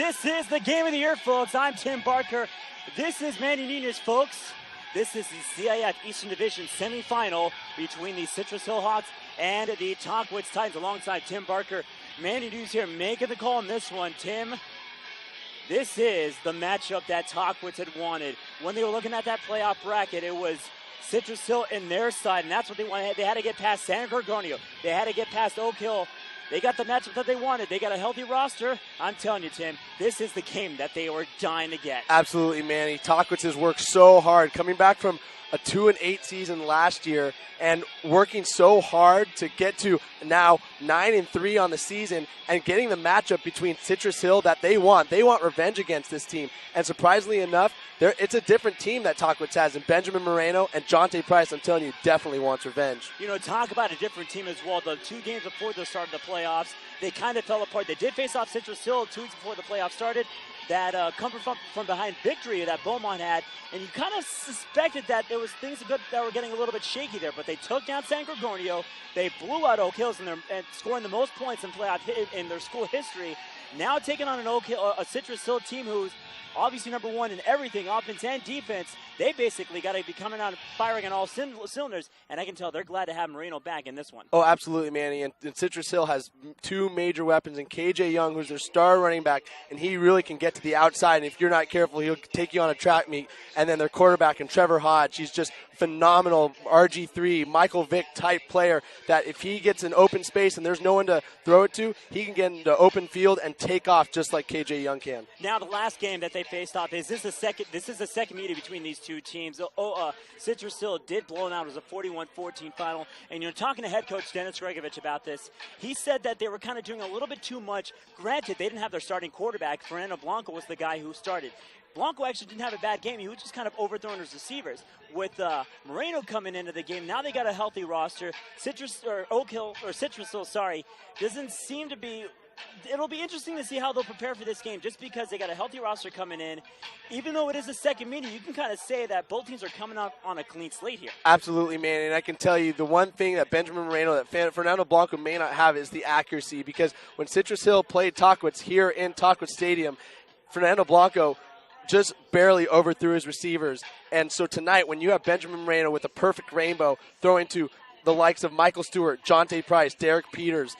This is the game of the year, folks. I'm Tim Barker. This is Manny Nunez, folks. This is the CIF Eastern Division semifinal between the Citrus Hill Hawks and the Tahquitz Titans alongside Tim Barker. Manny Nunez here making the call on this one. Tim, this is the matchup that Tahquitz had wanted. When they were looking at that playoff bracket, it was Citrus Hill in their side, and that's what they wanted. They had to get past San Gorgonio. They had to get past Oak Hill. They got the matchup that they wanted. They got a healthy roster. I'm telling you, Tim, this is the game that they were dying to get. Absolutely, Manny. Tahquitz has worked so hard, coming back from a 2-8 season last year and working so hard to get to now 9-3 on the season and getting the matchup between Citrus Hill that they want. They want revenge against this team. And surprisingly enough, it's a different team that Tahquitz has in Benjamin Moreno and Jonte Price. I'm telling you, definitely wants revenge. You know, talk about a different team as well. The 2 games before the start of the playoffs, they kind of fell apart. They did face off Citrus Hill 2 weeks before the playoffs started. That comfort from behind victory that Beaumont had, and you kind of suspected that there was things that were getting a little bit shaky there, but they took down San Gorgonio. They blew out Oak Hills and scoring the most points in playoff in their school history. Now taking on a Citrus Hill team who's obviously number 1 in everything, offense and defense. They basically got to be coming out and firing on all cylinders, and I can tell they're glad to have Moreno back in this one. Oh, absolutely, Manny. And Citrus Hill has 2 major weapons in KJ Young, who's their star running back, and he really can get to the outside, and if you're not careful, he'll take you on a track meet. And then their quarterback, and Trevor Hodge, he's just phenomenal RG3, Michael Vick type player that if he gets an open space and there's no one to throw it to, he can get into open field and take off just like KJ Young can. Now the last game that they faced off is this is the second meeting between these 2 teams. Citrus Hill did blow them out. It was a 41-14 final. And you're talking to head coach Dennis Gregovich about this. He said that they were kind of doing a little bit too much. Granted, they didn't have their starting quarterback. Fernando Blanco was the guy who started. Blanco actually didn't have a bad game. He was just kind of overthrowing his receivers. With Moreno coming into the game, now they got a healthy roster. Citrus Hill, doesn't seem to be. It'll be interesting to see how they'll prepare for this game, just because they got a healthy roster coming in. Even though it is a second meeting, you can kind of say that both teams are coming up on a clean slate here. Absolutely, man. And I can tell you the one thing that Benjamin Moreno, that Fernando Blanco may not have is the accuracy, because when Citrus Hill played Tahquitz here in Tahquitz Stadium, Fernando Blanco just barely overthrew his receivers. And so tonight, when you have Benjamin Moreno with a perfect rainbow throwing to the likes of Michael Stewart, Jonte Price, Derek Peters,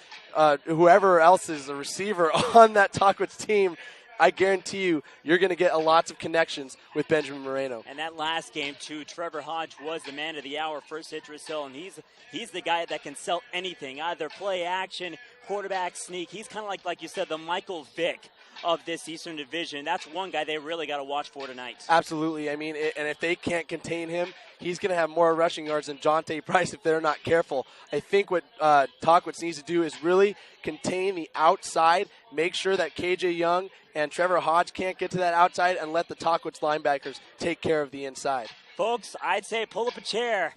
whoever else is a receiver on that Tahquitz team, I guarantee you're going to get lots of connections with Benjamin Moreno. And that last game, too, Trevor Hodge was the man of the hour for Citrus Hill, and he's the guy that can sell anything, either play action, quarterback sneak. He's kind of like you said, the Michael Vick of this Eastern Division. That's one guy they really got to watch for tonight. Absolutely. I mean, and if they can't contain him, he's going to have more rushing yards than Jonte Price if they're not careful. I think what Tahquitz needs to do is really contain the outside, make sure that KJ Young and Trevor Hodge can't get to that outside, and let the Tahquitz linebackers take care of the inside. Folks, I'd say pull up a chair.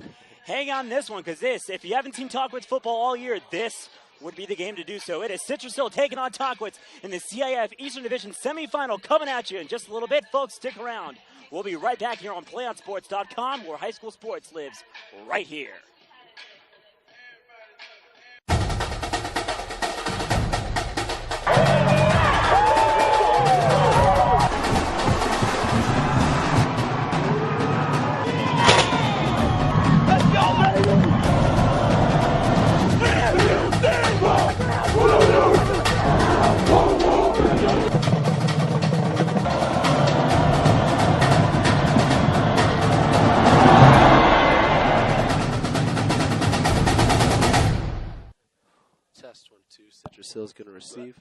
Hang on this one, because if you haven't seen Tahquitz football all year, this would be the game to do so. It is Citrus Hill taking on Tahquitz in the CIF Eastern Division semifinal, coming at you in just a little bit. Folks, stick around. We'll be right back here on PlayOnSports.com, where high school sports lives right here. Test 1, 2. Citrus Hill is going to receive.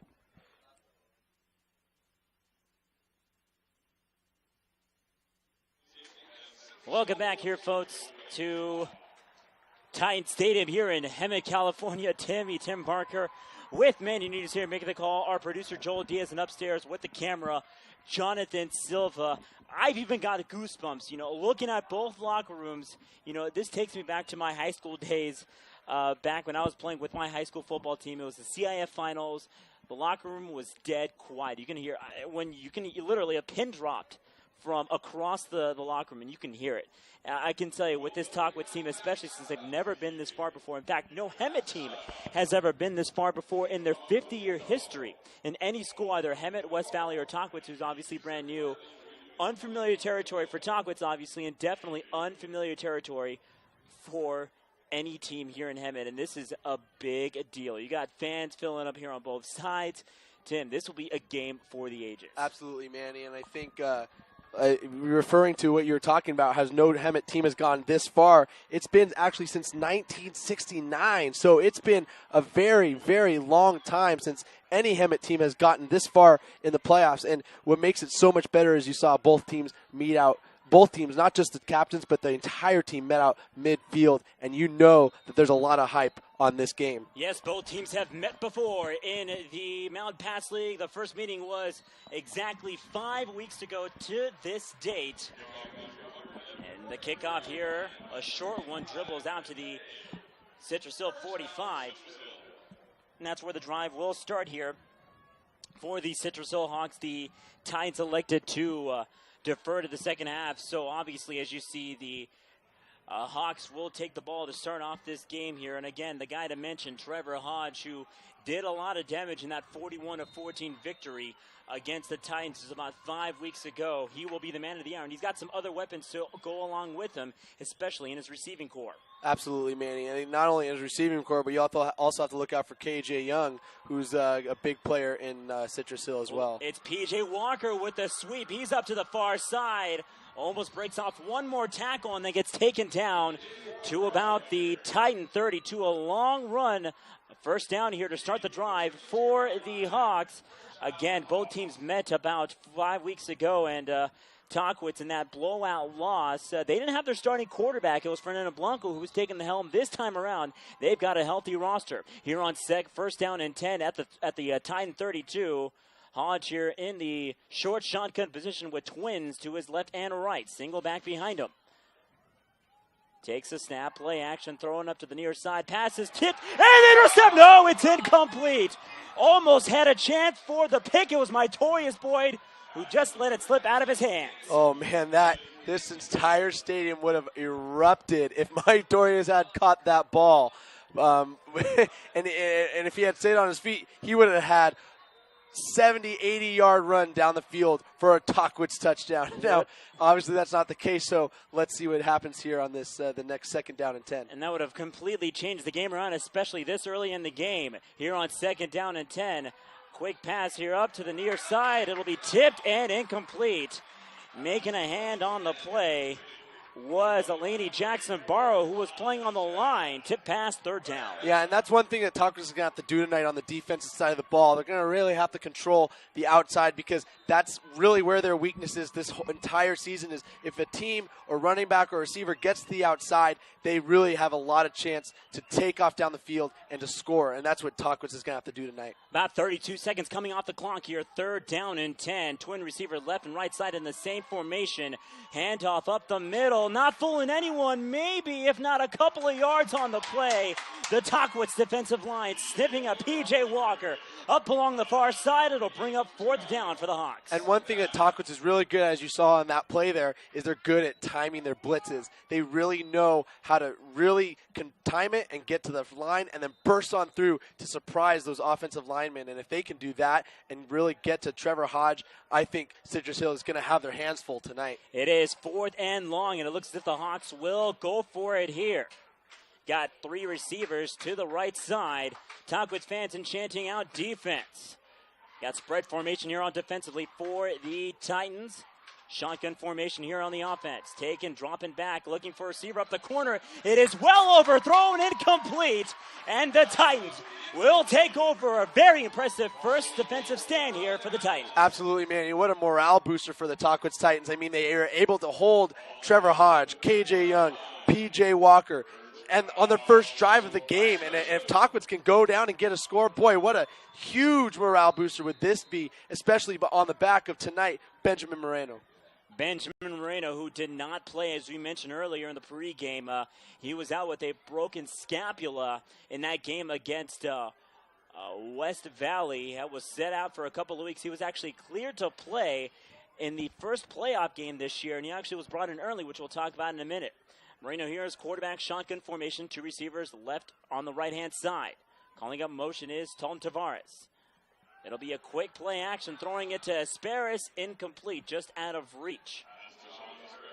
Welcome back here, folks, to Titan Stadium here in Hemet, California. Tim Barker with Manny Nunez here making the call. Our producer Joel Diaz, and upstairs with the camera, Jonathan Silva. I've even got goosebumps, looking at both locker rooms. This takes me back to my high school days. Back when I was playing with my high school football team. It was the CIF finals. The locker room was dead quiet. You can hear literally a pin dropped from across the locker room, and you can hear it. I can tell you with this Tahquitz team, especially since they've never been this far before. In fact, no Hemet team has ever been this far before in their 50-year history in any school, either Hemet, West Valley, or Tahquitz, who's obviously brand new. Unfamiliar territory for Tahquitz, obviously, and definitely unfamiliar territory for any team here in Hemet, and this is a big deal. You got fans filling up here on both sides. Tim, this will be a game for the ages. Absolutely, Manny, and I think referring to what you're talking about, has no Hemet team has gone this far. It's been actually since 1969, so it's been a very, very long time since any Hemet team has gotten this far in the playoffs. And what makes it so much better is you saw both teams meet out. Both teams, not just the captains, but the entire team met out midfield, and you know that there's a lot of hype on this game. Yes, both teams have met before in the Mountain Pass League. The first meeting was exactly 5 weeks ago to this date. And the kickoff here, a short one, dribbles out to the Citrus Hill 45. And that's where the drive will start here for the Citrus Hill Hawks. The Titans elected to defer to the second half. So obviously, as you see, the Hawks will take the ball to start off this game here. And again, the guy to mention, Trevor Hodge, who did a lot of damage in that 41-14 victory against the Titans about 5 weeks ago. He will be the man of the hour, and he's got some other weapons to go along with him, especially in his receiving core. Absolutely, Manny. And not only in his receiving core, but you also have to look out for KJ Young, who's a big player in Citrus Hill as well. It's PJ Walker with the sweep. He's up to the far side. Almost breaks off one more tackle and then gets taken down to about the Titan 30 to a long run. First down here to start the drive for the Hawks. Again, both teams met about 5 weeks ago, and Tahquitz in that blowout loss. They didn't have their starting quarterback. It was Fernando Blanco who was taking the helm this time around. They've got a healthy roster. Here on first down and 10 at the Titan 32. Hodge here in the short shotgun position with twins to his left and right. Single back behind him. Takes a snap, play action, throwing up to the near side. Pass is tipped and intercept. No, it's incomplete. Almost had a chance for the pick. It was Mytorius Boyd who just let it slip out of his hands. Oh, man, this entire stadium would have erupted if Mytorius had caught that ball. And if he had stayed on his feet, he would have had 70, 80-yard run down the field for a Tahquitz touchdown. Now, obviously, that's not the case, so let's see what happens here on this the next second down and 10. And that would have completely changed the game around, especially this early in the game. Here on second down and 10, quick pass here up to the near side. It'll be tipped and incomplete. Making a hand on the play was Elaney Jackson-Barrow, who was playing on the line. Tip pass, third down. Yeah, and that's one thing that Tahquitz is going to have to do tonight on the defensive side of the ball. They're going to really have to control the outside because that's really where their weakness is this whole entire season is if a team or running back or receiver gets to the outside, they really have a lot of chance to take off down the field and to score, and that's what Tahquitz is going to have to do tonight. About 32 seconds coming off the clock here. Third down and 10. Twin receiver left and right side in the same formation. Handoff up the middle. Not fooling anyone, maybe, if not a couple of yards on the play. The Tahquitz defensive line snipping a P.J. Walker up along the far side. It'll bring up fourth down for the Hawks. And one thing that Tahquitz is really good at, as you saw on that play there, is they're good at timing their blitzes. They really know how to really time it and get to the line and then burst on through to surprise those offensive linemen. And if they can do that and really get to Trevor Hodge, I think Citrus Hill is going to have their hands full tonight. It is fourth and long, and it looks as if the Hawks will go for it here. Got three receivers to the right side. Tahquitz fans enchanting out defense. Got spread formation here on defensively for the Titans. Shotgun formation here on the offense. Taken, dropping back, looking for a receiver up the corner. It is well overthrown, incomplete. And the Titans will take over. A very impressive first defensive stand here for the Titans. Absolutely, man. What a morale booster for the Tahquitz Titans. I mean, they are able to hold Trevor Hodge, KJ Young, PJ Walker, and on their first drive of the game. And if Tahquitz can go down and get a score, boy, what a huge morale booster would this be, especially on the back of tonight, Benjamin Moreno. Benjamin Moreno, who did not play, as we mentioned earlier in the pregame. He was out with a broken scapula in that game against West Valley. That was set out for a couple of weeks. He was actually cleared to play in the first playoff game this year, and he actually was brought in early, which we'll talk about in a minute. Moreno here is quarterback shotgun formation, 2 receivers left on the right-hand side. Calling up motion is Talton Tavares. It'll be a quick play action, throwing it to Asparis, incomplete, just out of reach.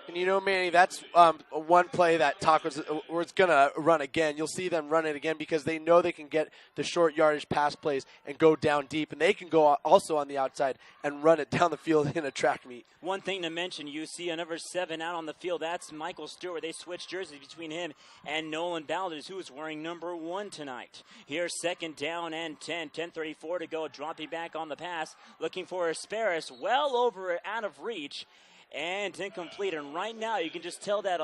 And you know, Manny, that's one play that Tahquitz was going to run again. You'll see them run it again because they know they can get the short yardage pass plays and go down deep. And they can go also on the outside and run it down the field in a track meet. One thing to mention, you see a number 7 out on the field. That's Michael Stewart. They switched jerseys between him and Nolan Valdez, who is wearing number 1 tonight. Here's 2nd down and 10. 10:34 to go. Dropping back on the pass. Looking for Asparis. Well over out of reach. And incomplete. And right now you can just tell that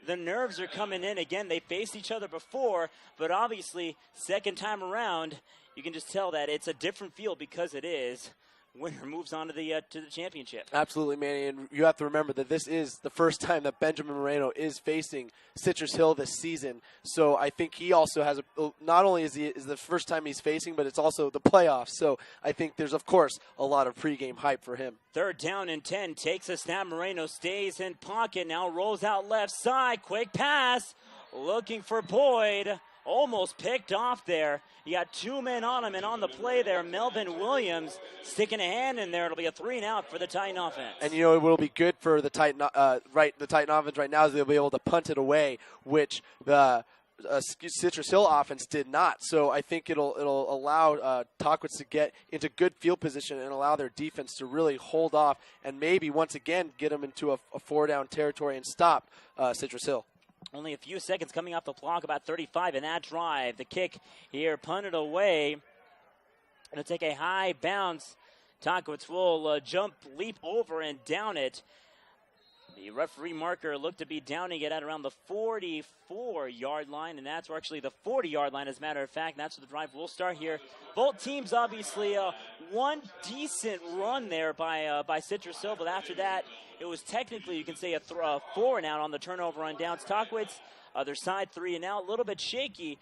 the nerves are coming in again. They faced each other before, but obviously second time around, you can just tell that it's a different feel because it is. Winner moves on to the championship. Absolutely, Manny, and you have to remember that this is the first time that Benjamin Moreno is facing Citrus Hill this season. So I think he also has not only is the first time he's facing, but it's also the playoffs. So I think there's of course a lot of pregame hype for him. 3rd down and 10. Takes a snap. Moreno stays in pocket. Now rolls out left side. Quick pass. Looking for Boyd. Almost picked off there. You got 2 men on him, and on the play there, Melvin Williams sticking a hand in there. It'll be a 3-and-out for the Titan offense. And you know it will be good for the Titan, the Titan offense right now is they'll be able to punt it away, which the Citrus Hill offense did not. So I think it'll allow Tahquitz to get into good field position and allow their defense to really hold off and maybe once again get them into a 4-down territory and stop Citrus Hill. Only a few seconds coming off the clock, about 35 in that drive. The kick here punted away. It'll take a high bounce. Tahquitz will leap over and down it. The referee marker looked to be downing it at around the 44-yard line, and that's actually the 40-yard line, as a matter of fact. That's where the drive will start here. Both teams, obviously, one decent run there by Citrus Hill, but after that, it was technically, you can say, a 4-and-out on the turnover on downs. Tahquitz, other side, 3-and-out, a little bit shaky.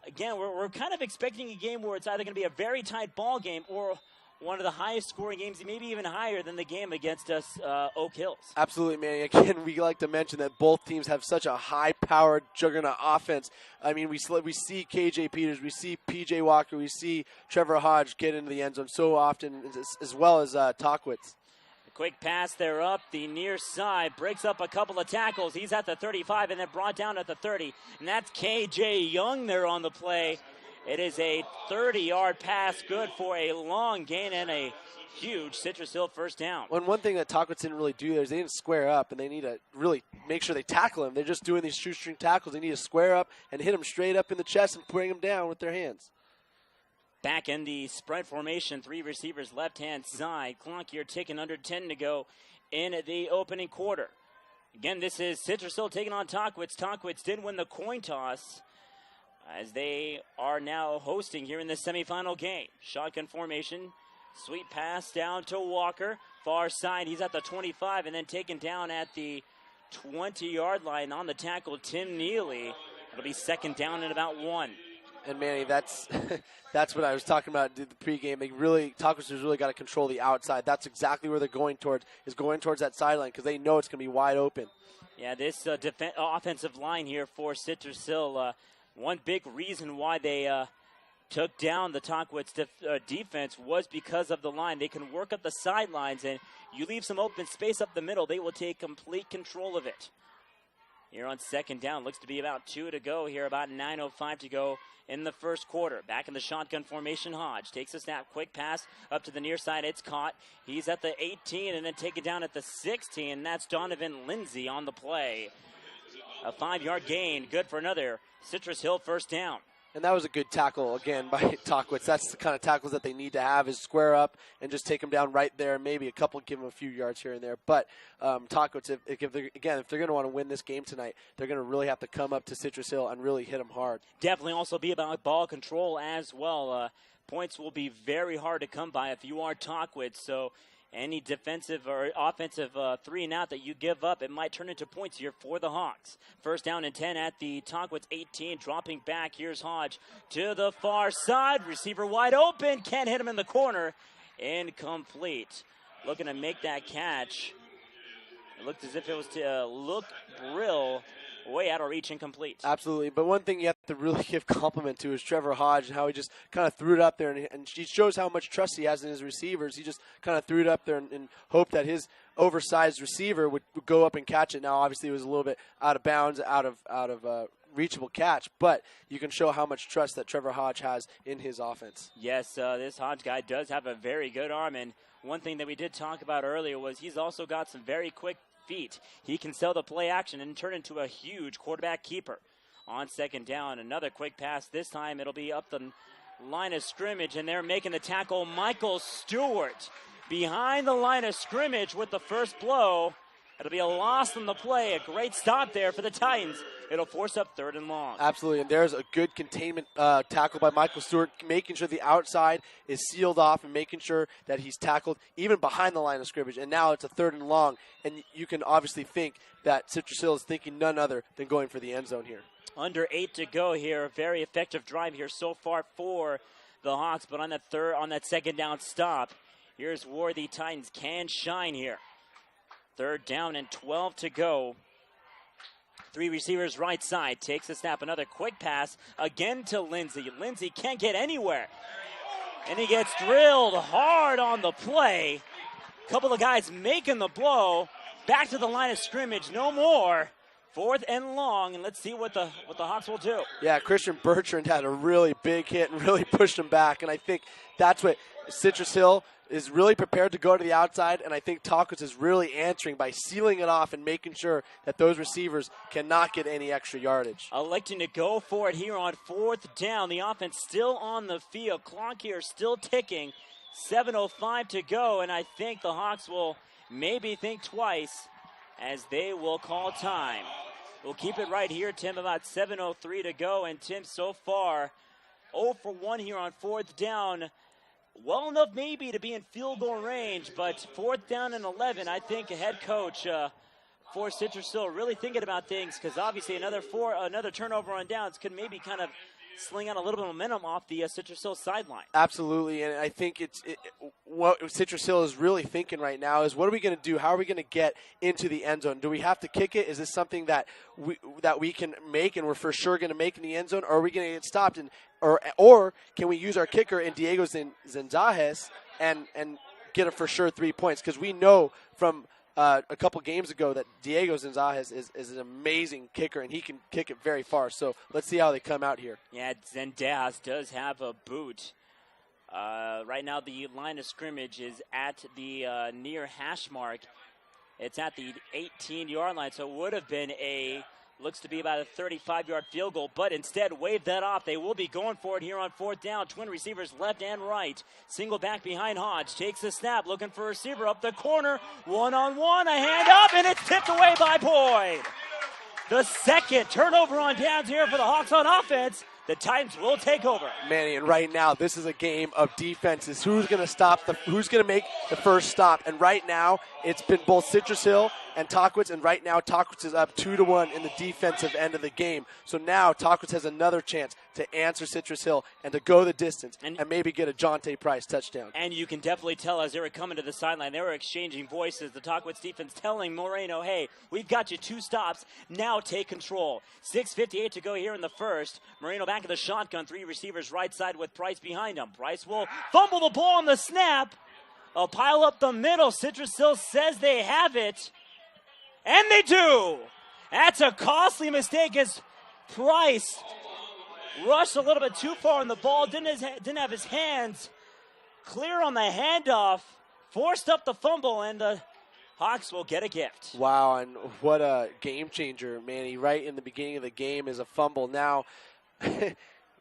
Again, we're kind of expecting a game where it's either going to be a very tight ball game or one of the highest scoring games, maybe even higher than the game against us, Oak Hills. Absolutely, Manny. Again, we like to mention that both teams have such a high-powered juggernaut offense. I mean, we see KJ Peters, we see PJ Walker, we see Trevor Hodge get into the end zone so often, as well as Tahquitz. Quick pass there up the near side, breaks up a couple of tackles. He's at the 35 and then brought down at the 30. And that's KJ Young there on the play. It is a 30-yard pass, good for a long gain and a huge Citrus Hill first down. One thing that Tahquitz didn't really do there is they didn't square up, and they need to really make sure they tackle him. They're just doing these shoestring tackles. They need to square up and hit him straight up in the chest and bring him down with their hands. Back in the spread formation, 3 receivers left-hand side. Clock here ticking, under 10 to go in the opening quarter. Again, this is Citrus Hill taking on Tahquitz. Tahquitz did win the coin toss as they are now hosting here in the semifinal game. Shotgun formation, sweep pass down to Walker. Far side, he's at the 25 and then taken down at the 20-yard line on the tackle, Tim Neely. It'll be 2nd down and about 1. And Manny, that's what I was talking about in the pregame. Tahquitz has really got to control the outside. That's exactly where they're going towards that sideline because they know it's going to be wide open. Yeah, this offensive line here for Citrus Hill, one big reason why they took down the Tahquitz defense was because of the line. They can work up the sidelines, and you leave some open space up the middle, they will take complete control of it. Here on 2nd down, looks to be about 2 to go here, about 9:05 to go in the first quarter. Back in the shotgun formation, Hodge takes a snap, quick pass up to the near side. It's caught. He's at the 18 and then taken down at the 16, and that's Donovan Lindsay on the play. A 5-yard gain, good for another Citrus Hill first down. And that was a good tackle, again, by Tahquitz. That's the kind of tackles that they need to have is square up and just take them down right there. Maybe give them a few yards here and there. But Tahquitz, if they're going to want to win this game tonight, they're going to really have to come up to Citrus Hill and really hit them hard. Definitely also be about ball control as well. Points will be very hard to come by if you are Tahquitz. So any defensive or offensive 3-and-out that you give up, it might turn into points here for the Hawks. 1st down and 10 at the Tahquitz 18, dropping back. Here's Hodge to the far side. Receiver wide open. Can't hit him in the corner. Incomplete. looking to make that catch. It looked as if it was to Look Brill, way out of reach, incomplete. Absolutely, but one thing you have to really give compliment to is Trevor Hodge and how he just kind of threw it up there, and he shows how much trust he has in his receivers. He just kind of threw it up there and hoped that his oversized receiver would go up and catch it. Now, obviously, it was a little bit out of bounds, out of reachable catch, but you can show how much trust that Trevor Hodge has in his offense. Yes, this Hodge guy does have a very good arm, and one thing that we did talk about earlier was he's also got some very quick feet. He can sell the play action and turn into a huge quarterback keeper. On second down, another quick pass. This time it'll be up the line of scrimmage, and they're making the tackle. Michael Stewart behind the line of scrimmage with the first blow. It'll be a loss on the play. A great stop there for the Titans. It'll force up 3rd and long. Absolutely, and there's a good containment tackle by Michael Stewart, making sure the outside is sealed off and making sure that he's tackled even behind the line of scrimmage. And now it's a 3rd and long, and you can obviously think that Citrus Hill is thinking none other than going for the end zone here. Under 8 to go here. A very effective drive here so far for the Hawks, but on that second down stop, here's where the Titans can shine here. 3rd down and 12 to go. 3 receivers right side. Takes a snap. Another quick pass. Again to Lindsey. Lindsey can't get anywhere. And he gets drilled hard on the play. Couple of guys making the blow. Back to the line of scrimmage. No more. 4th and long. And let's see what the Hawks will do. Yeah, Christian Bertrand had a really big hit and really pushed him back. And I think that's what Citrus Hill is really prepared to go to the outside, and I think Tahquitz is really answering by sealing it off and making sure that those receivers cannot get any extra yardage. Electing to go for it here on 4th down. The offense still on the field. Clock here still ticking. 7:05 to go, and I think the Hawks will maybe think twice as they will call time. We'll keep it right here, Tim, about 7:03 to go, and Tim, so far, 0 for 1 here on 4th down. Well enough maybe to be in field goal range, but 4th down and 11, I think a head coach for Citrus Hill really thinking about things, because obviously another turnover on downs could maybe kind of sling out a little bit of momentum off the Citrus Hill sideline. Absolutely, and I think what Citrus Hill is really thinking right now is, what are we going to do? How are we going to get into the end zone? Do we have to kick it? Is this something that we can make and we're for sure going to make in the end zone, or are we going to get stopped? Or can we use our kicker in Diego Zenzajes and get a for sure 3 points? Because we know from a couple games ago that Diego Zenzajes is an amazing kicker, and he can kick it very far. So let's see how they come out here. Yeah, Zenzajes does have a boot. Right now the line of scrimmage is at the near hash mark. It's at the 18-yard line, so it would have been looks to be about a 35-yard field goal, but instead waved that off. They will be going for it here on 4th down. Twin receivers left and right. Single back behind Hodge. Takes the snap, looking for a receiver up the corner. One-on-one, a hand up, and it's tipped away by Boyd. The second turnover on downs here for the Hawks on offense. The Titans will take over. Manny, and right now, this is a game of defenses. Who's going to make the first stop? And right now, it's been both Citrus Hill and Tahquitz, and right now, Tahquitz is up 2-1 in the defensive end of the game. So now, Tahquitz has another chance to answer Citrus Hill and to go the distance and maybe get a Jonte Price touchdown. And you can definitely tell as they were coming to the sideline, they were exchanging voices. The Tahquitz defense telling Moreno, hey, we've got you 2 stops. Now take control. 6:58 to go here in the first. Moreno back in the shotgun. 3 receivers right side with Price behind him. Price will fumble the ball on the snap. A pile up the middle. Citrus Hill says they have it. And they do. That's a costly mistake as Price rushed a little bit too far on the ball. Didn't have his hands clear on the handoff. Forced up the fumble, and the Hawks will get a gift. Wow, and what a game changer, Manny. Right in the beginning of the game is a fumble. Now,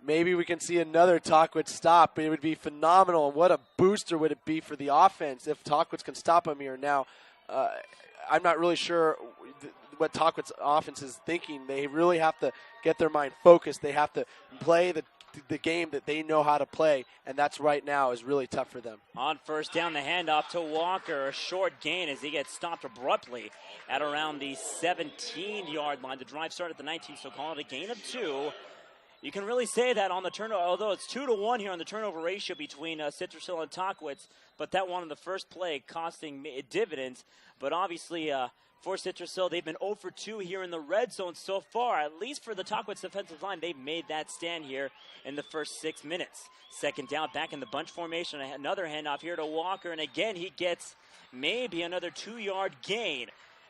maybe we can see another Tahquitz stop. It would be phenomenal, and what a booster would it be for the offense if Tahquitz can stop him here. Now, I'm not really sure what Tahquitz offense is thinking. They really have to get their mind focused. They have to play the game that they know how to play, and that's right now is really tough for them. On first down, the handoff to Walker. A short gain as he gets stopped abruptly at around the 17-yard line. The drive started at the 19, so call it a gain of 2. You can really say that on the turnover, although it's 2-1 here on the turnover ratio between Citrus Hill and Tahquitz, but that one in the first play costing dividends. But obviously, for Citrus Hill, they've been 0 for 2 here in the red zone so far. At least for the Tahquitz defensive line, they've made that stand here in the first 6 minutes. Second down, back in the bunch formation. Another handoff here to Walker, and again, he gets maybe another 2-yard gain.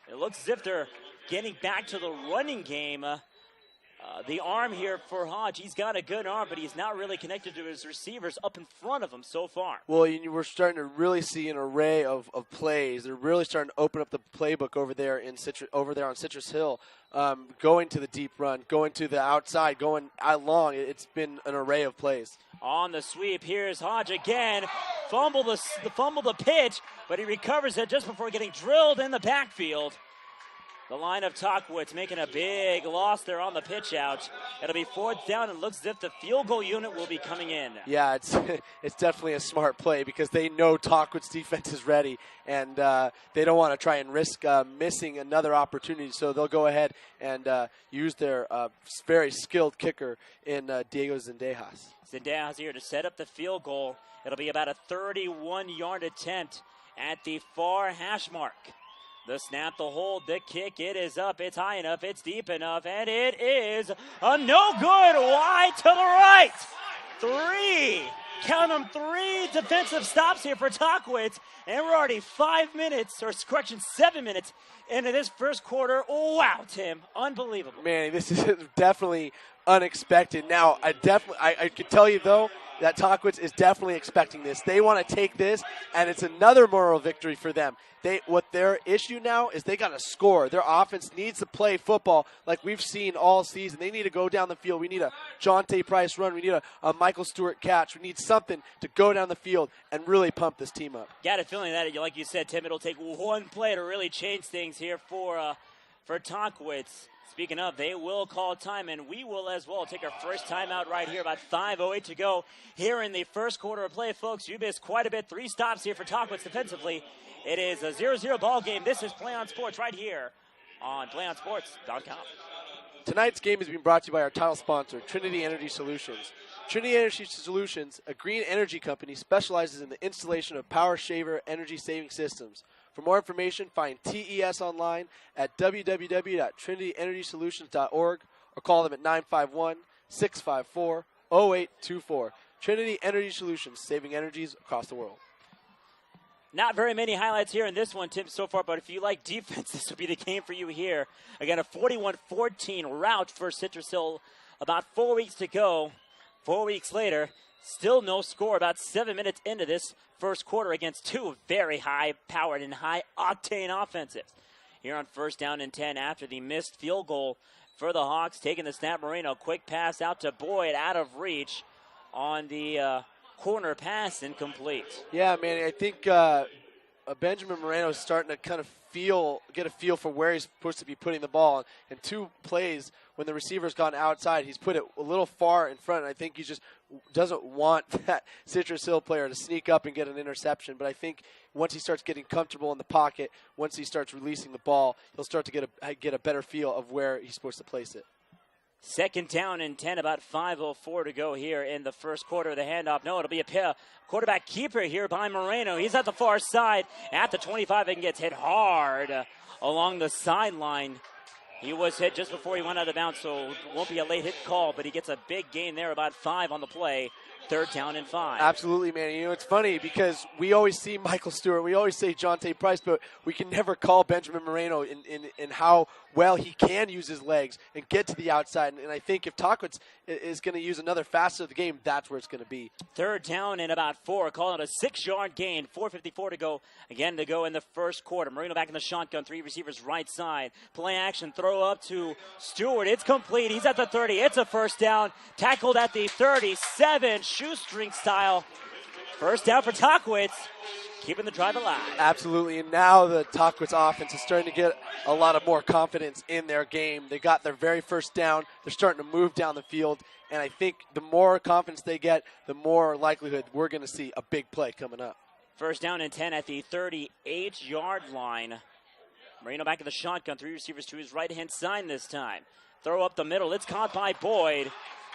It looks as if they're getting back to the running game. The arm here for Hodge, he's got a good arm, but he's not really connected to his receivers up in front of him so far. Well, we're starting to really see an array of plays. They're really starting to open up the playbook over there on Citrus Hill, going to the deep run, going to the outside, going long. It's been an array of plays. On the sweep, here's Hodge again. Fumble the pitch, but he recovers it just before getting drilled in the backfield. The line of Tahquitz making a big loss there on the pitch out. It'll be 4th down, and looks as if the field goal unit will be coming in. Yeah, it's definitely a smart play because they know Tahquitz defense is ready, and they don't want to try and risk missing another opportunity. So they'll go ahead and use their very skilled kicker in Diego Zendejas. Zendejas here to set up the field goal. It'll be about a 31-yard attempt at the far hash mark. The snap, the hold, the kick, it is up, it's high enough, it's deep enough, and it is a no good, wide to the right. 3 defensive stops here for Tahquitz, and we're already 7 minutes into this first quarter. Wow, Tim, unbelievable. Man, this is definitely unexpected. Now, I could tell you, though, that Tahquitz is definitely expecting this. They want to take this, and it's another moral victory for them. What their issue now is they got to score. Their offense needs to play football like we've seen all season. They need to go down the field. We need a Jonte Price run. We need a Michael Stewart catch. We need something to go down the field and really pump this team up. Got a feeling that, like you said, Tim, it'll take one play to really change things here for Tahquitz. Speaking of, they will call time, and we will as well take our first timeout right here. About 5:08 to go here in the first quarter of play, folks. You missed quite a bit. 3 stops here for Tahquitz defensively. It is a 0-0 ball game. This is PlayOn Sports right here on PlayOnSports.com. Tonight's game is being brought to you by our title sponsor, Trinity Energy Solutions. Trinity Energy Solutions, a green energy company, specializes in the installation of power shaver energy-saving systems. For more information, find TES online at www.trinityenergysolutions.org or call them at 951-654-0824. Trinity Energy Solutions, saving energies across the world. Not very many highlights here in this one, Tim, so far, but if you like defense, this will be the game for you here. Again, a 41-14 rout for Citrus Hill. About 4 weeks to go. 4 weeks later, still no score. About 7 minutes into this first quarter against 2 very high-powered and high-octane offenses. Here on 1st down and 10 after the missed field goal for the Hawks. Taking the snap, Moreno. Quick pass out to Boyd, out of reach on the corner pass, incomplete. Yeah, man, I think Benjamin Moreno is starting to kind of get a feel for where he's supposed to be putting the ball. And 2 plays when the receiver's gone outside, he's put it a little far in front. And I think he just doesn't want that Citrus Hill player to sneak up and get an interception. But I think once he starts getting comfortable in the pocket, once he starts releasing the ball, he'll start to get a better feel of where he's supposed to place it. 2nd down and 10, about 5:04 to go here in the first quarter of the handoff. No, it'll be a quarterback keeper here by Moreno. He's at the far side at the 25 and gets hit hard along the sideline. He was hit just before he went out of bounds, so it won't be a late hit call, but he gets a big gain there, about 5 on the play. 3rd down and 5. Absolutely, man. You know, it's funny because we always see Michael Stewart, we always say Jonte Price, but we can never call Benjamin Moreno in how well he can use his legs and get to the outside. And I think if Tahquitz is going to use another facet of the game, that's where it's going to be. 3rd down and about 4. Calling it a 6-yard gain. 4:54 to go. Again to go in the first quarter. Moreno back in the shotgun. 3 receivers right side. Play action. Throw up to Stewart. It's complete. He's at the 30. It's a 1st down. Tackled at the 37. Shoestring style. 1st down for Tahquitz. Keeping the drive alive. Absolutely, and now the Tahquitz offense is starting to get a lot of more confidence in their game. They got their very 1st down. They're starting to move down the field, and I think the more confidence they get, the more likelihood we're going to see a big play coming up. 1st down and 10 at the 38-yard line. Moreno back in the shotgun. 3 receivers to his right-hand side this time. Throw up the middle. It's caught by Boyd.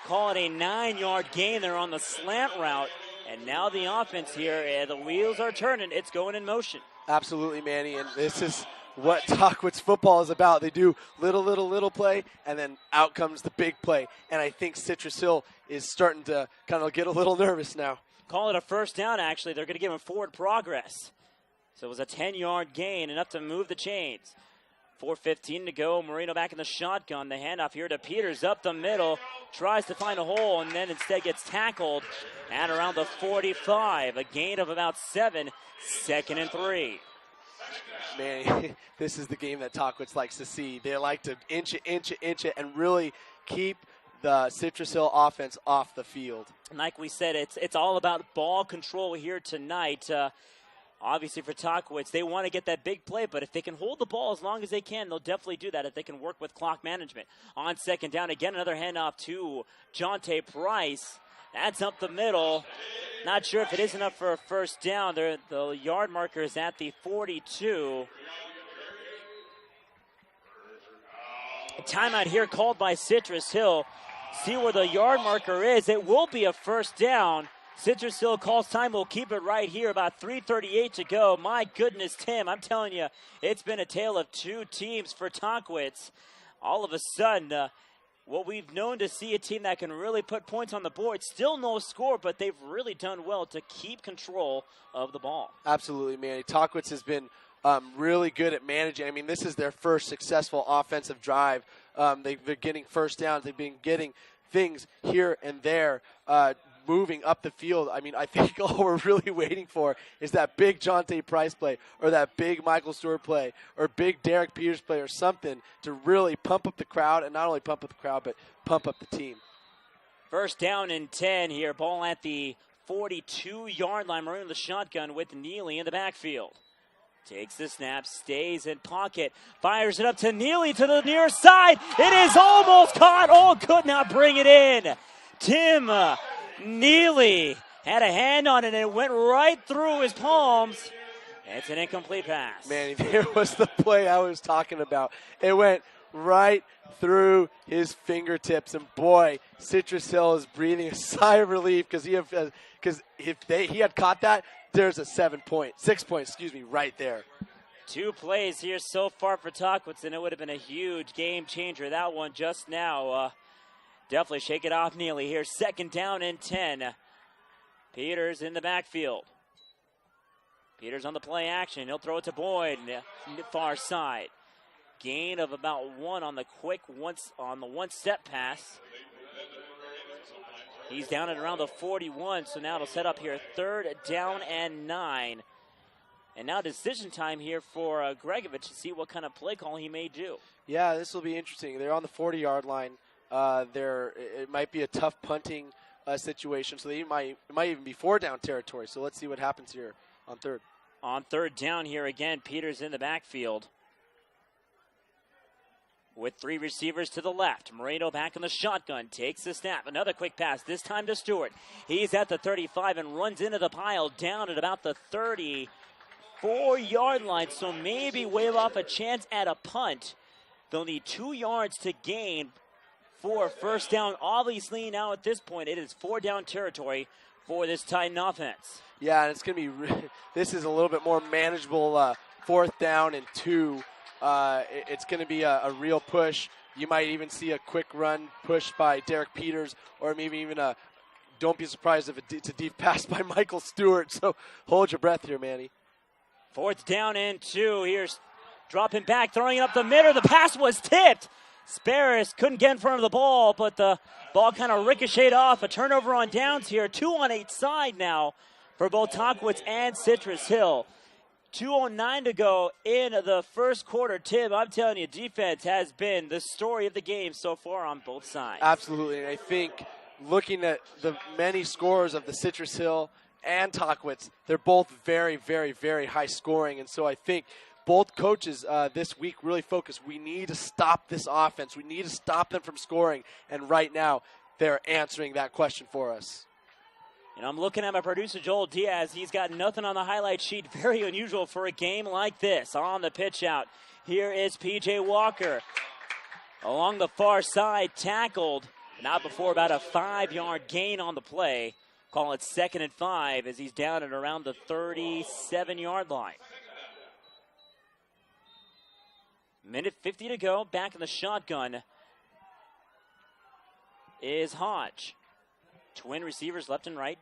call it a 9-yard gain there on the slant route. And now the offense here, the wheels are turning. It's going in motion. Absolutely, Manny, and this is what Tahquitz football is about. They do little play, and then out comes the big play. And I think Citrus Hill is starting to kind of get a little nervous now. Call it a first down, actually. They're going to give him forward progress. So it was a 10-yard gain, enough to move the chains. 4:15 to go. Moreno back in the shotgun. The handoff here to Peters up the middle. Tries to find a hole and then instead gets tackled at around the 45. A gain of about 7. 2nd and 3. Man, this is the game that Tahquitz likes to see. They like to inch it, and really keep the Citrus Hill offense off the field. And like we said, it's all about ball control here tonight. Obviously for Tahquitz, they want to get that big play, but if they can hold the ball as long as they can, they'll definitely do that if they can work with clock management. On 2nd down, again, another handoff to Jonte Price. That's up the middle. Not sure if it is enough for a first down. The yard marker is at the 42. A timeout here called by Citrus Hill. See where the yard marker is. It will be a first down. Citrus Hill calls time. We'll keep it right here. About 3:38 to go. My goodness, Tim, I'm telling you, it's been a tale of two teams for Tahquitz. All of a sudden, what we've known to see a team that can really put points on the board. Still no score, but they've really done well to keep control of the ball. Absolutely, Manny. Tahquitz has been really good at managing. I mean, this is their first successful offensive drive. They're getting first downs. They've been getting things here and there, moving up the field. I mean, I think all we're really waiting for is that big Jonte Price play or that big Michael Stewart play or big Derek Peters play or something to really pump up the crowd, and not only pump up the crowd, but pump up the team. First down and 10 here. Ball at the 42-yard line. Maroon in the shotgun with Neely in the backfield. Takes the snap, stays in pocket, fires it up to Neely to the near side. It is almost caught. Oh, could not bring it in. Tim Neely had a hand on it, and it went right through his palms. It's an incomplete pass. Man, there was the play I was talking about. It went right through his fingertips, and boy, Citrus Hill is breathing a sigh of relief because if he had caught that, there's a 6 point, right there. 2 plays here so far for Tahquitz, and it would have been a huge game changer. That one just now. Definitely shake it off Neely here. 2nd down and 10. Peters in the backfield. Peters on the play action. He'll throw it to Boyd, far side. Gain of about 1 on the one-step pass. He's down at around the 41, so now it'll set up here 3rd down and 9. And now decision time here for Gregovich to see what kind of play call he may do. Yeah, this will be interesting. They're on the 40-yard line. It might be a tough punting situation, so it might even be 4-down territory. So let's see what happens here on 3rd. On 3rd down here again, Peters in the backfield with 3 receivers to the left. Moreno back in the shotgun, takes the snap. Another quick pass, this time to Stewart. He's at the 35 and runs into the pile down at about the 34-yard line, so maybe wave off a chance at a punt. They'll need 2 yards to gain for first down. Obviously, now at this point, it is 4-down territory for this Titan offense. Yeah, and it's going to be this is a little bit more manageable 4th down and 2. It's going to be a real push. You might even see a quick run push by Derek Peters, or maybe even don't be surprised if it's a deep pass by Michael Stewart. So hold your breath here, Manny. 4th down and 2. Here's dropping back, throwing it up the middle. The pass was tipped. Sparris couldn't get in front of the ball, but the ball kind of ricocheted off. A turnover on downs here. 2 on each side now for both Tahquitz and Citrus Hill. 2:09 to go in the first quarter. Tim, I'm telling you, defense has been the story of the game so far on both sides. Absolutely, and I think looking at the many scores of the Citrus Hill and Tahquitz, they're both very, very, very high scoring, and so I think both coaches this week really focused. We need to stop this offense. We need to stop them from scoring, and right now they're answering that question for us. And I'm looking at my producer, Joel Diaz. He's got nothing on the highlight sheet. Very unusual for a game like this. On the pitch out, here is P.J. Walker. Along the far side, tackled Not before about a 5-yard gain on the play. Call it 2nd and 5 as he's down at around the 37-yard line. Minute 50 to go. Back in the shotgun is Hodge. Twin receivers left and right.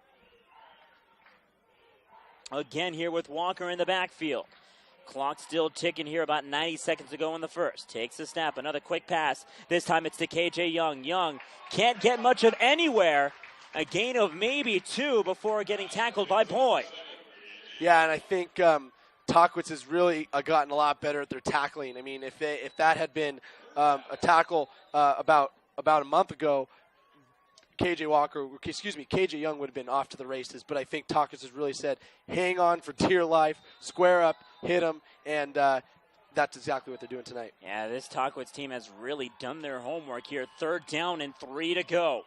Again here with Walker in the backfield. Clock still ticking here, about 90 seconds to go in the first. Takes the snap, another quick pass. This time it's to KJ Young. Young can't get much of anywhere. A gain of maybe 2 before getting tackled by Boyd. Yeah, and I think Tahquitz has really gotten a lot better at their tackling. I mean, if that had been a tackle about a month ago, KJ Young would have been off to the races. But I think Tahquitz has really said, hang on for dear life, square up, hit him, and that's exactly what they're doing tonight. Yeah, this Tahquitz team has really done their homework here. 3rd down and 3 to go.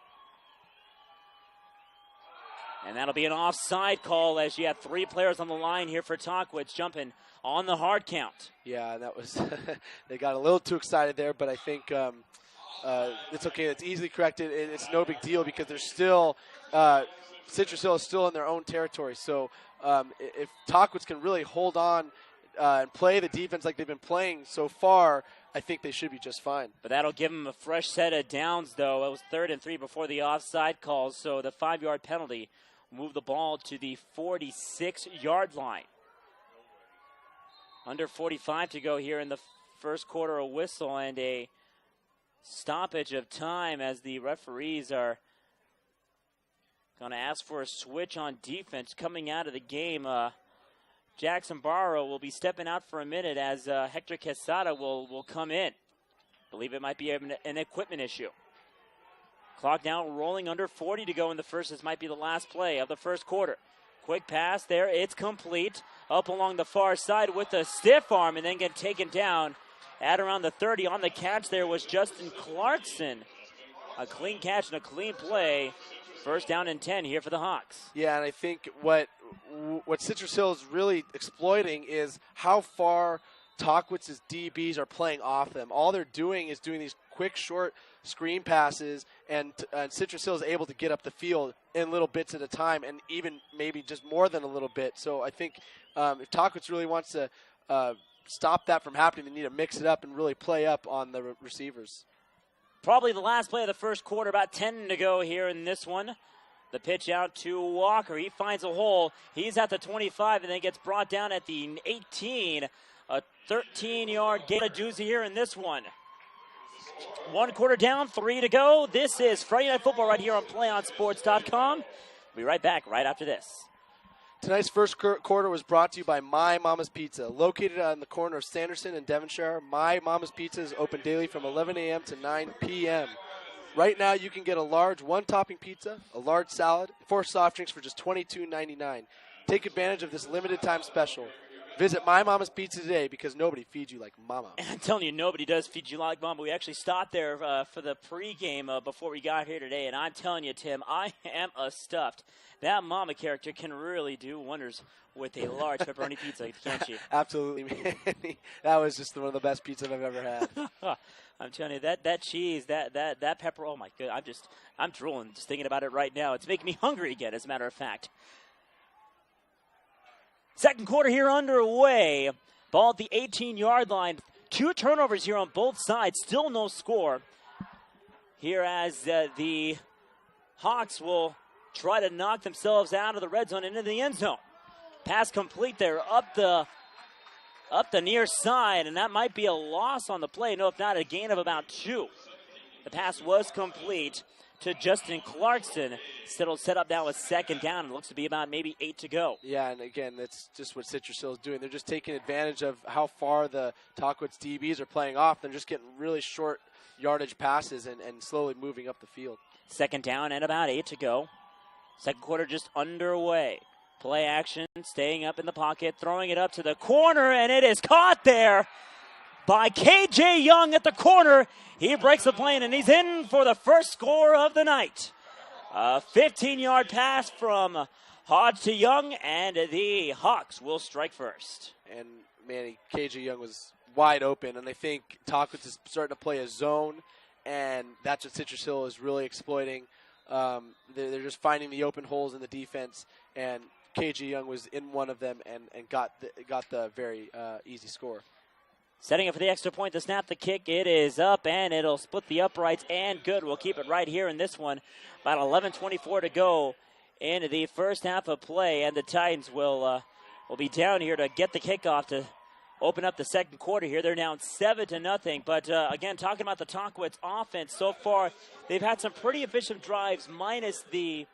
And that'll be an offside call as you have 3 players on the line here for Tahquitz jumping on the hard count. Yeah, that was they got a little too excited there, but I think it's okay. It's easily corrected. It's no big deal because they're still Citrus Hill is still in their own territory. So if Tahquitz can really hold on and play the defense like they've been playing so far, I think they should be just fine. But that'll give them a fresh set of downs, though. It was 3rd and 3 before the offside calls, so the 5-yard penalty moved the ball to the 46-yard line. Under 45 to go here in the first quarter, a whistle and a stoppage of time as the referees are going to ask for a switch on defense coming out of the game. Jackson Barrow will be stepping out for a minute as Hector Quesada will come in. Believe it might be an equipment issue. Clock now rolling, under 40 to go in the first. This might be the last play of the first quarter. Quick pass there. It's complete. Up along the far side with a stiff arm and then get taken down at around the 30. On the catch there was Justin Clarkson. A clean catch and a clean play. 1st down and 10 here for the Hawks. Yeah, and I think what Citrus Hill is really exploiting is how far Tahquitz's DBs are playing off them. All they're doing is doing these quick, short screen passes, and Citrus Hill is able to get up the field in little bits at a time, and even maybe just more than a little bit. So I think if Tahquitz really wants to stop that from happening, they need to mix it up and really play up on the receivers. Probably the last play of the first quarter, about 10 to go here in this one. The pitch out to Walker. He finds a hole. He's at the 25 and then gets brought down at the 18. A 13-yard gain, a doozy here in this one. 1 quarter down, 3 to go. This is Friday Night Football right here on PlayOnSports.com. We'll be right back right after this. Tonight's first quarter was brought to you by My Mama's Pizza. Located on the corner of Sanderson and Devonshire, My Mama's Pizza is open daily from 11 a.m. to 9 p.m. Right now, you can get a large one-topping pizza, a large salad, 4 soft drinks for just $22.99. Take advantage of this limited-time special. Visit My Mama's Pizza today because nobody feeds you like Mama. I'm telling you, nobody does feed you like Mama. We actually stopped there for the pregame before we got here today, and I'm telling you, Tim, I am stuffed. That Mama character can really do wonders with a large pepperoni pizza, can't she? Absolutely, man. That was just one of the best pizzas I've ever had. I'm telling you, that cheese, that pepper, oh my god, I'm drooling just thinking about it right now. It's making me hungry again, as a matter of fact. Second quarter here underway. Ball at the 18-yard line. 2 turnovers here on both sides. Still no score. Here as the Hawks will try to knock themselves out of the red zone and into the end zone. Pass complete there up the near side, and that might be a loss on the play. No, if not, a gain of about 2. The pass was complete to Justin Clarkson. It'll set up now a 2nd down. It looks to be about maybe 8 to go. Yeah, and again, that's just what Citrus Hill is doing. They're just taking advantage of how far the Tahquitz DBs are playing off. They're just getting really short yardage passes and slowly moving up the field. 2nd down and about 8 to go. Second quarter just underway. Play action, staying up in the pocket, throwing it up to the corner, and it is caught there by KJ Young at the corner. He breaks the plane, and he's in for the first score of the night. A 15-yard pass from Hodge to Young, and the Hawks will strike first. And, man, KJ Young was wide open, and I think Tahquitz is starting to play a zone, and that's what Citrus Hill is really exploiting. They're just finding the open holes in the defense, and KG Young was in one of them and got the very easy score. Setting up for the extra point, the snap, the kick, it is up, and it'll split the uprights, and good. We'll keep it right here in this one. About 11:24 to go in the first half of play, and the Titans will be down here to get the kickoff to open up the second quarter here. They're down 7-0. But, again, talking about the Tahquitz offense, so far they've had some pretty efficient drives, minus that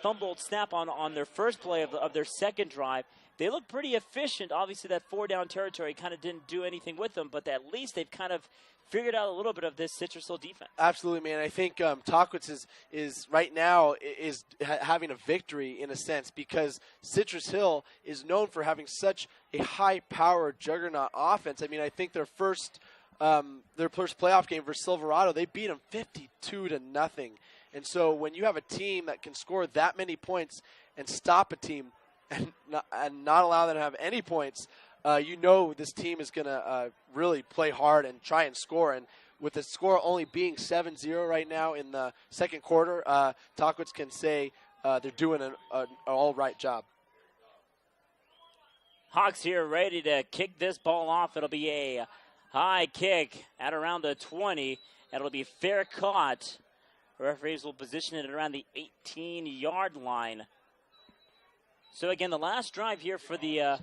fumbled snap on their first play of their second drive. They look pretty efficient. Obviously, that 4-down territory kind of didn't do anything with them, but at least they've kind of figured out a little bit of this Citrus Hill defense. Absolutely, man. I think Tahquitz is right now having a victory in a sense, because Citrus Hill is known for having such a high-powered juggernaut offense. I mean, I think their first playoff game versus Silverado, they beat them 52-0. And so when you have a team that can score that many points and stop a team and not allow them to have any points, you know this team is going to really play hard and try and score. And with the score only being 7-0 right now in the second quarter, Tahquitz can say they're doing an all right job. Hawks here ready to kick this ball off. It'll be a high kick at around the 20. It'll be fair caught. Referees will position it around the 18-yard line. So again, the last drive here for the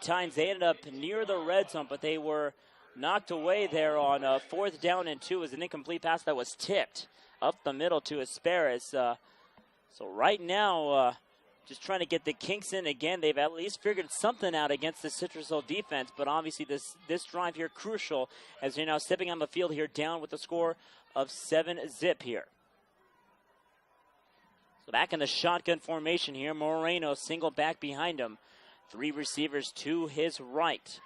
Titans, they ended up near the red zone, but they were knocked away there on 4th down and 2 as an incomplete pass that was tipped up the middle to Asparis. So right now, just trying to get the kinks in again. They've at least figured something out against the Citrus Hill defense, but obviously this drive here crucial as they're now stepping on the field here down with a score of 7-0 here. So back in the shotgun formation here, Moreno single back behind him. 3 receivers to his right.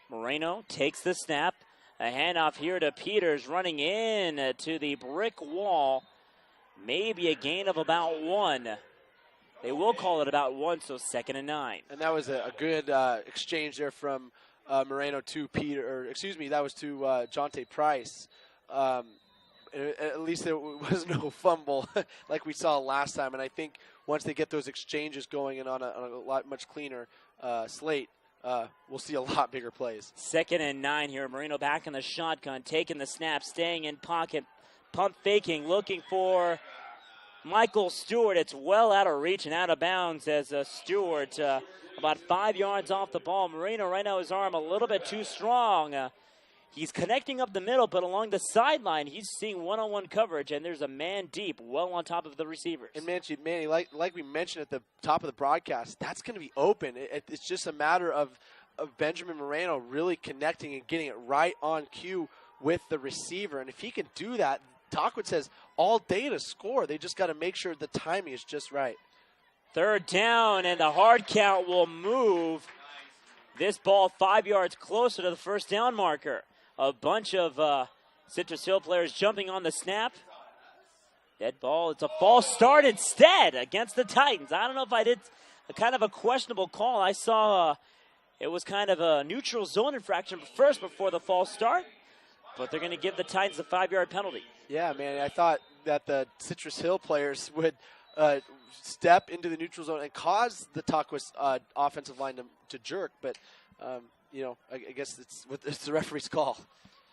Moreno takes the snap. A handoff here to Peters, running in to the brick wall. Maybe a gain of about 1. They will call it about 1, so 2nd and 9. And that was a good exchange there from Moreno to that was to Jonte Price. At least there was no fumble like we saw last time. And I think once they get those exchanges going and on a much cleaner slate, we'll see a lot bigger plays. 2nd and 9 here. Moreno back in the shotgun, taking the snap, staying in pocket, pump faking, looking for Michael Stewart. It's well out of reach and out of bounds as Stewart about 5 yards off the ball. Moreno right now, his arm a little bit too strong. He's connecting up the middle, but along the sideline, he's seeing one-on-one coverage, and there's a man deep well on top of the receivers. And Manny, like we mentioned at the top of the broadcast, that's going to be open. It's just a matter of Benjamin Moreno really connecting and getting it right on cue with the receiver. And if he can do that, Tahquitz has all day to score. They just got to make sure the timing is just right. 3rd down, and the hard count will move this ball 5 yards closer to the 1st down marker. A bunch of Citrus Hill players jumping on the snap. Dead ball. It's a false start instead against the Titans. I don't know if I did a kind of a questionable call. I saw it was kind of a neutral zone infraction first before the false start. But they're going to give the Titans a 5-yard penalty. Yeah, man. I thought that the Citrus Hill players would step into the neutral zone and cause the Tahquitz offensive line to jerk. But I guess it's the referee's call.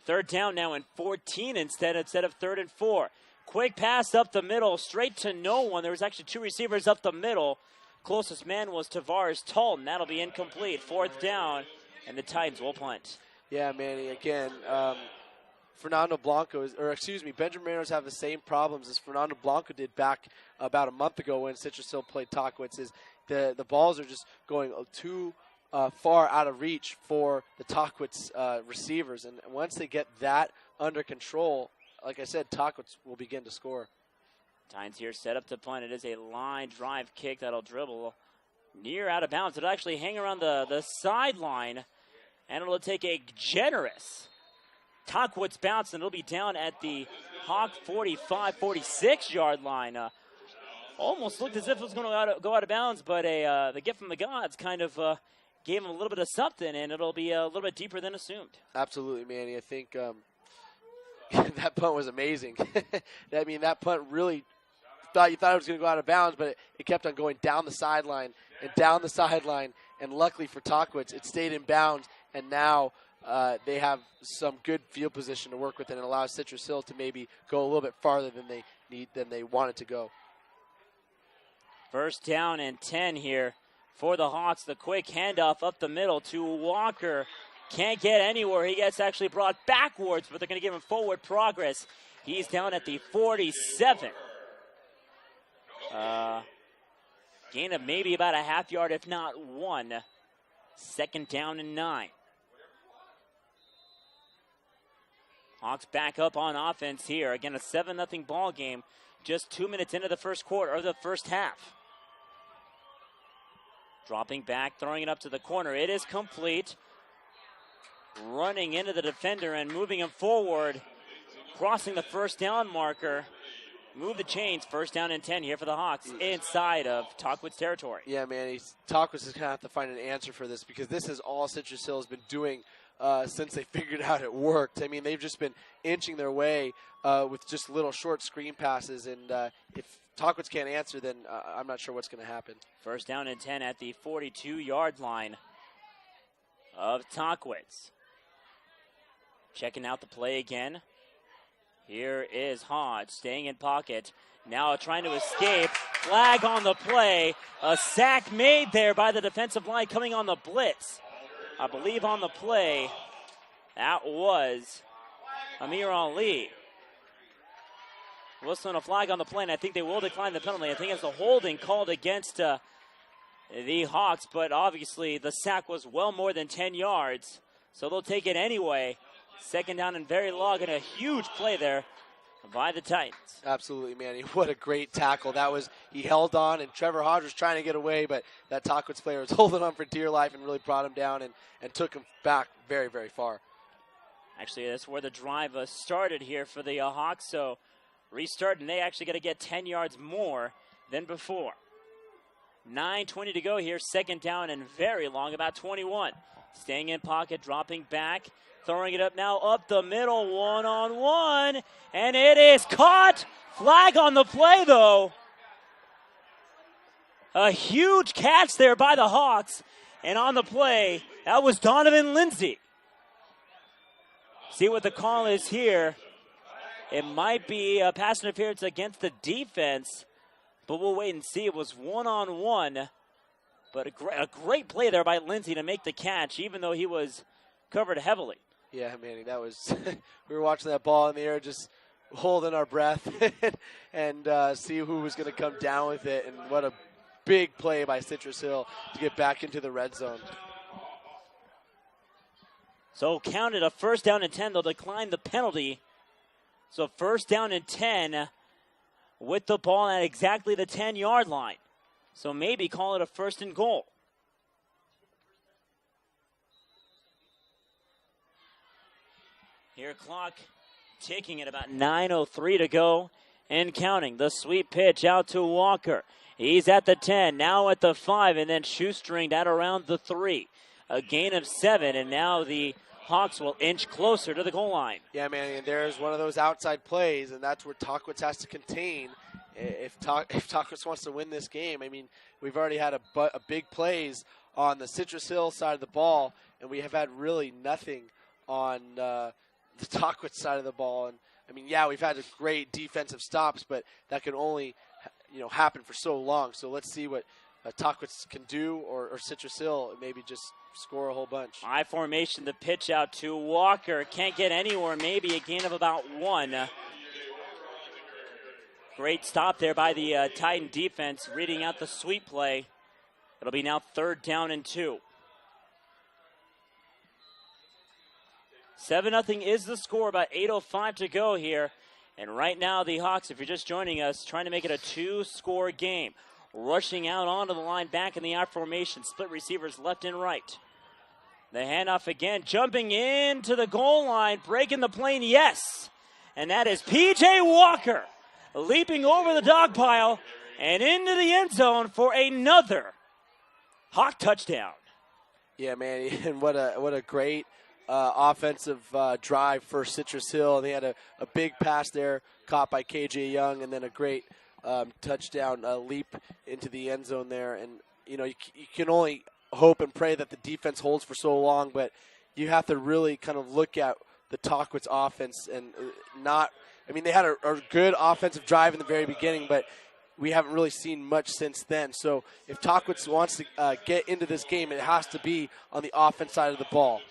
3rd down now and 14 instead of 3rd and 4. Quick pass up the middle, straight to no one. There was actually 2 receivers up the middle. Closest man was Tavares Talton. That'll be incomplete. 4th down, and the Titans will punt. Yeah, Manny, again, Fernando Blanco Benjamin Moreno's have the same problems as Fernando Blanco did back about a month ago when Citrus Hill played Tahquitz. The balls are just going too far out of reach for the Tahquitz receivers. And once they get that under control, like I said, Tahquitz will begin to score. Titans here set up to punt. It is a line drive kick that'll dribble near out of bounds. It'll actually hang around the sideline, and it'll take a generous Tahquitz bounce, and it'll be down at the Hawk 45, 46-yard line. Almost looked as if it was going to go out of bounds, but the gift from the gods kind of gave him a little bit of something, and it'll be a little bit deeper than assumed. Absolutely, Manny. I think that punt was amazing. I mean, that punt really you thought it was going to go out of bounds, but it kept on going down the sideline and down the sideline. And luckily for Tahquitz, it stayed in bounds, and now they have some good field position to work with, and it allows Citrus Hill to maybe go a little bit farther than they wanted to go. First down and 10 here for the Hawks. The quick handoff up the middle to Walker. Can't get anywhere. He gets actually brought backwards, but they're going to give him forward progress. He's down at the 47. Gain of maybe about a half yard, if not one. Second down and 9. Hawks back up on offense here. Again, a 7-0 ball game. Just 2 minutes into the first quarter, or the first half. Dropping back, throwing it up to the corner. It is complete. Running into the defender and moving him forward. Crossing the first down marker. Move the chains. First down and 10 here for the Hawks inside of Tahquitz territory. Yeah, man. Tahquitz is going to have to find an answer for this, because this is all Citrus Hill has been doing since they figured out it worked. I mean, they've just been inching their way with just little short screen passes, and if Tahquitz can't answer, then I'm not sure what's going to happen. First down and 10 at the 42-yard line of Tahquitz. Checking out the play again. Here is Hodge staying in pocket. Now trying to escape. Flag on the play. A sack made there by the defensive line coming on the blitz. I believe on the play, that was Amir Ali. Whistling a flag on the play, and I think they will decline the penalty. I think it's a holding called against the Hawks, but obviously the sack was well more than 10 yards, so they'll take it anyway. Second down and very long, and a huge play there by the Titans. Absolutely, Manny. What a great tackle. That was, he held on, and Trevor Hodge was trying to get away, but that Tahquitz player was holding on for dear life and really brought him down and took him back very, very far. Actually, that's where the drive started here for the Hawks, so restart, and they actually got to get 10 yards more than before. 9:20 to go here, second down and very long, about 21. Staying in pocket, dropping back. Throwing it up now up the middle, one-on-one, and it is caught. Flag on the play, though. A huge catch there by the Hawks, and on the play, that was Donovan Lindsay. See what the call is here. It might be a pass interference against the defense, but we'll wait and see. It was one-on-one, but a great play there by Lindsay to make the catch, even though he was covered heavily. Yeah, Manny, that was, we were watching that ball in the air, just holding our breath and see who was going to come down with it. And what a big play by Citrus Hill to get back into the red zone. So counted a first down and 10. They'll decline the penalty. So first down and 10 with the ball at exactly the 10-yard line. So maybe call it a first and goal. Here, clock ticking at about 9:03 to go and counting. The sweep pitch out to Walker. He's at the 10, now at the 5, and then shoestringed at around the 3. A gain of 7, and now the Hawks will inch closer to the goal line. Yeah, man, and there's one of those outside plays, and that's where Tahquitz has to contain if Tahquitz wants to win this game. I mean, we've already had a big plays on the Citrus Hill side of the ball, and we have had really nothing on the Tahquitz side of the ball. And I mean, yeah, we've had a great defensive stops, but that can only, happen for so long. So let's see what Tahquitz can do, or Citrus Hill maybe just score a whole bunch. High formation, the pitch out to Walker. Can't get anywhere, maybe a gain of about 1. Great stop there by the Titan defense, reading out the sweep play. It'll be now third down and 2. 7-0 is the score, about 8:05 to go here. And right now the Hawks, if you're just joining us, trying to make it a 2-score game. Rushing out onto the line, back in the I formation, split receivers left and right. The handoff again, jumping into the goal line, breaking the plane, yes. And that is P.J. Walker, leaping over the dog pile and into the end zone for another Hawk touchdown. Yeah, man, and what a great offensive drive for Citrus Hill. They had a big pass there caught by KJ Young, and then a great touchdown leap into the end zone there. And you can only hope and pray that the defense holds for so long, but you have to really kind of look at the Tahquitz offense and not. I mean, they had a good offensive drive in the very beginning, but we haven't really seen much since then. So if Tahquitz wants to get into this game, it has to be on the offense side of the ball.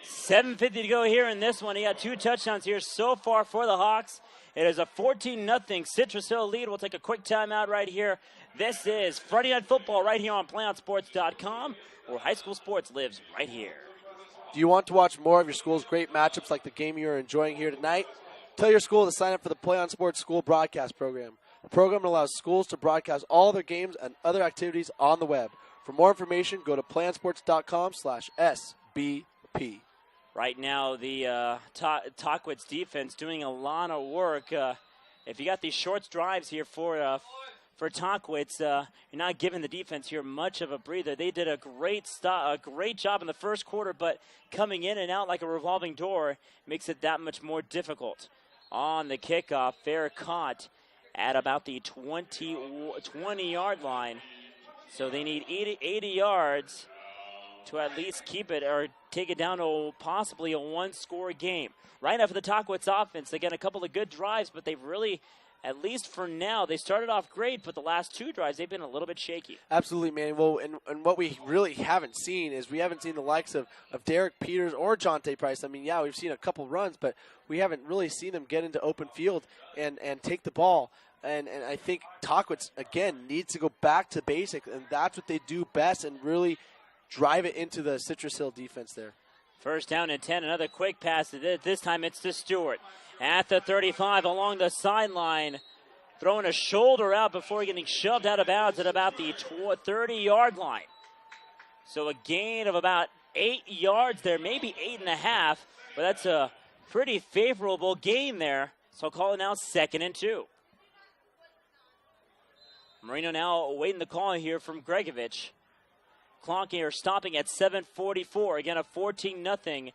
7:50 to go here in this one. He got 2 touchdowns here so far for the Hawks. It is a 14-0 Citrus Hill lead. We'll take a quick timeout right here. This is Friday Night Football right here on PlayOnSports.com, where high school sports lives right here. Do you want to watch more of your school's great matchups like the game you're enjoying here tonight? Tell your school to sign up for the Play on Sports School Broadcast Program. The program allows schools to broadcast all their games and other activities on the web. For more information, go to playonsports.com/SBP. Right now, the Tahquitz defense doing a lot of work. If you got these short drives here for Tahquitz, you're not giving the defense here much of a breather. They did a great job in the first quarter, but coming in and out like a revolving door makes it that much more difficult. On the kickoff, fair caught at about the 20-yard line. So they need 80 yards to at least keep it or take it down to possibly a one-score game. Right now for the Tahquitz offense, again, a couple of good drives, but they've really, at least for now, they started off great, but the last 2 drives, they've been a little bit shaky. Absolutely, man. Well, and what we really haven't seen is we haven't seen the likes of Derek Peters or Jonte Price. I mean, yeah, we've seen a couple runs, but we haven't really seen them get into open field and take the ball. And I think Tahquitz, again, needs to go back to basics, and that's what they do best and really drive it into the Citrus Hill defense there. First down and 10, another quick pass. This time it's to Stewart. At the 35 along the sideline, throwing a shoulder out before getting shoved out of bounds at about the 30-yard line. So a gain of about 8 yards there, maybe 8.5, but that's a pretty favorable gain there. So call it now 2nd and 2. Marino now awaiting the call here from Gregovich. Clock here stopping at 7:44. Again, a 14-0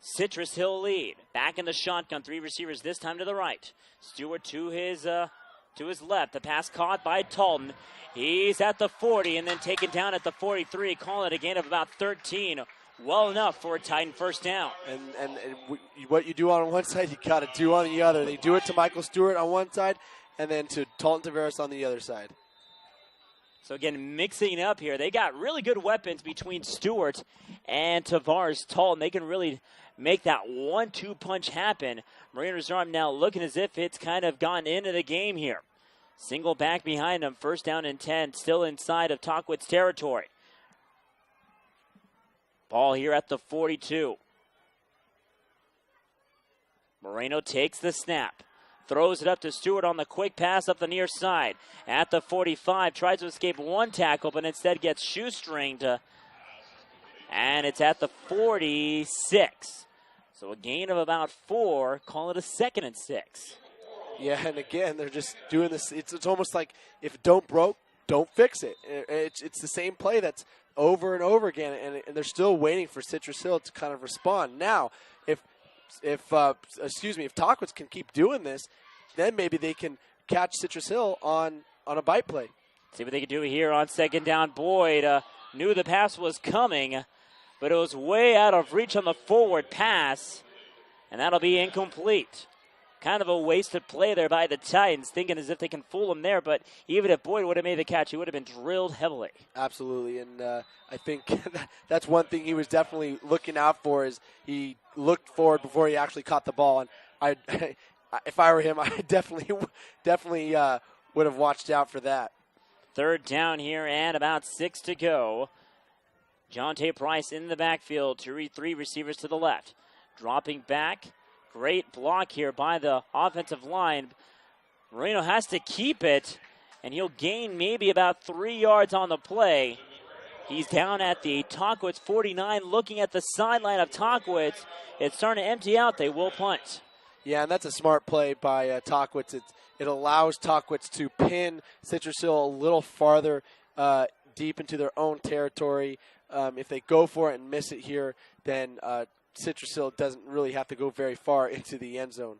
Citrus Hill lead. Back in the shotgun, 3 receivers this time to the right. Stewart to his left. The pass caught by Talton. He's at the 40 and then taken down at the 43. Calling it a gain of about 13. Well enough for a Titan first down. And what you do on one side, you got to do on the other. They do it to Michael Stewart on one side, and then to Talton Tavares on the other side. So again, mixing up here. They got really good weapons between Stewart and Tavares Talton. They can really make that 1-2 punch happen. Marino's arm now looking as if it's kind of gotten into the game here. Single back behind them. First down and 10. Still inside of Tahquitz territory. Ball here at the 42. Moreno takes the snap. Throws it up to Stewart on the quick pass up the near side. At the 45, tries to escape one tackle, but instead gets shoestringed. And it's at the 46. So a gain of about 4. Call it a 2nd and 6. Yeah, and again, they're just doing this. It's almost like if it don't broke, don't fix it. It's the same play that's over and over again, and they're still waiting for Citrus Hill to kind of respond. Now, if Tahquitz can keep doing this, then maybe they can catch Citrus Hill on a bite play. See what they can do here on 2nd down. Boyd knew the pass was coming, but it was way out of reach on the forward pass, and that'll be incomplete. Kind of a wasted play there by the Titans, thinking as if they can fool him there, but even if Boyd would have made the catch, he would have been drilled heavily. Absolutely, and I think that's one thing he was definitely looking out for is he looked forward before he actually caught the ball, and if I were him, I definitely would have watched out for that. 3rd down here and about 6 to go. Jonte Price in the backfield, 3 receivers to the left. Dropping back. Great block here by the offensive line. Moreno has to keep it, and he'll gain maybe about 3 yards on the play. He's down at the Tahquitz 49, looking at the sideline of Tahquitz. It's starting to empty out. They will punt. Yeah, and that's a smart play by Tahquitz. It allows Tahquitz to pin Citrus Hill a little farther deep into their own territory. if they go for it and miss it here, then Citrus Hill doesn't really have to go very far into the end zone.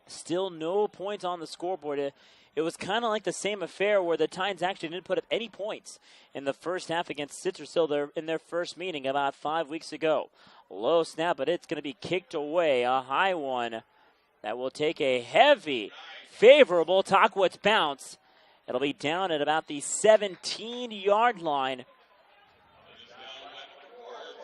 Still no points on the scoreboard. It was kind of like the same affair where the Titans actually didn't put up any points in the first half against Citrus Hill in their first meeting about 5 weeks ago. Low snap, but it's going to be kicked away. A high one that will take a heavy, favorable Tahquitz bounce. It'll be down at about the 17-yard line.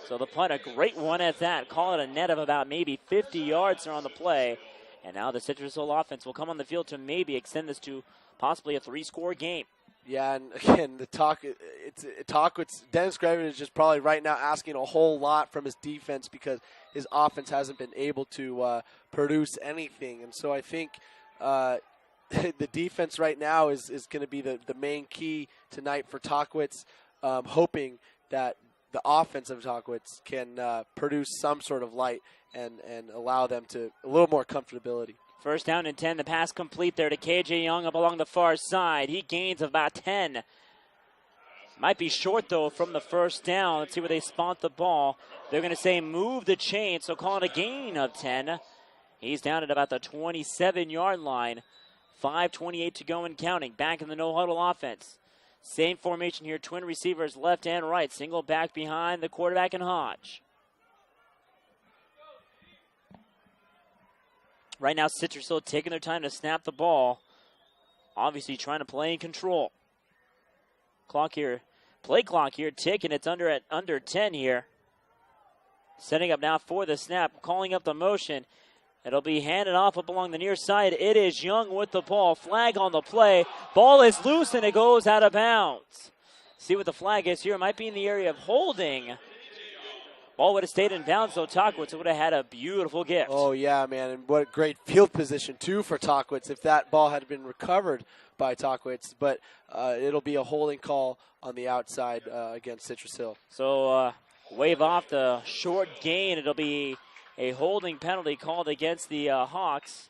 So the punt, a great one at that. Call it a net of about maybe 50 yards there on the play. And now the Citrus Hill offense will come on the field to maybe extend this to possibly a 3-score game. Yeah, and again, Tahquitz, Dennis Greven is just probably right now asking a whole lot from his defense because his offense hasn't been able to produce anything. And so I think the defense right now is going to be the main key tonight for Tahquitz, hoping that the offense of Tahquitz can produce some sort of light and allow them to a little more comfortability. First down and 10, the pass complete there to KJ Young up along the far side. He gains about 10. Might be short, though, from the first down. Let's see where they spot the ball. They're going to say move the chain, so call it a gain of 10. He's down at about the 27-yard line. 5:28 to go and counting. Back in the no-huddle offense. Same formation here, twin receivers left and right. Single back behind the quarterback and Hodge. Right now, Citrus Hill taking their time to snap the ball. Obviously trying to play in control. Play clock here ticking. It's under 10 here. Setting up now for the snap, calling up the motion. It'll be handed off up along the near side. It is Young with the ball. Flag on the play. Ball is loose and it goes out of bounds. See what the flag is here. It might be in the area of holding. Ball would have stayed in bounds, though. Tahquitz would have had a beautiful gift. Oh, yeah, man. And what great field position, too, for Tahquitz if that ball had been recovered by Tahquitz. But it'll be a holding call on the outside against Citrus Hill. So wave off the short gain. It'll be a holding penalty called against the Hawks.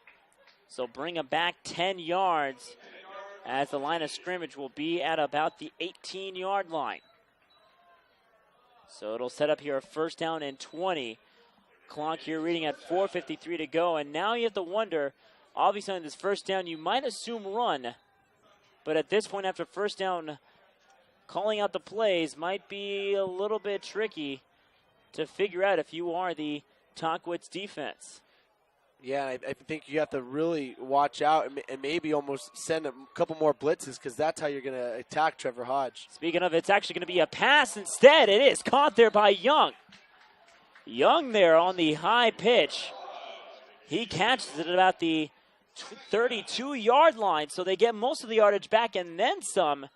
So bring them back 10 yards as the line of scrimmage will be at about the 18-yard line. So it'll set up here a first down and 20. Clock here reading at 4:53 to go. And now you have to wonder, obviously on this first down, you might assume run. But at this point after first down, calling out the plays might be a little bit tricky to figure out if you are the Tahquitz defense. Yeah, I think you have to really watch out and maybe almost send a couple more blitzes because that's how you're going to attack Trevor Hodge. Speaking of, it's actually going to be a pass instead. It is caught there by Young. Young there on the high pitch. He catches it at about the 32-yard line, so they get most of the yardage back and then some.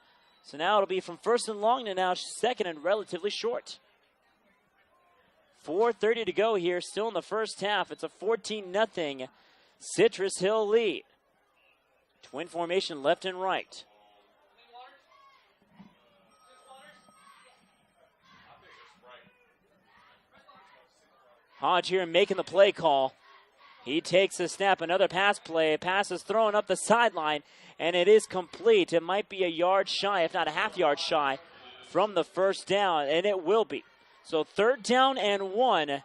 So now it'll be from first and long to now second and relatively short. 4:30 to go here, still in the first half. It's a 14-0 Citrus Hill lead. Twin formation left and right. Hodge here making the play call. He takes a snap, another pass play. Pass is thrown up the sideline, and it is complete. It might be a yard shy, if not a half yard shy, from the first down, and it will be. So third down and 1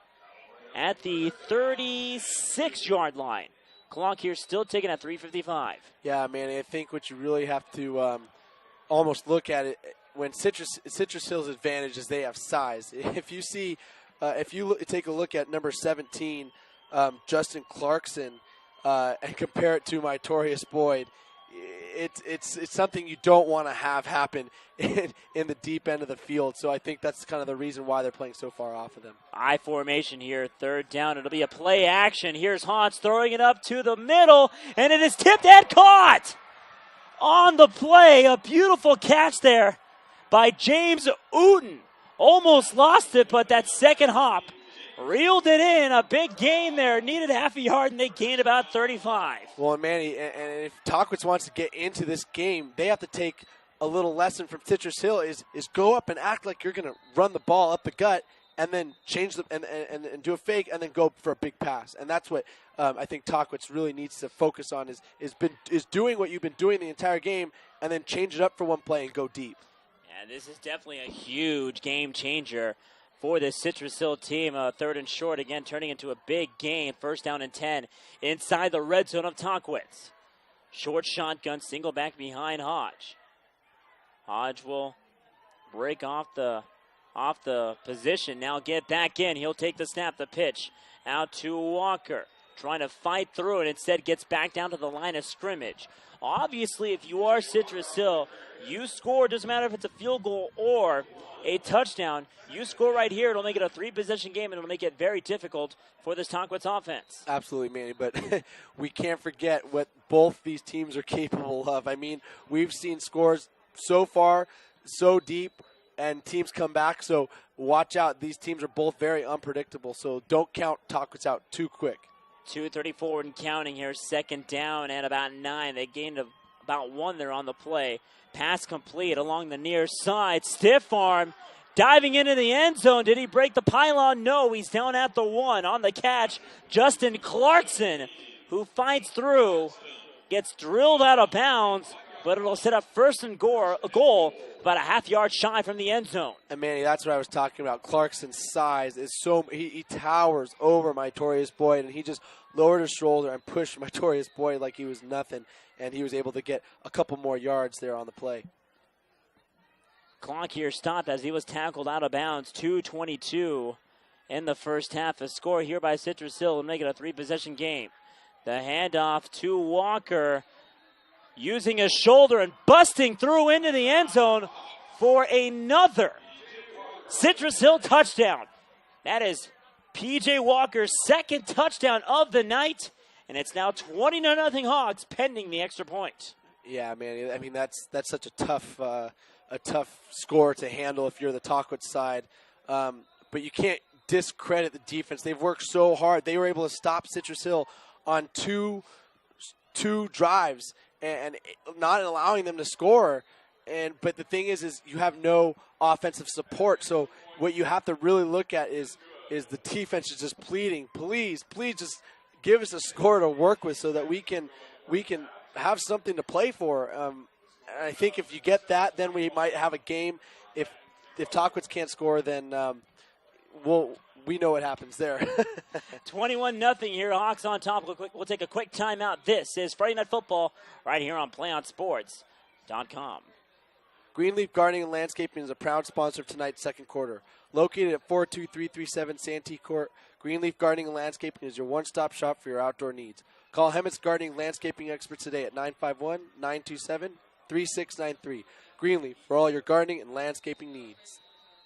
at the 36-yard line. Clock here still ticking at 3:55. Yeah, man, I think what you really have to almost look at it when Citrus Hill's advantage is they have size. If you see, take a look at number 17, Justin Clarkson, and compare it to Mytorius Boyd, it's something you don't want to have happen in the deep end of the field. So I think that's kind of the reason why they're playing so far off of them. I formation here, third down. It'll be a play action. Here's Hodge throwing it up to the middle, and it is tipped and caught on the play. A beautiful catch there by James Uten. Almost lost it, but that second hop reeled it in. A big gain there. Needed half a yard, and they gained about 35. Well, Manny, and if Tahquitz wants to get into this game, they have to take a little lesson from Citrus Hill is go up and act like you're going to run the ball up the gut and then change the and do a fake and then go for a big pass. And that's what I think Tahquitz really needs to focus on is doing what you've been doing the entire game and then change it up for one play and go deep. And this is definitely a huge game changer for this Citrus Hill team. 3rd and short, again, turning into a big game. 1st down and 10 inside the red zone of Tahquitz. Short shotgun, single back behind Hodge. Hodge will break off the position. Now get back in. He'll take the snap, the pitch out to Walker. Trying to fight through it, instead gets back down to the line of scrimmage. Obviously, if you are Citrus Hill, you score. Doesn't matter if it's a field goal or a touchdown. You score right here, it'll make it a 3-possession game, and it'll make it very difficult for this Tahquitz offense. Absolutely, Manny, but we can't forget what both these teams are capable of. I mean, we've seen scores so far, so deep, and teams come back, so watch out. These teams are both very unpredictable, so don't count Tahquitz out too quick. 2:34 and counting here, 2nd down and about 9. They gained about 1 there on the play. Pass complete along the near side. Stiff arm, diving into the end zone. Did he break the pylon? No, he's down at the 1. On the catch, Justin Clarkson, who fights through, gets drilled out of bounds, but it'll set up 1st and goal about a half-yard shy from the end zone. And Manny, that's what I was talking about. Clarkson's size is he towers over Mytorius Boyd, and he just lowered his shoulder and pushed Mytorius Boyd like he was nothing, and he was able to get a couple more yards there on the play. Clock here stopped as he was tackled out of bounds. 2:22 in the first half. A score here by Citrus Hill will make it a 3-possession game. The handoff to Walker, using his shoulder and busting through into the end zone for another Citrus Hill touchdown. That is P.J. Walker's 2nd touchdown of the night, and it's now 20-0 Hogs pending the extra point. Yeah, man. I mean, that's such a tough score to handle if you're the Tahquitz side. But you can't discredit the defense. They've worked so hard. They were able to stop Citrus Hill on two drives and not allowing them to score. But the thing is you have no offensive support. So what you have to really look at is the defense is just pleading, please just give us a score to work with so that we can have something to play for. I think if you get that, then we might have a game. If Tahquitz can't score, then we know what happens there. 21-0 here. Hawks on top. We'll take a quick timeout. This is Friday Night Football right here on PlayOnSports.com. Greenleaf Gardening and Landscaping is a proud sponsor of tonight's 2nd quarter. Located at 42337 Santee Court, Greenleaf Gardening and Landscaping is your one-stop shop for your outdoor needs. Call Hemet's Gardening and Landscaping experts today at 951-927-3693. Greenleaf, for all your gardening and landscaping needs.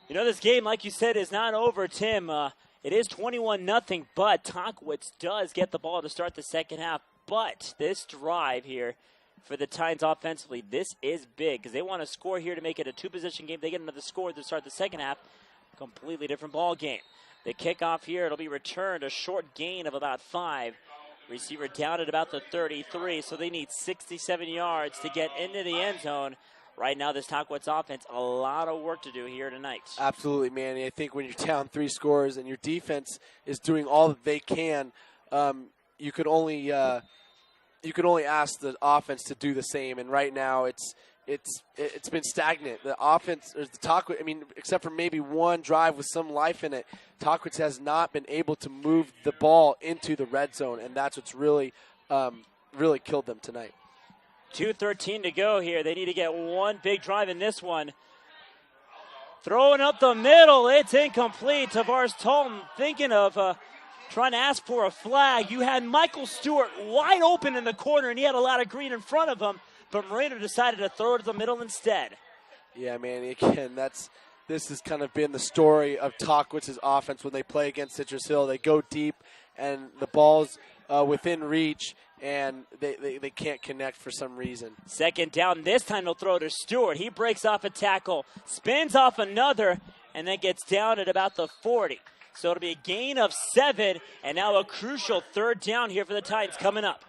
You know, this game, like you said, is not over, Tim. It is 21-0, but Tahquitz does get the ball to start the second half. But this drive here for the Titans offensively, this is big because they want to score here to make it a 2-possession game. They get another score to start the second half. Completely different ball game. The kickoff here, it'll be returned, a short gain of about 5. Receiver down at about the 33, so they need 67 yards to get into the end zone. Right now, this Tahquitz offense, a lot of work to do here tonight. Absolutely, Manny. I think when you're down 3 scores and your defense is doing all that they can, you could only ask the offense to do the same. And right now, it's been stagnant. The offense, or the Tahquitz, I mean, except for maybe one drive with some life in it, Tahquitz has not been able to move the ball into the red zone, and that's what's really killed them tonight. 2:13 to go here. They need to get one big drive in this one. Throwing up the middle. It's incomplete. Tavares Tolton thinking of trying to ask for a flag. You had Michael Stewart wide open in the corner, and he had a lot of green in front of him, but Moreno decided to throw it to the middle instead. Yeah, man, again, this has kind of been the story of Tahquitz's offense when they play against Citrus Hill. They go deep, and the ball's within reach, and they can't connect for some reason. Second down. This time they'll throw to Stewart. He breaks off a tackle, spins off another, and then gets down at about the 40. So it'll be a gain of 7, and now a crucial 3rd down here for the Titans coming up.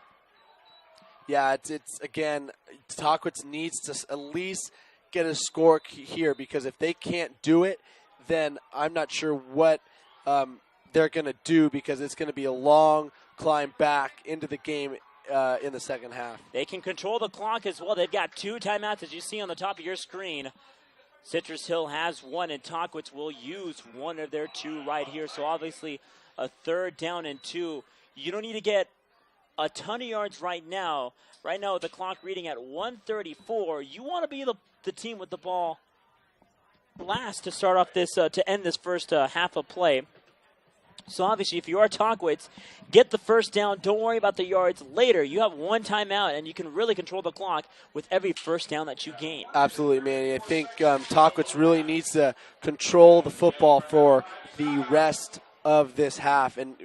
Yeah, it's again, Tahquitz needs to at least get a score here, because if they can't do it, then I'm not sure what they're going to do, because it's going to be a long climb back into the game in the second half. They can control the clock as well. They've got 2 timeouts, as you see on the top of your screen. Citrus Hill has one, and Tahquitz will use one of their two right here. So obviously a 3rd down and 2. You don't need to get a ton of yards right now. Right now with the clock reading at 1:34, you want to be the team with the ball last to start off this, to end this first half of play. So obviously, if you are Tahquitz, get the 1st down. Don't worry about the yards later. You have one timeout, and you can really control the clock with every 1st down that you gain. Absolutely, Manny. I think Tahquitz really needs to control the football for the rest of this half, and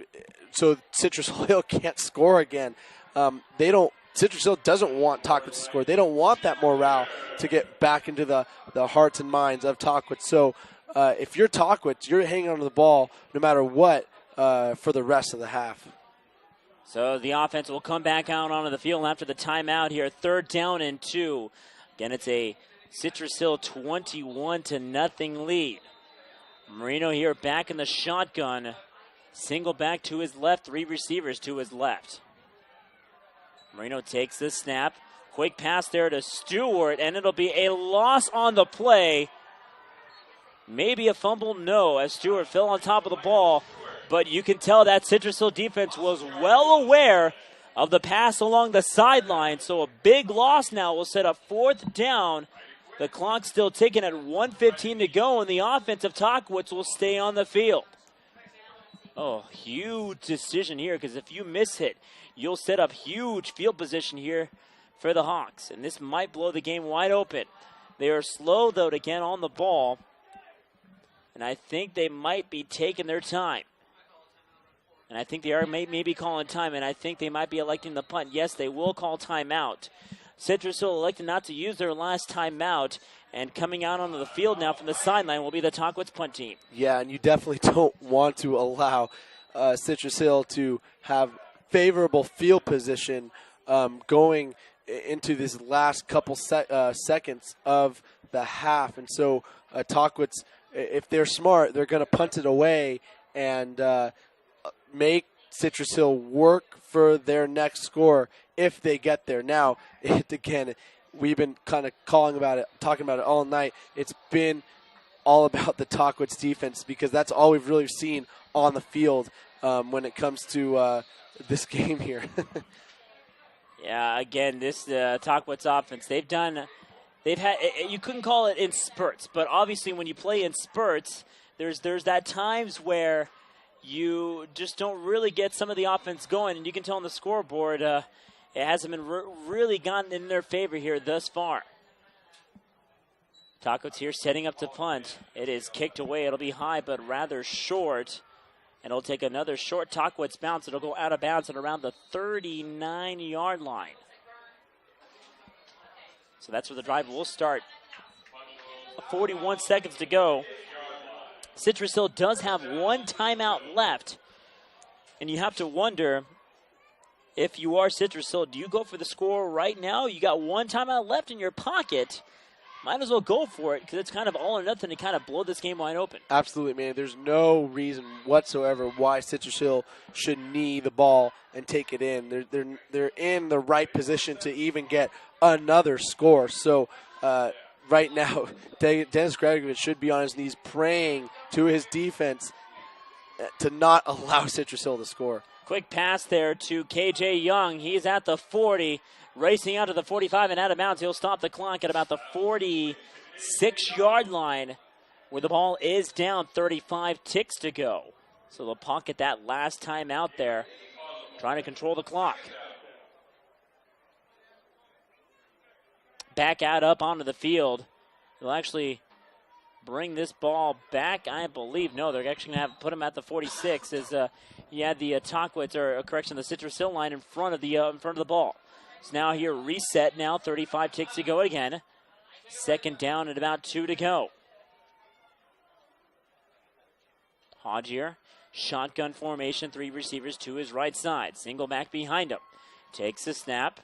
so Citrus Hill can't score again. Citrus Hill doesn't want Tahquitz to score. They don't want that morale to get back into the hearts and minds of Tahquitz. So if you're Tahquitz, you're hanging on to the ball no matter what for the rest of the half. So the offense will come back out onto the field after the timeout here. 3rd down and 2. Again, it's a Citrus Hill 21-0 lead. Marino here back in the shotgun. Single back to his left, 3 receivers to his left. Marino takes the snap. Quick pass there to Stewart, and it'll be a loss on the play. Maybe a fumble, no, as Stewart fell on top of the ball. But you can tell that Citrus Hill defense was well aware of the pass along the sideline. So a big loss now will set up 4th down. The clock's still ticking at 1:15 to go, and the offense of Tahquitz will stay on the field. Oh, huge decision here, because if you miss it, you'll set up huge field position here for the Hawks. And this might blow the game wide open. They are slow, though, to get on the ball. And I think they might be taking their time. And I think they are maybe calling time, and I think they might be electing the punt. Yes, they will call timeout. Citrus Hill elected not to use their last timeout, and coming out onto the field now from the sideline will be the Tahquitz punt team. Yeah, and you definitely don't want to allow Citrus Hill to have favorable field position going into this last couple seconds of the half. And so Tahquitz, if they're smart, they're going to punt it away and make Citrus Hill work for their next score if they get there. Now, again, we've been kind of talking about it all night. It's been all about the Tahquitz defense because that's all we've really seen on the field when it comes to this game here. Yeah, again, this Tahquitz offense, they've had, you couldn't call it in spurts, but obviously when you play in spurts, there's that times where you just don't really get some of the offense going, and you can tell on the scoreboard it hasn't been really gotten in their favor here thus far. Tahquitz here setting up to punt. It is kicked away. It'll be high, but rather short. And it'll take another short Tahquitz bounce. It'll go out of bounds at around the 39-yard line. So that's where the drive will start. 41 seconds to go. Citrus Hill does have one timeout left. And you have to wonder, if you are Citrus Hill, do you go for the score right now? You got one timeout left in your pocket. Might as well go for it because it's kind of all or nothing to kind of blow this game wide open. Absolutely, man. There's no reason whatsoever why Citrus Hill should knee the ball and take it in. They're in the right position to even get another score. So right now, Dennis Gregovich should be on his knees praying to his defense to not allow Citrus Hill to score. Quick pass there to KJ Young. He's at the 40. Racing out to the 45 and out of bounds. He'll stop the clock at about the 46-yard line where the ball is down. 35 ticks to go. So they'll pocket that last time out there, trying to control the clock. Back out up onto the field. They'll actually bring this ball back, I believe. No, they're actually going to put him at the 46 as you had the Tahquitz, or correction, the Citrus Hill line in front of the ball. So now here, reset now, 35 ticks to go again. Second down and about 2 to go. Hodgier, shotgun formation, 3 receivers to his right side. Single back behind him. Takes the snap,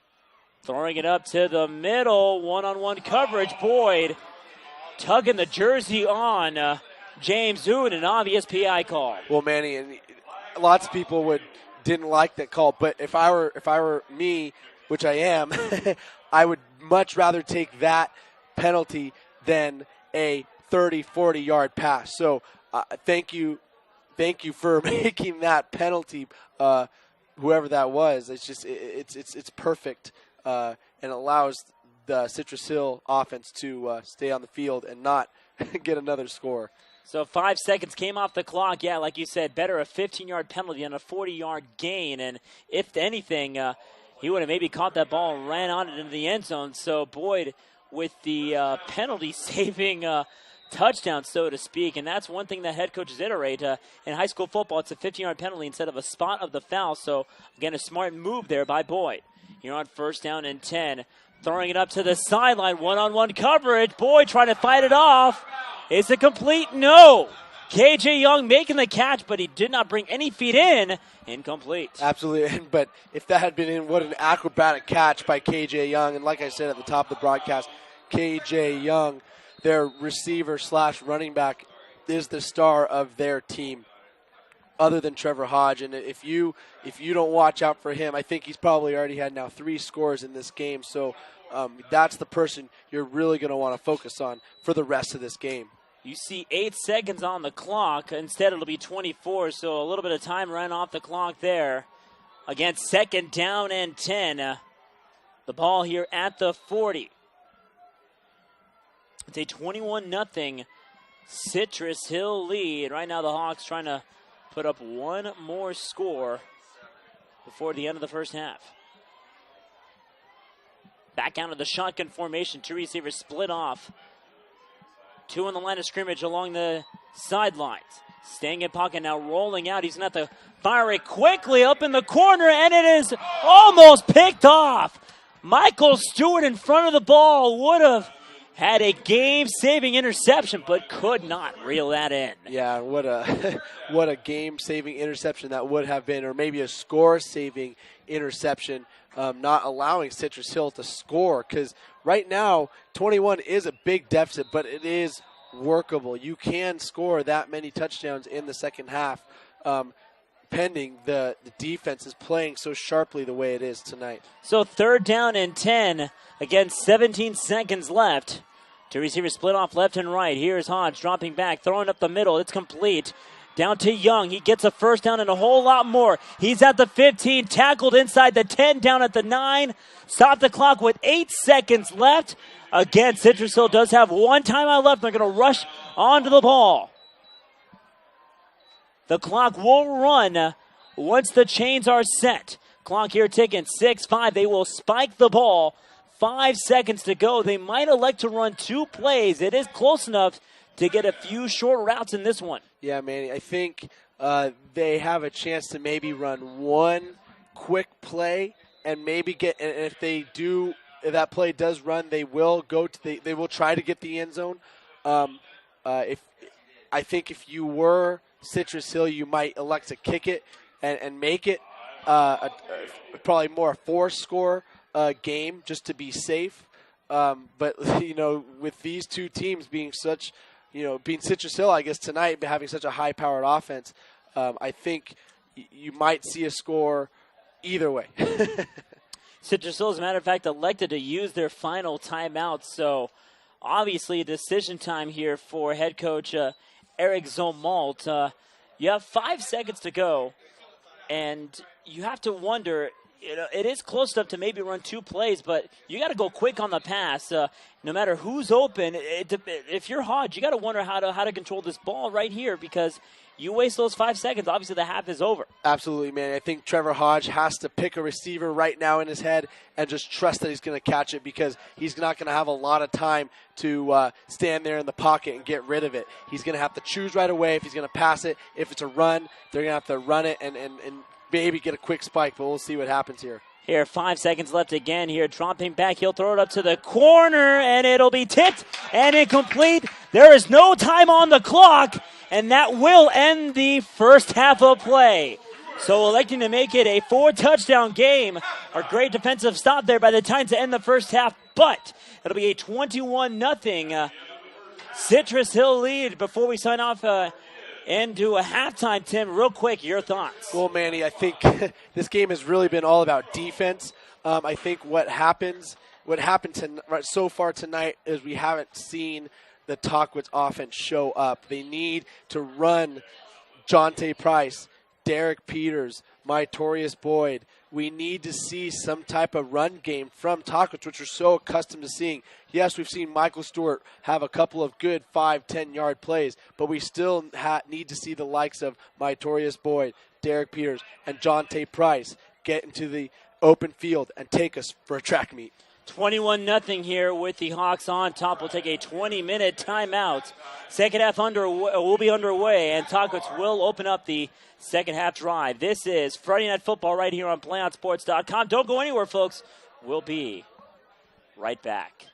throwing it up to the middle. One-on-one coverage. Boyd tugging the jersey on James Hood, an obvious PI call. Well, Manny, and lots of people didn't like that call, but if I were me, which I am, I would much rather take that penalty than a 30, 40-yard pass. So thank you for making that penalty, whoever that was. It's just it's perfect, and allows the Citrus Hill offense to stay on the field and not get another score. So 5 seconds came off the clock. Yeah, like you said, better a 15-yard penalty than a 40-yard gain. And if anything, he would have maybe caught that ball and ran on it into the end zone. So Boyd with the penalty-saving touchdown, so to speak. And that's one thing that head coaches iterate. In high school football, it's a 15-yard penalty instead of a spot of the foul. So, again, a smart move there by Boyd. Here on 1st down and 10. Throwing it up to the sideline. One-on-one coverage. Boyd trying to fight it off. Is it complete? No. KJ Young making the catch, but he did not bring any feet in. Incomplete. Absolutely. But if that had been in, what an acrobatic catch by KJ Young. And like I said at the top of the broadcast, KJ Young, their receiver / running back, is the star of their team other than Trevor Hodge. And if you don't watch out for him, I think he's probably already had now 3 scores in this game. So that's the person you're really going to want to focus on for the rest of this game. You see 8 seconds on the clock. Instead, it'll be 24, so a little bit of time ran off the clock there. Again, 2nd down and 10. The ball here at the 40. It's a 21-0 Citrus Hill lead. Right now, the Hawks trying to put up one more score before the end of the first half. Back out of the shotgun formation. 2 receivers split off. 2 on the line of scrimmage along the sidelines. Staying in pocket now, rolling out. He's going to have to fire it quickly up in the corner, and it is almost picked off. Michael Stewart in front of the ball would have had a game-saving interception, but could not reel that in. Yeah, what a game-saving interception that would have been, or maybe a score-saving interception, not allowing Citrus Hill to score. Because right now, 21 is a big deficit, but it is workable. You can score that many touchdowns in the second half, pending the defense is playing so sharply the way it is tonight. So 3rd down and 10. Again, 17 seconds left. 2 receivers split off left and right. Here's Hodge dropping back, throwing up the middle. It's complete. Down to Young. He gets a 1st down and a whole lot more. He's at the 15, tackled inside the 10, down at the 9. Stop the clock with 8 seconds left. Again, Citrus Hill does have 1 timeout left. They're going to rush onto the ball. The clock will run once the chains are set. Clock here ticking, 6-5. They will spike the ball. 5 seconds to go. They might elect to run 2 plays. It is close enough to get a few short routes in this one. Yeah, Manny, I think they have a chance to maybe run 1 quick play and maybe get. And if they do, if that play does run, they will go to they will try to get the end zone. If you were Citrus Hill, you might elect to kick it and make it probably more a 4-score game just to be safe. But with these 2 teams being such, being Citrus Hill, I guess tonight having such a high-powered offense, I think you might see a score either way. Citrus Hill, as a matter of fact, elected to use their final timeout. So obviously a decision time here for head coach Eric Zomalt. You have 5 seconds to go, and you have to wonder, it is close enough to maybe run 2 plays, but you got to go quick on the pass. No matter who's open, if you're Hodge, you got to wonder how to control this ball right here, because you waste those 5 seconds, obviously the half is over. Absolutely, man. I think Trevor Hodge has to pick a receiver right now in his head and just trust that he's going to catch it, because he's not going to have a lot of time to stand there in the pocket and get rid of it. He's going to have to choose right away if he's going to pass it. If it's a run, they're going to have to run it and maybe get a quick spike, but we'll see what happens here. Here, 5 seconds left again here. Dropping back, he'll throw it up to the corner, and it'll be tipped and incomplete. There is no time on the clock, and that will end the first half of play. So electing to make it a 4-touchdown game. A great defensive stop there by the time to end the first half, but it'll be a 21-0 Citrus Hill lead. Before we sign off into a halftime, Tim, real quick, your thoughts. Well, Manny, I think this game has really been all about defense. I think what happened so far tonight is we haven't seen the Tahquitz offense show up. They need to run Jonte Price, Derek Peters, Mytorius Boyd. We need to see some type of run game from Tahquitz, which we're so accustomed to seeing. Yes, we've seen Michael Stewart have a couple of good 5, 10-yard plays, but we still need to see the likes of Mytorius Boyd, Derek Peters, and Jonte Price get into the open field and take us for a track meet. 21-0 here with the Hawks on top. We'll take a 20-minute timeout. Second half will be underway, and Tahquitz will open up the second half drive. This is Friday Night Football right here on PlayOnSports.com. Don't go anywhere, folks. We'll be right back.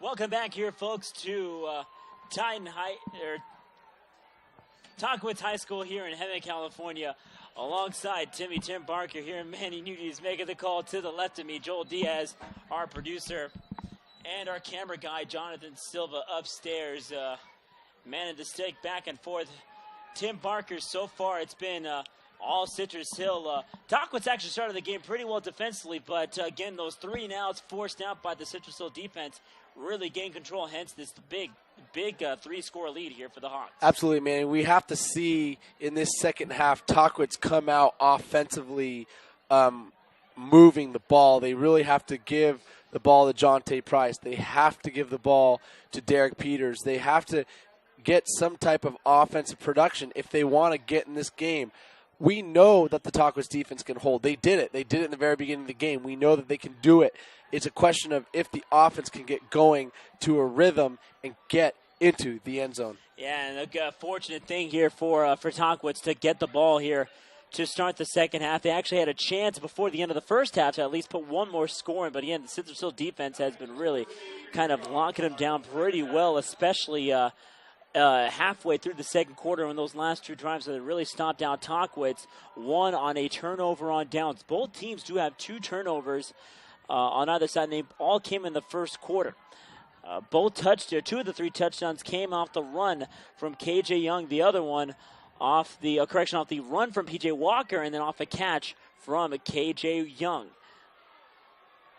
Welcome back here, folks, to Tahquitz High School here in Hemet, California. Alongside Tim Barker here, and Manny Nunes making the call to the left of me. Joel Diaz, our producer, and our camera guy, Jonathan Silva, upstairs. Manning the stick back and forth. Tim Barker, so far it's been all Citrus Hill. Tahquitz actually started the game pretty well defensively, but again, those 3 and outs forced out by the Citrus Hill defense really gained control, hence this big 3-score lead here for the Hawks. Absolutely, man. We have to see in this second half Tahquitz come out offensively moving the ball. They really have to give the ball to Jonte Price. They have to give the ball to Derek Peters. They have to get some type of offensive production if they want to get in this game. We know that the Tahquitz defense can hold. They did it. They did it in the very beginning of the game. We know that they can do it. It's a question of if the offense can get going to a rhythm and get into the end zone. Yeah, and a fortunate thing here for Tahquitz to get the ball here to start the second half. They actually had a chance before the end of the first half to at least put one more score in, but again, the Citrus Hill defense has been really kind of locking them down pretty well, especially halfway through the second quarter on those last 2 drives that really stopped down Tahquitz. One on a turnover on downs. Both teams do have 2 turnovers on either side, and they all came in the first quarter. 2 of the 3 touchdowns came off the run from KJ Young. The other one off the run from PJ Walker, and then off a catch from KJ Young.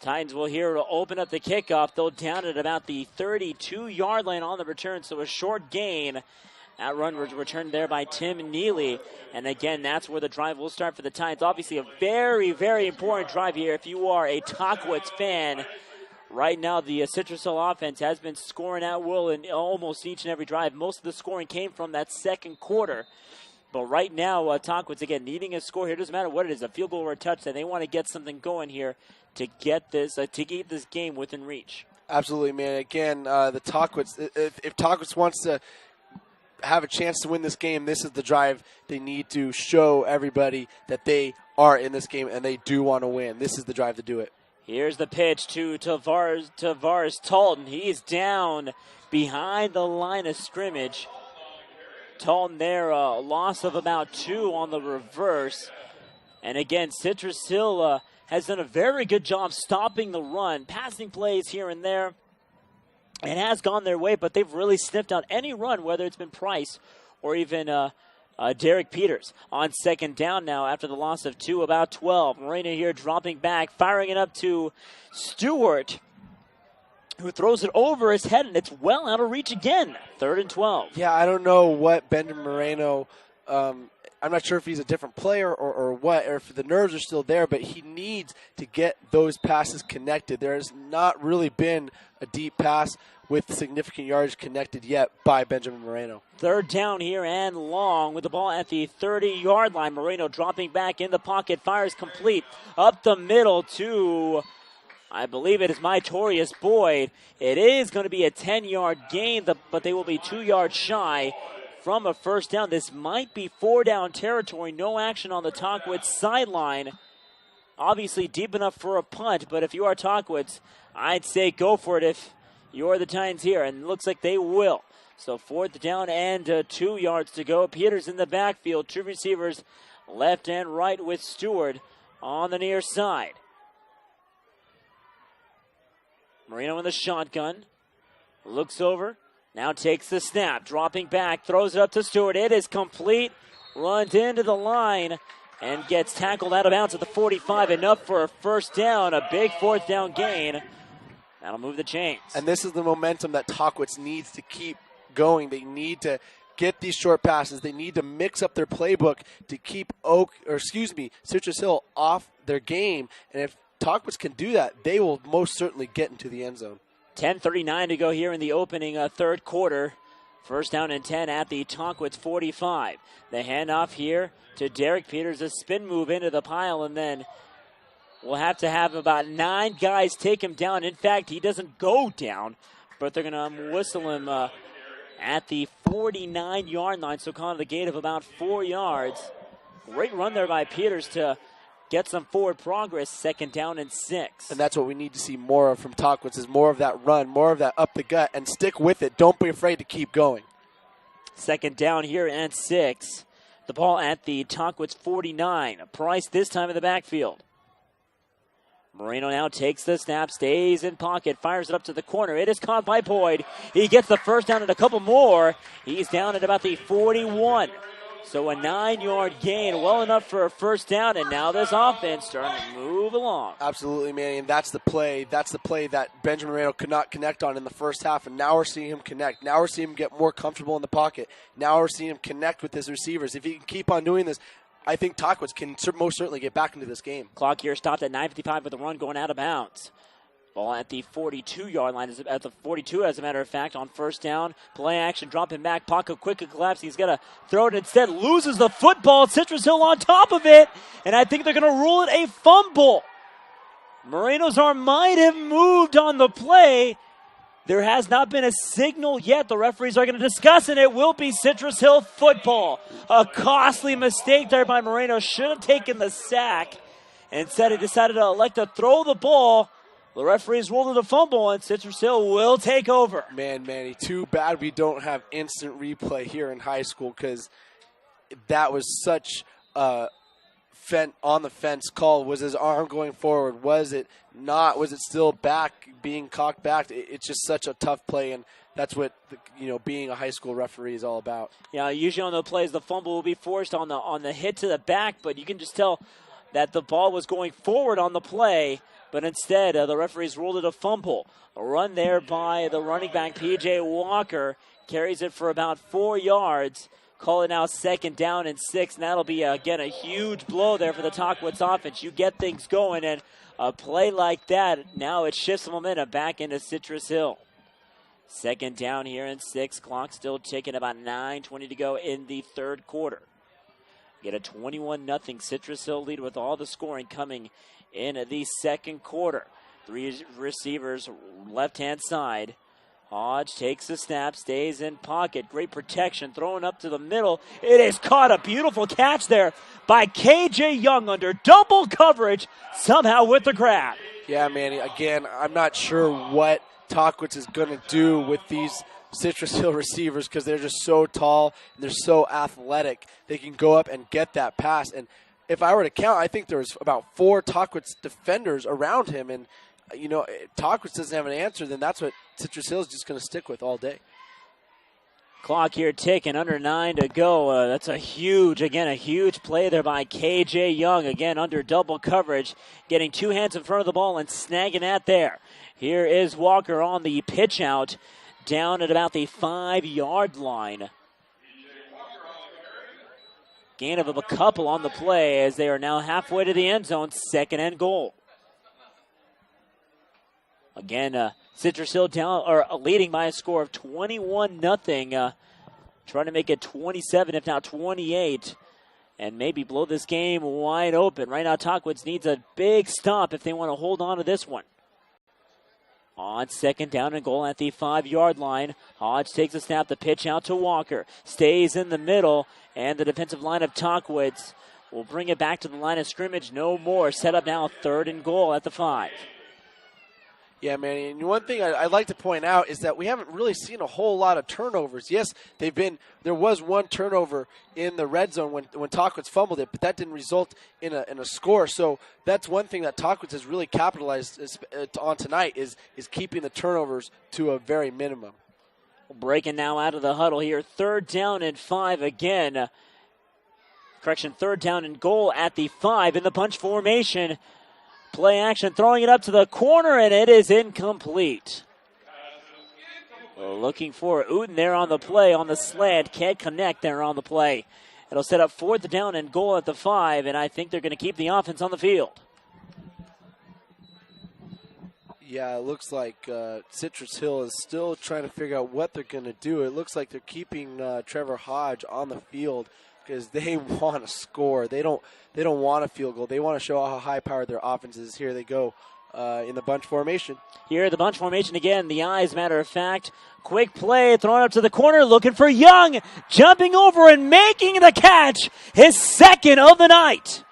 Titans will here to open up the kickoff. They'll down at about the 32-yard line on the return, so a short gain. That run was returned there by Tim Neely. And again, that's where the drive will start for the Titans. Obviously a very, very important drive here if you are a Tahquitz fan. Right now, the Citrus Hill offense has been scoring at will in almost each and every drive. Most of the scoring came from that second quarter. But right now, Tahquitz, again, needing a score here. Doesn't matter what it is, a field goal or a touchdown. They want to get something going here to get this, to keep this game within reach. Absolutely, man. Again, the Tahquitz, if Tahquitz wants to have a chance to win this game, this is the drive they need to show everybody that they are in this game and they do want to win. This is the drive to do it. Here's the pitch to Tavares Talton. He's down behind the line of scrimmage. Talton there, a loss of about 2 on the reverse. And again, Citrus Hill has done a very good job stopping the run, passing plays here and there. It has gone their way, but they've really sniffed out any run, whether it's been Price or even Derek Peters. On second down now after the loss of 2, about 12. Moreno here dropping back, firing it up to Stewart, who throws it over his head, and it's well out of reach again. 3rd and 12. Yeah, I don't know what Benjamin Moreno, I'm not sure if he's a different player or what, or if the nerves are still there, but he needs to get those passes connected. There has not really been a deep pass with significant yardage connected yet by Benjamin Moreno. 3rd down here and long with the ball at the 30-yard line. Moreno dropping back in the pocket, fires complete up the middle to, I believe it is Mytorius Boyd. It is going to be a 10-yard gain, but they will be 2 yards shy from a first down. This might be 4-down territory. No action on the Tahquitz sideline. Obviously deep enough for a punt, but if you are Tahquitz, I'd say go for it if you're the Titans here, and it looks like they will. So 4th down and 2 yards to go. Peters in the backfield. 2 receivers left and right with Stewart on the near side. Moreno in the shotgun. Looks over. Now takes the snap. Dropping back. Throws it up to Stewart. It is complete. Runs into the line and gets tackled out of bounds at the 45. Enough for a first down. A big 4th down gain. That'll move the chains. And this is the momentum that Tahquitz needs to keep going. They need to get these short passes. They need to mix up their playbook to keep Citrus Hill off their game. And if Tahquitz can do that, they will most certainly get into the end zone. 10:39 to go here in the opening third quarter. First down and 10 at the Tahquitz 45. The handoff here to Derek Peters. A spin move into the pile, and then we'll have to have about 9 guys take him down. In fact, he doesn't go down, but they're going to whistle him at the 49-yard line, so calling the gate of about 4 yards. Great run there by Peters to get some forward progress. 2nd down and 6. And that's what we need to see more of from Tahquitz, is more of that run, more of that up the gut, and stick with it. Don't be afraid to keep going. 2nd down here and 6. The ball at the Tahquitz 49. Price this time in the backfield. Moreno now takes the snap, stays in pocket, fires it up to the corner. It is caught by Boyd. He gets the first down and a couple more. He's down at about the 41. So a 9-yard gain, well enough for a first down, and now this offense starting to move along. Absolutely, Manny, and that's the play. That's the play that Benjamin Moreno could not connect on in the first half, and now we're seeing him connect. Now we're seeing him get more comfortable in the pocket. Now we're seeing him connect with his receivers. If he can keep on doing this, I think Tahquitz can most certainly get back into this game. Clock here stopped at 9:55 with a run going out of bounds. Ball at the 42-yard line, at the 42 as a matter of fact, on first down. Play action, dropping back, pocket quickly collapse. He's going to throw it instead, loses the football. Citrus Hill on top of it, and I think they're going to rule it a fumble. Moreno's arm might have moved on the play. There has not been a signal yet. The referees are going to discuss, and it will be Citrus Hill football. A costly mistake there by Moreno. Should have taken the sack. Instead, he decided to elect to throw the ball. The referees ruled it a fumble, and Citrus Hill will take over. Man, Manny, too bad we don't have instant replay here in high school, because that was such a on the fence call. Was his arm going forward? Was it not? Was it still back, being cocked back? It's just such a tough play, and that's what being a high school referee is all about. Yeah, usually on the plays, the fumble will be forced on the hit to the back, but you can just tell that the ball was going forward on the play, but instead the referees ruled it a fumble. A run there by the running back, P.J. Walker, carries it for about 4 yards. Call it now 2nd down and 6, and that'll be, again, a huge blow there for the Tahquitz offense. You get things going, and a play like that, now it shifts the momentum back into Citrus Hill. 2nd down here and 6. Clock still ticking, about 9:20 to go in the 3rd quarter. Get a 21-0 Citrus Hill lead with all the scoring coming in the 2nd quarter. 3 receivers left-hand side. Hodge takes the snap, stays in pocket. Great protection, throwing up to the middle. It is caught. A beautiful catch there by K.J. Young under double coverage, somehow with the grab. Yeah, Manny, again, I'm not sure what Tahquitz is going to do with these Citrus Hill receivers, because they're just so tall and they're so athletic. They can go up and get that pass. And if I were to count, I think there's about 4 Tahquitz defenders around him, and Tahquitz doesn't have an answer, then that's what Citrus Hill is just going to stick with all day. Clock here ticking, under 9 to go. That's a huge play there by K.J. Young. Again, under double coverage, getting 2 hands in front of the ball and snagging that there. Here is Walker on the pitch out, down at about the 5-yard line. Gain of a couple on the play as they are now halfway to the end zone, 2nd and goal. Again, Citrus Hill down or leading by a score of 21-0. Trying to make it 27, if not 28, and maybe blow this game wide open. Right now, Tahquitz needs a big stop if they want to hold on to this one. On 2nd down and goal at the 5-yard line. Hodge takes a snap, the pitch out to Walker. Stays in the middle, and the defensive line of Tahquitz will bring it back to the line of scrimmage. No more. Set up now 3rd and goal at the 5. Yeah, Manny, and one thing I'd like to point out is that we haven't really seen a whole lot of turnovers. Yes, there was 1 turnover in the red zone when Tahquitz fumbled it, but that didn't result in a score. So that's one thing that Tahquitz has really capitalized on tonight is keeping the turnovers to a very minimum. Breaking now out of the huddle here. 3rd down and 5 again. 3rd down and goal at the 5 in the punch formation. Play action, throwing it up to the corner, and it is incomplete. Looking for Uden there on the play, on the slant. Can't connect there on the play. It'll set up 4th down and goal at the 5, and I think they're going to keep the offense on the field. Yeah, it looks like Citrus Hill is still trying to figure out what they're going to do. It looks like they're keeping Trevor Hodge on the field because they want to score. They don't want a field goal. They want to show how high-powered their offense is. Here they go in the bunch formation. Here, the bunch formation again. The eyes, matter of fact. Quick play, thrown up to the corner, looking for Young. Jumping over and making the catch. His 2nd of the night.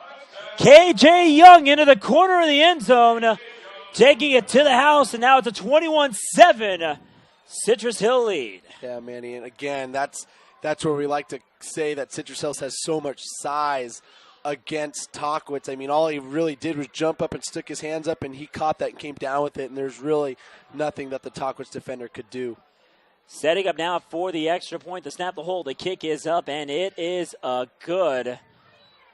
KJ Young into the corner of the end zone, taking it to the house, and now it's a 21-7 Citrus Hill lead. Yeah, Manny, and again, that's where we like to say that Citrus Hills has so much size against Tahquitz. I mean, all he really did was jump up and stick his hands up, and he caught that and came down with it, and there's really nothing that the Tahquitz defender could do. Setting up now for the extra point, the snap, the hold, the kick is up, and it is a good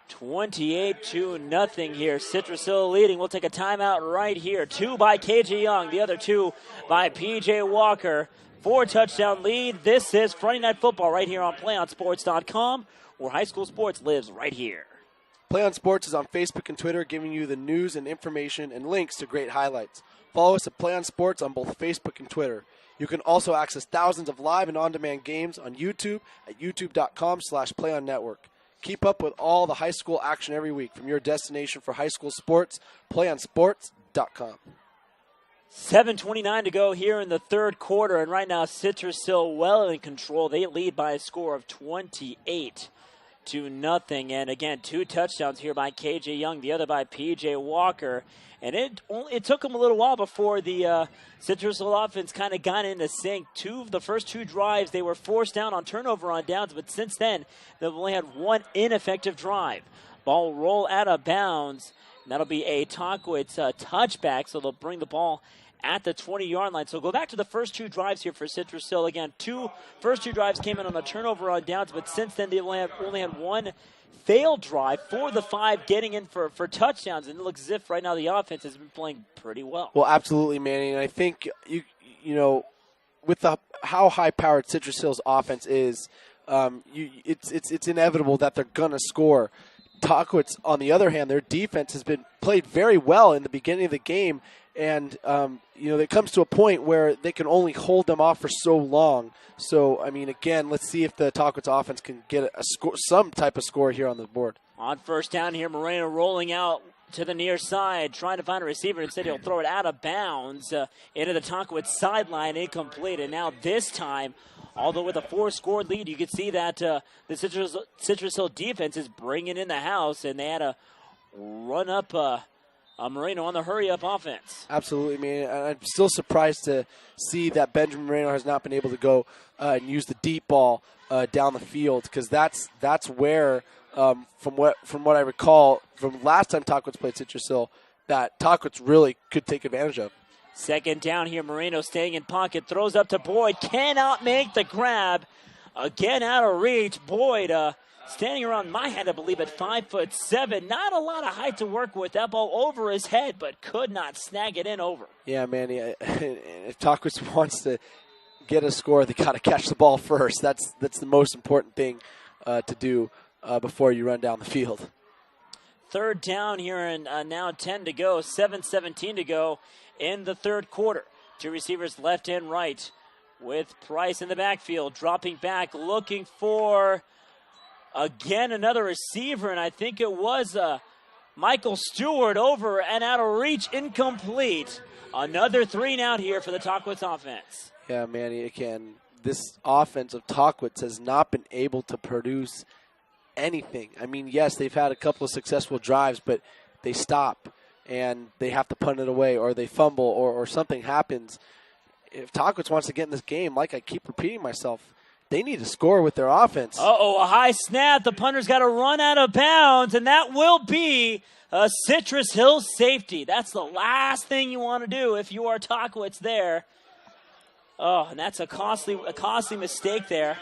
28-0 here. Citrus Hill leading. We'll take a timeout right here. 2 by KJ Young, the other 2 by PJ Walker. 4-touchdown lead. This is Friday Night Football right here on PlayOnSports.com, where high school sports lives right here. Play on Sports is on Facebook and Twitter, giving you the news and information and links to great highlights. Follow us at Play on Sports on both Facebook and Twitter. You can also access thousands of live and on-demand games on YouTube at youtube.com/PlayOnNetwork. Keep up with all the high school action every week from your destination for high school sports, PlayOnSports.com. 7:29 to go here in the third quarter, and right now Citrus Hill well in control. They lead by a score of 28-0, and again, 2 touchdowns here by KJ Young, the other by PJ Walker. And it took them a little while before the Citrus Hill offense kind of got into sync. The first 2 drives, they were forced down on turnover on downs, but since then, they've only had 1 ineffective drive. Ball roll out of bounds, and that'll be a Tahquitz touchback, so they'll bring the ball at the 20-yard line. So go back to the first 2 drives here for Citrus Hill. Again, first two drives came in on a turnover on downs, but since then they've only had 1 failed drive, 4 of the 5 getting in for touchdowns, and it looks as if right now the offense has been playing pretty well. Well, absolutely, Manny, and I think you know with how high-powered Citrus Hill's offense is, it's inevitable that they're gonna score. Tahquitz, on the other hand, their defense has been played very well in the beginning of the game, and it comes to a point where they can only hold them off for so long. So, I mean, again, let's see if the Tahquitz offense can get a score, some type of score here on the board. On first down here, Moreno rolling out to the near side, trying to find a receiver. Instead, he'll throw it out of bounds into the Tahquitz sideline, incomplete. And now this time, although with a 4-score lead, you can see that the Citrus Hill defense is bringing in the house, and they had a run up Moreno on the hurry-up offense. Absolutely, man. I'm still surprised to see that Benjamin Moreno has not been able to go and use the deep ball down the field, because that's where, from what I recall from last time Tahquitz played Citrus Hill, that Tahquitz really could take advantage of. Second down here, Moreno staying in pocket, throws up to Boyd, cannot make the grab. Again out of reach. Boyd standing around my head, I believe, at 5'7". Not a lot of height to work with. That ball over his head, but could not snag it in over. Yeah, Manny, if Tahquitz wants to get a score, they got to catch the ball first. That's the most important thing to do before you run down the field. Third down here, and now 10 to go, 7:17 to go in the third quarter. 2 receivers left and right, with Price in the backfield, dropping back, looking for, again, another receiver, and I think it was Michael Stewart over and out of reach, incomplete. Another 3 and out here for the Tahquitz offense. Yeah, Manny, again, this offense of Tahquitz has not been able to produce anything. I mean, yes, they've had a couple of successful drives, but they stop and they have to punt it away, or they fumble, or something happens. If Tahquitz wants to get in this game, like I keep repeating myself, they need to score with their offense. Uh-oh, a high snap. The punter's got to run out of bounds, and that will be a Citrus Hill safety. That's the last thing you want to do if you are Tahquitz there. Oh, and that's a costly mistake there.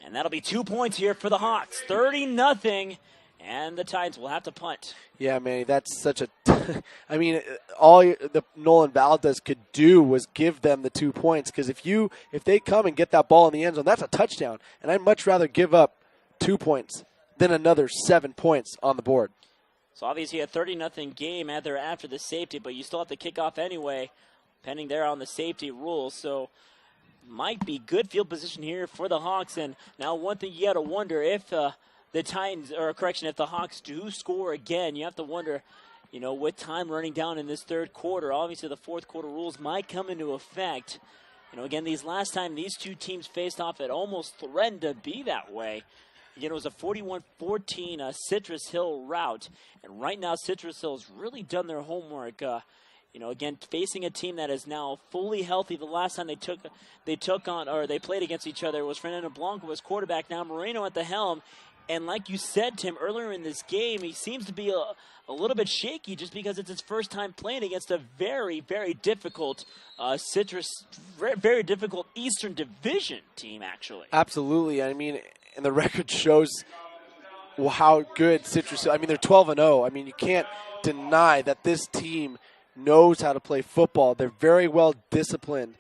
And that'll be 2 points here for the Hawks. 30-0, and the Titans will have to punt. Yeah, Manny, that's such a I mean, all the Nolan Valdez could do was give them the 2 points, because if they come and get that ball in the end zone, that's a touchdown. And I'd much rather give up 2 points than another 7 points on the board. So obviously a 30-0 game after the safety, but you still have to kick off anyway, pending there on the safety rules. So might be good field position here for the Hawks. And now one thing you got to wonder, if the Hawks do score again, you have to wonder, with time running down in this third quarter, obviously the fourth quarter rules might come into effect. Again, these last time these two teams faced off, it almost threatened to be that way. Again, it was a 41-14 Citrus Hill rout. And right now, Citrus Hill's really done their homework. Again, facing a team that is now fully healthy. The last time they played against each other was Fernando Blanco as quarterback. Now Moreno at the helm. And like you said, Tim, earlier in this game, he seems to be a little bit shaky just because it's his first time playing against a very, very difficult very difficult Eastern Division team, actually. Absolutely. I mean, and the record shows how good Citrus. I mean, they're 12-0. I mean, you can't deny that this team knows how to play football. They're very well disciplined.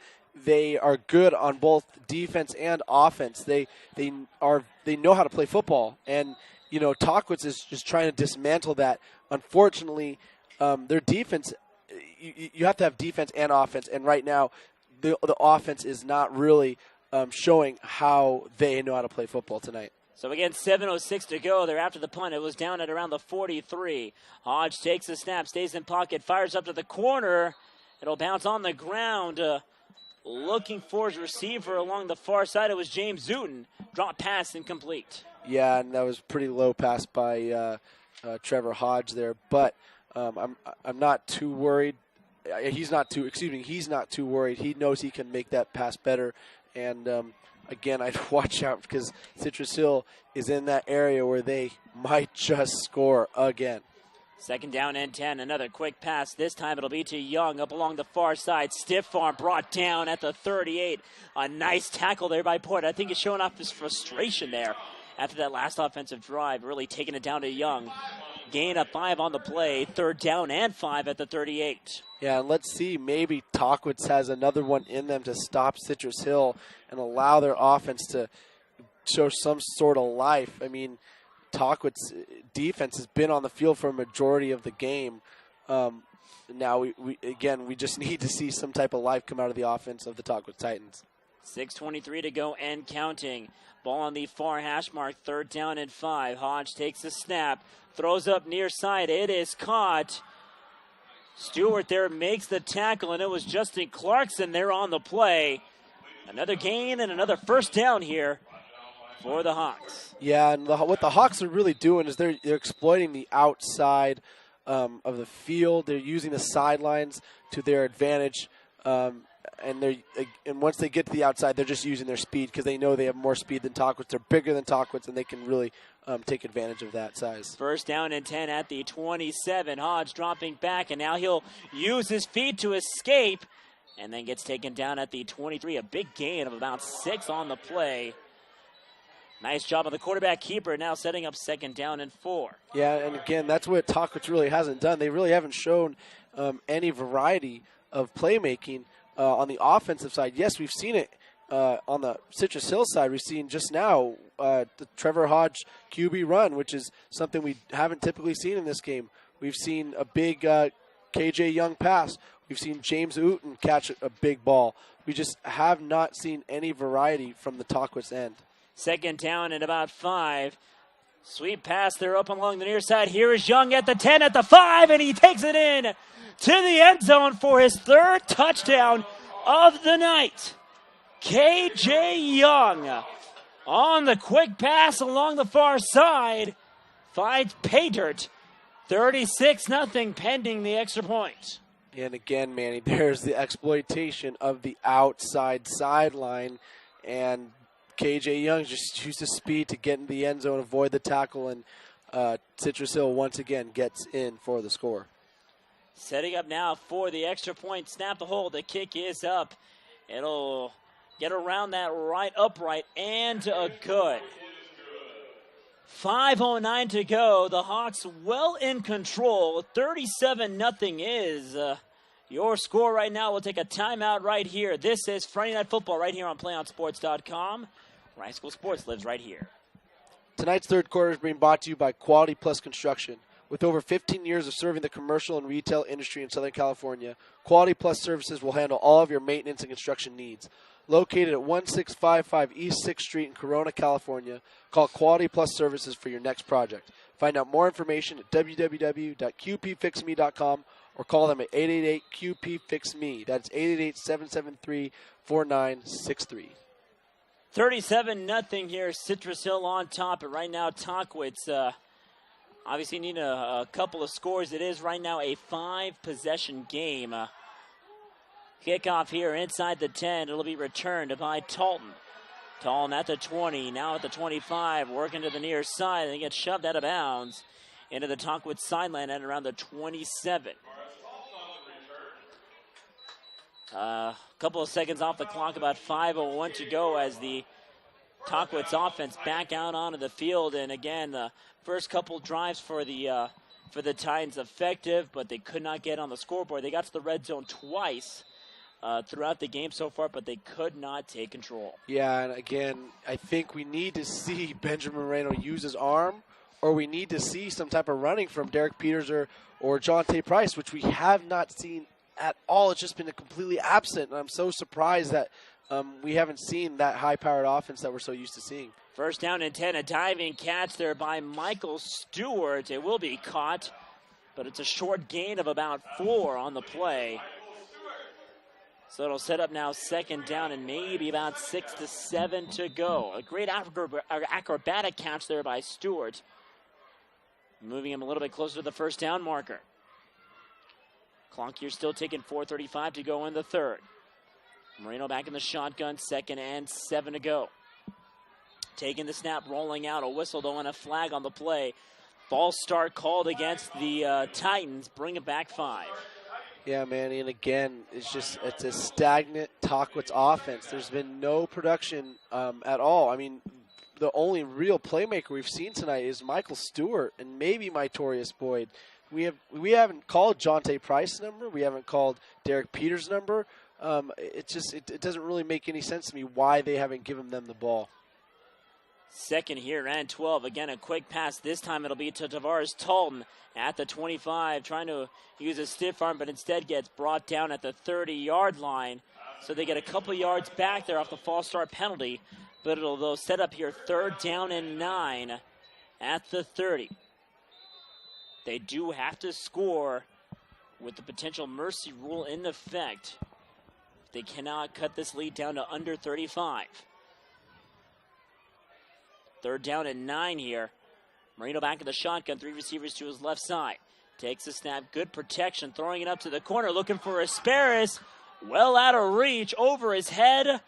They are good on both defense and offense. They know how to play football, and Tahquitz is just trying to dismantle that. Unfortunately, their defense. You have to have defense and offense, and right now, the offense is not really showing how they know how to play football tonight. So again, 7:06 to go. They're after the punt. It was down at around the 43. Hodge takes the snap, stays in pocket, fires up to the corner. It'll bounce on the ground. Looking for his receiver along the far side. It was James Zooten. Drop pass incomplete. Yeah, and that was pretty low pass by Trevor Hodge there. But I'm not too worried. He's not too worried. He knows he can make that pass better. And again, I'd watch out because Citrus Hill is in that area where they might just score again. 2nd down and 10. Another quick pass. This time it'll be to Young up along the far side. Stiff arm brought down at the 38. A nice tackle there by Port. I think he's showing off his frustration there after that last offensive drive. Really taking it down to Young. Gain of 5 on the play. 3rd down and 5 at the 38. Yeah, and let's see. Maybe Tahquitz has another one in them to stop Citrus Hill and allow their offense to show some sort of life. I mean, Tahquitz defense has been on the field for a majority of the game. Now we just need to see some type of life come out of the offense of the Tahquitz Titans. 6:23 to go and counting. Ball on the far hash mark. 3rd down and 5. Hodge takes the snap, throws up near side. It is caught. Stewart there makes the tackle, and it was Justin Clarkson there on the play. Another gain and another 1st down here for the Hawks. Yeah, and what the Hawks are really doing is they're exploiting the outside of the field. They're using the sidelines to their advantage, and once they get to the outside, they're just using their speed because they know they have more speed than Tahquitz. They're bigger than Tahquitz, and they can really take advantage of that size. 1st down and 10 at the 27. Hodge dropping back, and now he'll use his feet to escape, and then gets taken down at the 23. A big gain of about 6 on the play. Nice job of the quarterback keeper, now setting up 2nd down and 4. Yeah, and again, that's what Tahquitz really hasn't done. They really haven't shown any variety of playmaking on the offensive side. Yes, we've seen it on the Citrus Hill side. We've seen just now the Trevor Hodge QB run, which is something we haven't typically seen in this game. We've seen a big KJ Young pass. We've seen James Zooten catch a big ball. We just have not seen any variety from the Tahquitz end. 2nd down and about 5. Sweet pass there up along the near side. Here is Young at the 10, at the 5, and he takes it in to the end zone for his 3rd touchdown of the night. KJ Young on the quick pass along the far side finds pay dirt. 36-0 pending the extra point. And again, Manny, there's the exploitation of the outside sideline, and KJ Young just used his speed to get in the end zone, avoid the tackle, and Citrus Hill once again gets in for the score. Setting up now for the extra point. Snap the hold. The kick is up. It'll get around that right upright and good. 5:09 to go. The Hawks well in control. 37-0 is your score right now. We'll take a timeout right here. This is Friday Night Football right here on PlayOnSports.com. High school sports lives right here. Tonight's 3rd quarter is being brought to you by Quality Plus Construction. With over 15 years of serving the commercial and retail industry in Southern California, Quality Plus Services will handle all of your maintenance and construction needs. Located at 1655 East 6th Street in Corona, California, call Quality Plus Services for your next project. Find out more information at www.qpfixme.com or call them at 888-QP-FIX-ME. That's 888-773-4963. 37-0 here. Citrus Hill on top. But right now, Tahquitz obviously need a couple of scores. It is right now a 5-possession game. Kickoff here inside the 10. It'll be returned by Talton. Talton at the 20, now at the 25, working to the near side, and he gets shoved out of bounds into the Tahquitz sideline at around the 27. A couple of seconds off the clock, about 5:01 to go as the Tahquitz offense back out onto the field. And again, the first couple drives for the Titans effective, but they could not get on the scoreboard. They got to the red zone twice throughout the game so far, but they could not take control. Yeah, and again, I think we need to see Benjamin Moreno use his arm, or we need to see some type of running from Derek Peters or Jonte Price, which we have not seen at all. It's just been completely absent, and I'm so surprised that we haven't seen that high-powered offense that we're so used to seeing. First down and 10, a diving catch there by Michael Stewart. It will be caught, but it's a short gain of about 4 on the play. So it'll set up now second down and maybe about 6 to 7 to go. A great acrobatic catch there by Stewart, moving him a little bit closer to the first down marker. Clock here still ticking, 4:35 to go in the third. Moreno back in the shotgun, 2nd and 7 to go. Taking the snap, rolling out, a whistle though and a flag on the play. False start called against the Titans, bring it back 5. Yeah, Manny, and again, it's a stagnant Tahquitz offense. There's been no production at all. I mean, the only real playmaker we've seen tonight is Michael Stewart and maybe Mytorius Boyd. We haven't called Jonte Price's number. We haven't called Derek Peters' number. It doesn't really make any sense to me why they haven't given them the ball. Second here and 12. Again, a quick pass. This time it'll be to Tavares Talton at the 25, trying to use a stiff arm, but instead gets brought down at the 30-yard line. So they get a couple yards back there off the false start penalty, but they'll set up here 3rd down and 9 at the 30. They do have to score with the potential mercy rule in effect. They cannot cut this lead down to under 35. 3rd down and 9 here. Moreno back in the shotgun, 3 receivers to his left side. Takes the snap, good protection, throwing it up to the corner, looking for Asparis. Well out of reach, over his head.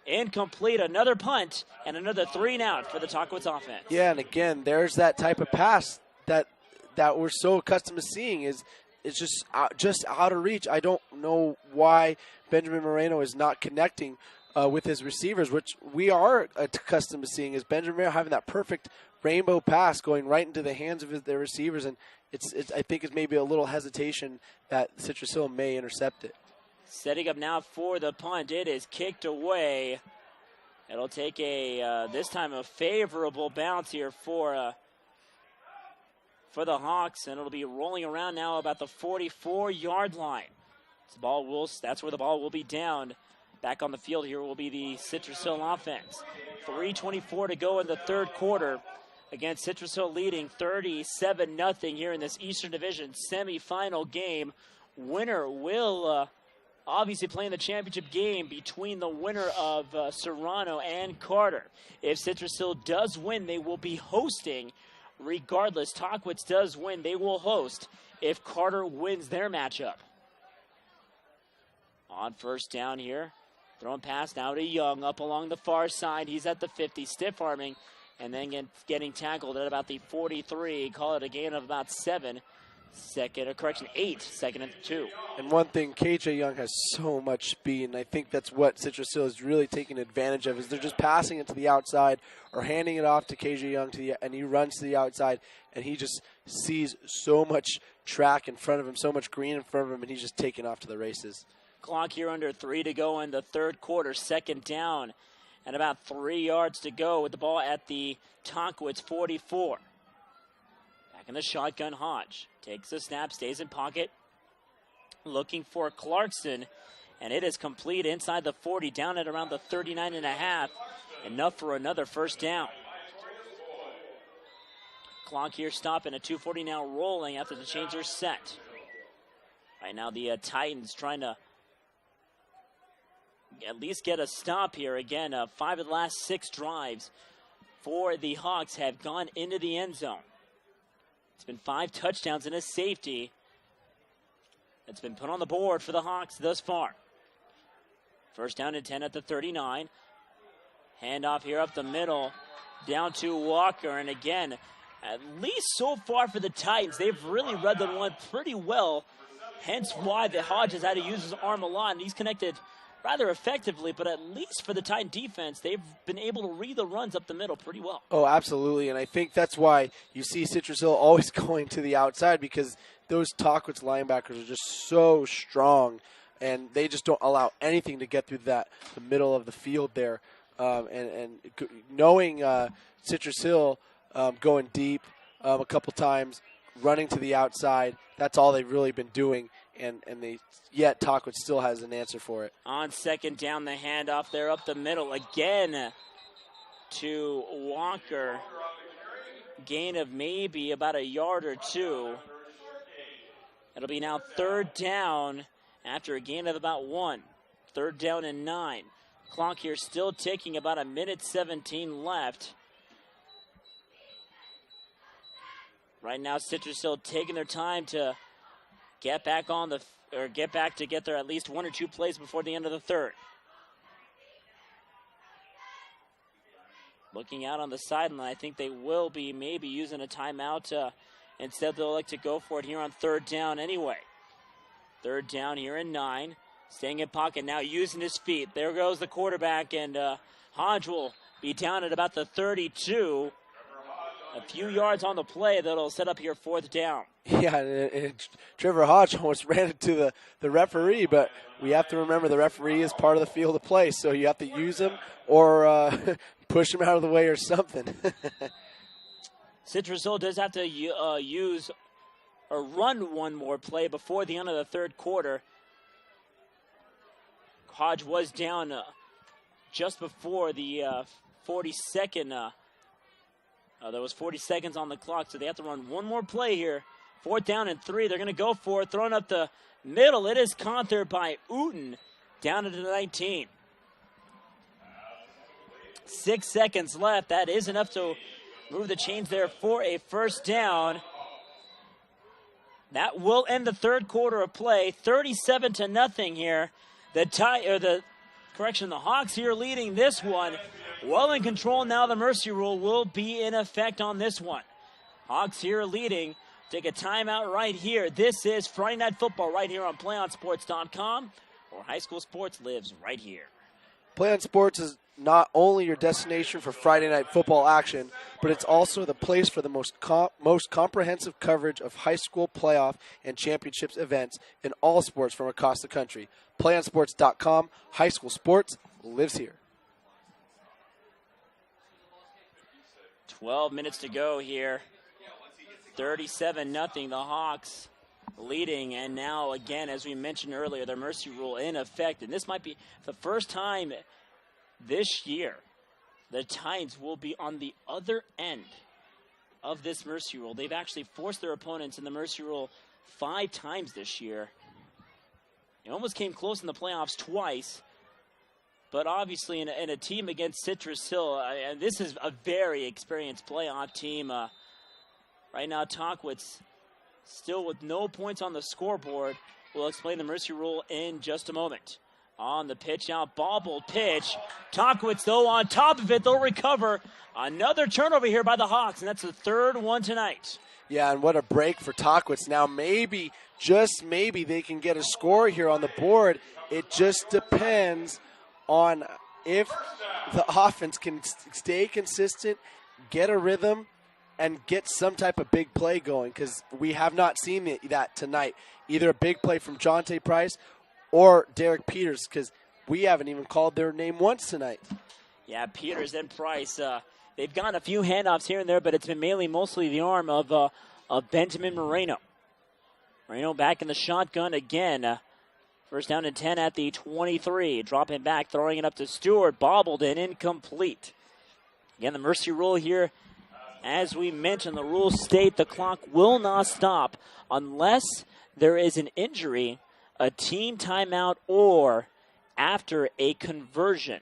Incomplete, another punt, and another 3 and out for the Tahquitz offense. Yeah, and again, there's that type of pass that we're so accustomed to seeing. It's just out of reach. I don't know why Benjamin Moreno is not connecting with his receivers, which we are accustomed to seeing, is Benjamin Moreno having that perfect rainbow pass going right into the hands of their receivers, and I think it's maybe a little hesitation that Citrus Hill may intercept it. Setting up now for the punt. It is kicked away. It'll take this time a favorable bounce here for the Hawks, and it'll be rolling around now about the 44-yard line. That's where the ball will be down. Back on the field here will be the Citrus Hill offense. 3:24 to go in the third quarter. Again, Citrus Hill leading 37-0 here in this Eastern Division semifinal game. Winner will obviously play in the championship game between the winner of Serrano and Carter. If Citrus Hill does win, they will be hosting. Regardless, Tahquitz does win, they will host if Carter wins their matchup. On first down here, throwing pass now to Young up along the far side. He's at the 50, stiff arming, and then getting tackled at about the 43. Call it a gain of about 8, 2nd and 2. And one thing, KJ Young has so much speed, and I think that's what Citrus Hill is really taking advantage of, is they're just passing it to the outside or handing it off to KJ Young, and he runs to the outside, and he just sees so much track in front of him, so much green in front of him, and he's just taking off to the races. Clock here under 3 to go in the third quarter. 2nd down and about 3 yards to go with the ball at the Tahquitz 44. Back in the shotgun, Hodge takes the snap, stays in pocket, looking for Clarkson, and it is complete inside the 40, down at around the 39.5. Enough for another first down. Clock here stopping at 2:40 now, rolling after the change are set. Right now the Titans trying to at least get a stop here. Again, 5 of the last 6 drives for the Hawks have gone into the end zone. It's been 5 touchdowns and a safety that's been put on the board for the Hawks thus far. First down and 10 at the 39. Handoff here up the middle, down to Walker. And again, at least so far for the Titans, they've really read the one pretty well. Hence why the Hodge has had to use his arm a lot, and he's connected rather effectively. But at least for the Titan defense, they've been able to read the runs up the middle pretty well. Oh, absolutely. And I think that's why you see Citrus Hill always going to the outside, because those Tahquitz linebackers are just so strong, and they just don't allow anything to get through the middle of the field there. And knowing Citrus Hill going deep a couple times, running to the outside, that's all they've really been doing. And yet Tahquitz still has an answer for it. On second down, the handoff there up the middle again to Walker. Gain of maybe about a yard or 2. It'll be now third down after a gain of about 1. Third down and 9. Clock here still ticking, about 1:17 left. Right now, Citrus Hill taking their time to get back to get there at least 1 or 2 plays before the end of the third. Looking out on the sideline, I think they will be maybe using a timeout. Instead, they'll like to go for it here on third down anyway. Third down here in 9. Staying in pocket now, using his feet. There goes the quarterback, and Hodge will be down at about the 32. A few yards on the play that'll set up here fourth down. Yeah, and Trevor Hodge almost ran into the referee, but we have to remember the referee is part of the field of play, so you have to use him or push him out of the way or something. Citrus Hill does have to use or run one more play before the end of the third quarter. Hodge was down just before the 42nd. There was 40 seconds on the clock, so they have to run one more play here. Fourth down and 3. They're going to go for it. Throwing up the middle. It is countered by Uten down to the 19. 6 seconds left. That is enough to move the chains there for a first down. That will end the third quarter of play. 37-0 here. The Hawks here leading this one. Well in control now. The mercy rule will be in effect on this one. Hawks here leading. Take a timeout right here. This is Friday Night Football right here on PlayOnSports.com, where high school sports lives right here. PlayOn Sports is not only your destination for Friday Night Football action, but it's also the place for the most comprehensive coverage of high school playoff and championships events in all sports from across the country. PlayOnSports.com. High school sports lives here. 12 minutes to go here. 37-0, the Hawks leading. And now, again, as we mentioned earlier, their mercy rule in effect. And this might be the first time this year the Titans will be on the other end of this mercy rule. They've actually forced their opponents in the mercy rule 5 times this year. They almost came close in the playoffs twice. But obviously in a team against Citrus Hill, and this is a very experienced playoff team. Right now, Tahquitz still with no points on the scoreboard. We'll explain the mercy rule in just a moment. On the pitch now, bobbled pitch. Tahquitz, though, on top of it, they'll recover. Another turnover here by the Hawks, and that's the third one tonight. Yeah, and what a break for Tahquitz. Now maybe, just maybe, they can get a score here on the board. It just depends on if the offense can stay consistent, get a rhythm, and get some type of big play going, because we have not seen that tonight. Either a big play from Jonte Price or Derek Peters, because we haven't even called their name once tonight. Yeah, Peters and Price, they've gotten a few handoffs here and there, but it's been mostly the arm of Benjamin Moreno. Moreno back in the shotgun again. First down and 10 at the 23. Dropping back, throwing it up to Stewart. Bobbled and incomplete. Again, the mercy rule here, as we mentioned, the rules state the clock will not stop unless there is an injury, a team timeout, or after a conversion,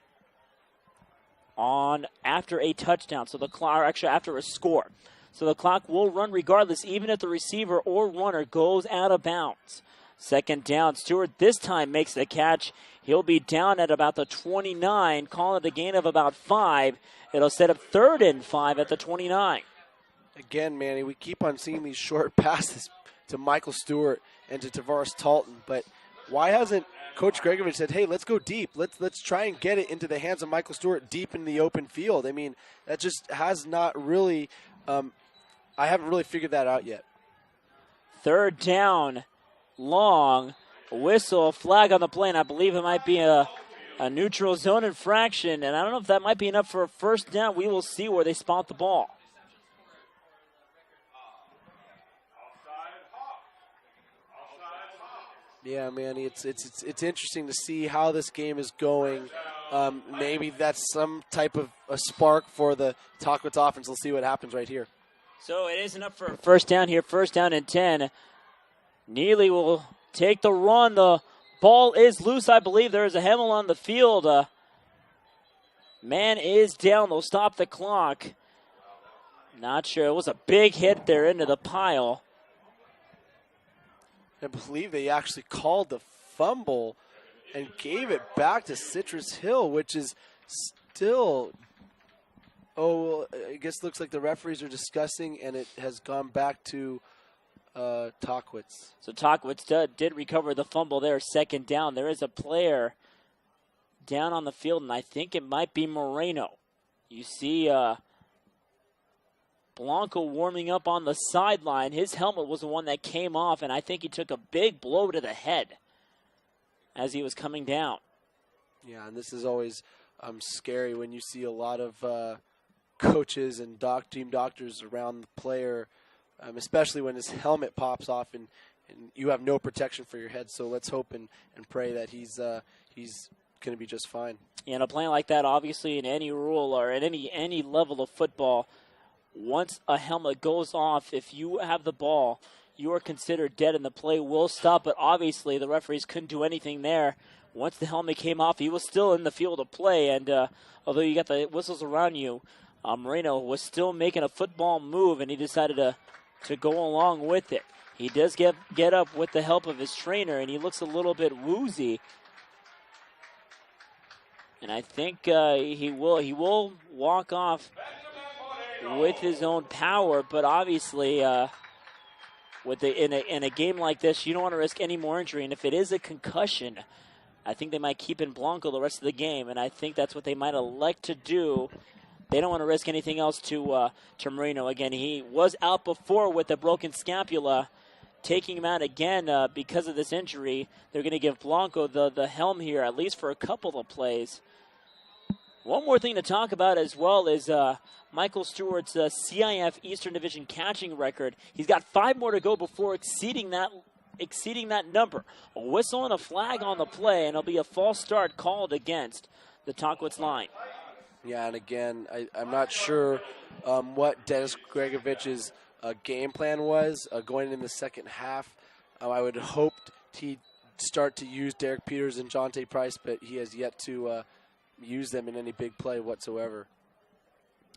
after a touchdown. So the clock, or actually after a score. So the clock will run regardless, even if the receiver or runner goes out of bounds. Second down, Stewart this time makes the catch. He'll be down at about the 29, calling it a gain of about 5. It'll set up 3rd and 5 at the 29. Again, Manny, we keep on seeing these short passes to Michael Stewart and to Tavares Talton, but why hasn't Coach Gregovich said, hey, let's go deep. Let's try and get it into the hands of Michael Stewart deep in the open field. I mean, that just has not really, I haven't really figured that out yet. 3rd down, long, whistle, flag on the play, and I believe it might be a neutral zone infraction, and I don't know if that might be enough for a 1st down. We will see where they spot the ball. Yeah, Manny, it's interesting to see how this game is going. Maybe that's some type of a spark for the Tahquitz offense. We'll see what happens right here. So it isn't up for a 1st down here. 1st down and 10. Neely will take the run. The ball is loose, I believe. There is a Hemet on the field. Man is down. They'll stop the clock. Not sure. It was a big hit there into the pile. I believe they actually called the fumble and gave it back to Citrus Hill, which is still, I guess looks like the referees are discussing, and it has gone back to Tahquitz. So Tahquitz did recover the fumble there, 2nd down. There is a player down on the field, and I think it might be Moreno. You see Blanco warming up on the sideline. His helmet was the one that came off, and I think he took a big blow to the head as he was coming down. Yeah, and this is always scary when you see a lot of coaches and team doctors around the player, especially when his helmet pops off and you have no protection for your head. So let's hope and pray that he's going to be just fine. Yeah, and a play like that, obviously, in any rule or at any level of football, once a helmet goes off, if you have the ball, you are considered dead and the play will stop. But obviously, the referees couldn't do anything there. Once the helmet came off, he was still in the field of play. And although you got the whistles around you, Moreno was still making a football move, and he decided to go along with it. He does get up with the help of his trainer, and he looks a little bit woozy. And I think he will walk off with his own power, but obviously in a game like this, you don't want to risk any more injury. And if it is a concussion, I think they might keep in Blanco the rest of the game, and I think that's what they might elect to do. They don't want to risk anything else to Moreno. Again, he was out before with a broken scapula. Taking him out again because of this injury, they're going to give Blanco the helm here, at least for a couple of plays. One more thing to talk about as well is Michael Stewart's CIF Eastern Division catching record. He's got 5 more to go before exceeding that number. A whistle and a flag on the play, and it'll be a false start called against the Tahquitz line. Yeah, and again, I'm not sure what Dennis Gregovich's game plan was going in the second half. I would hope he'd start to use Derek Peters and Jonte Price, but he has yet to use them in any big play whatsoever.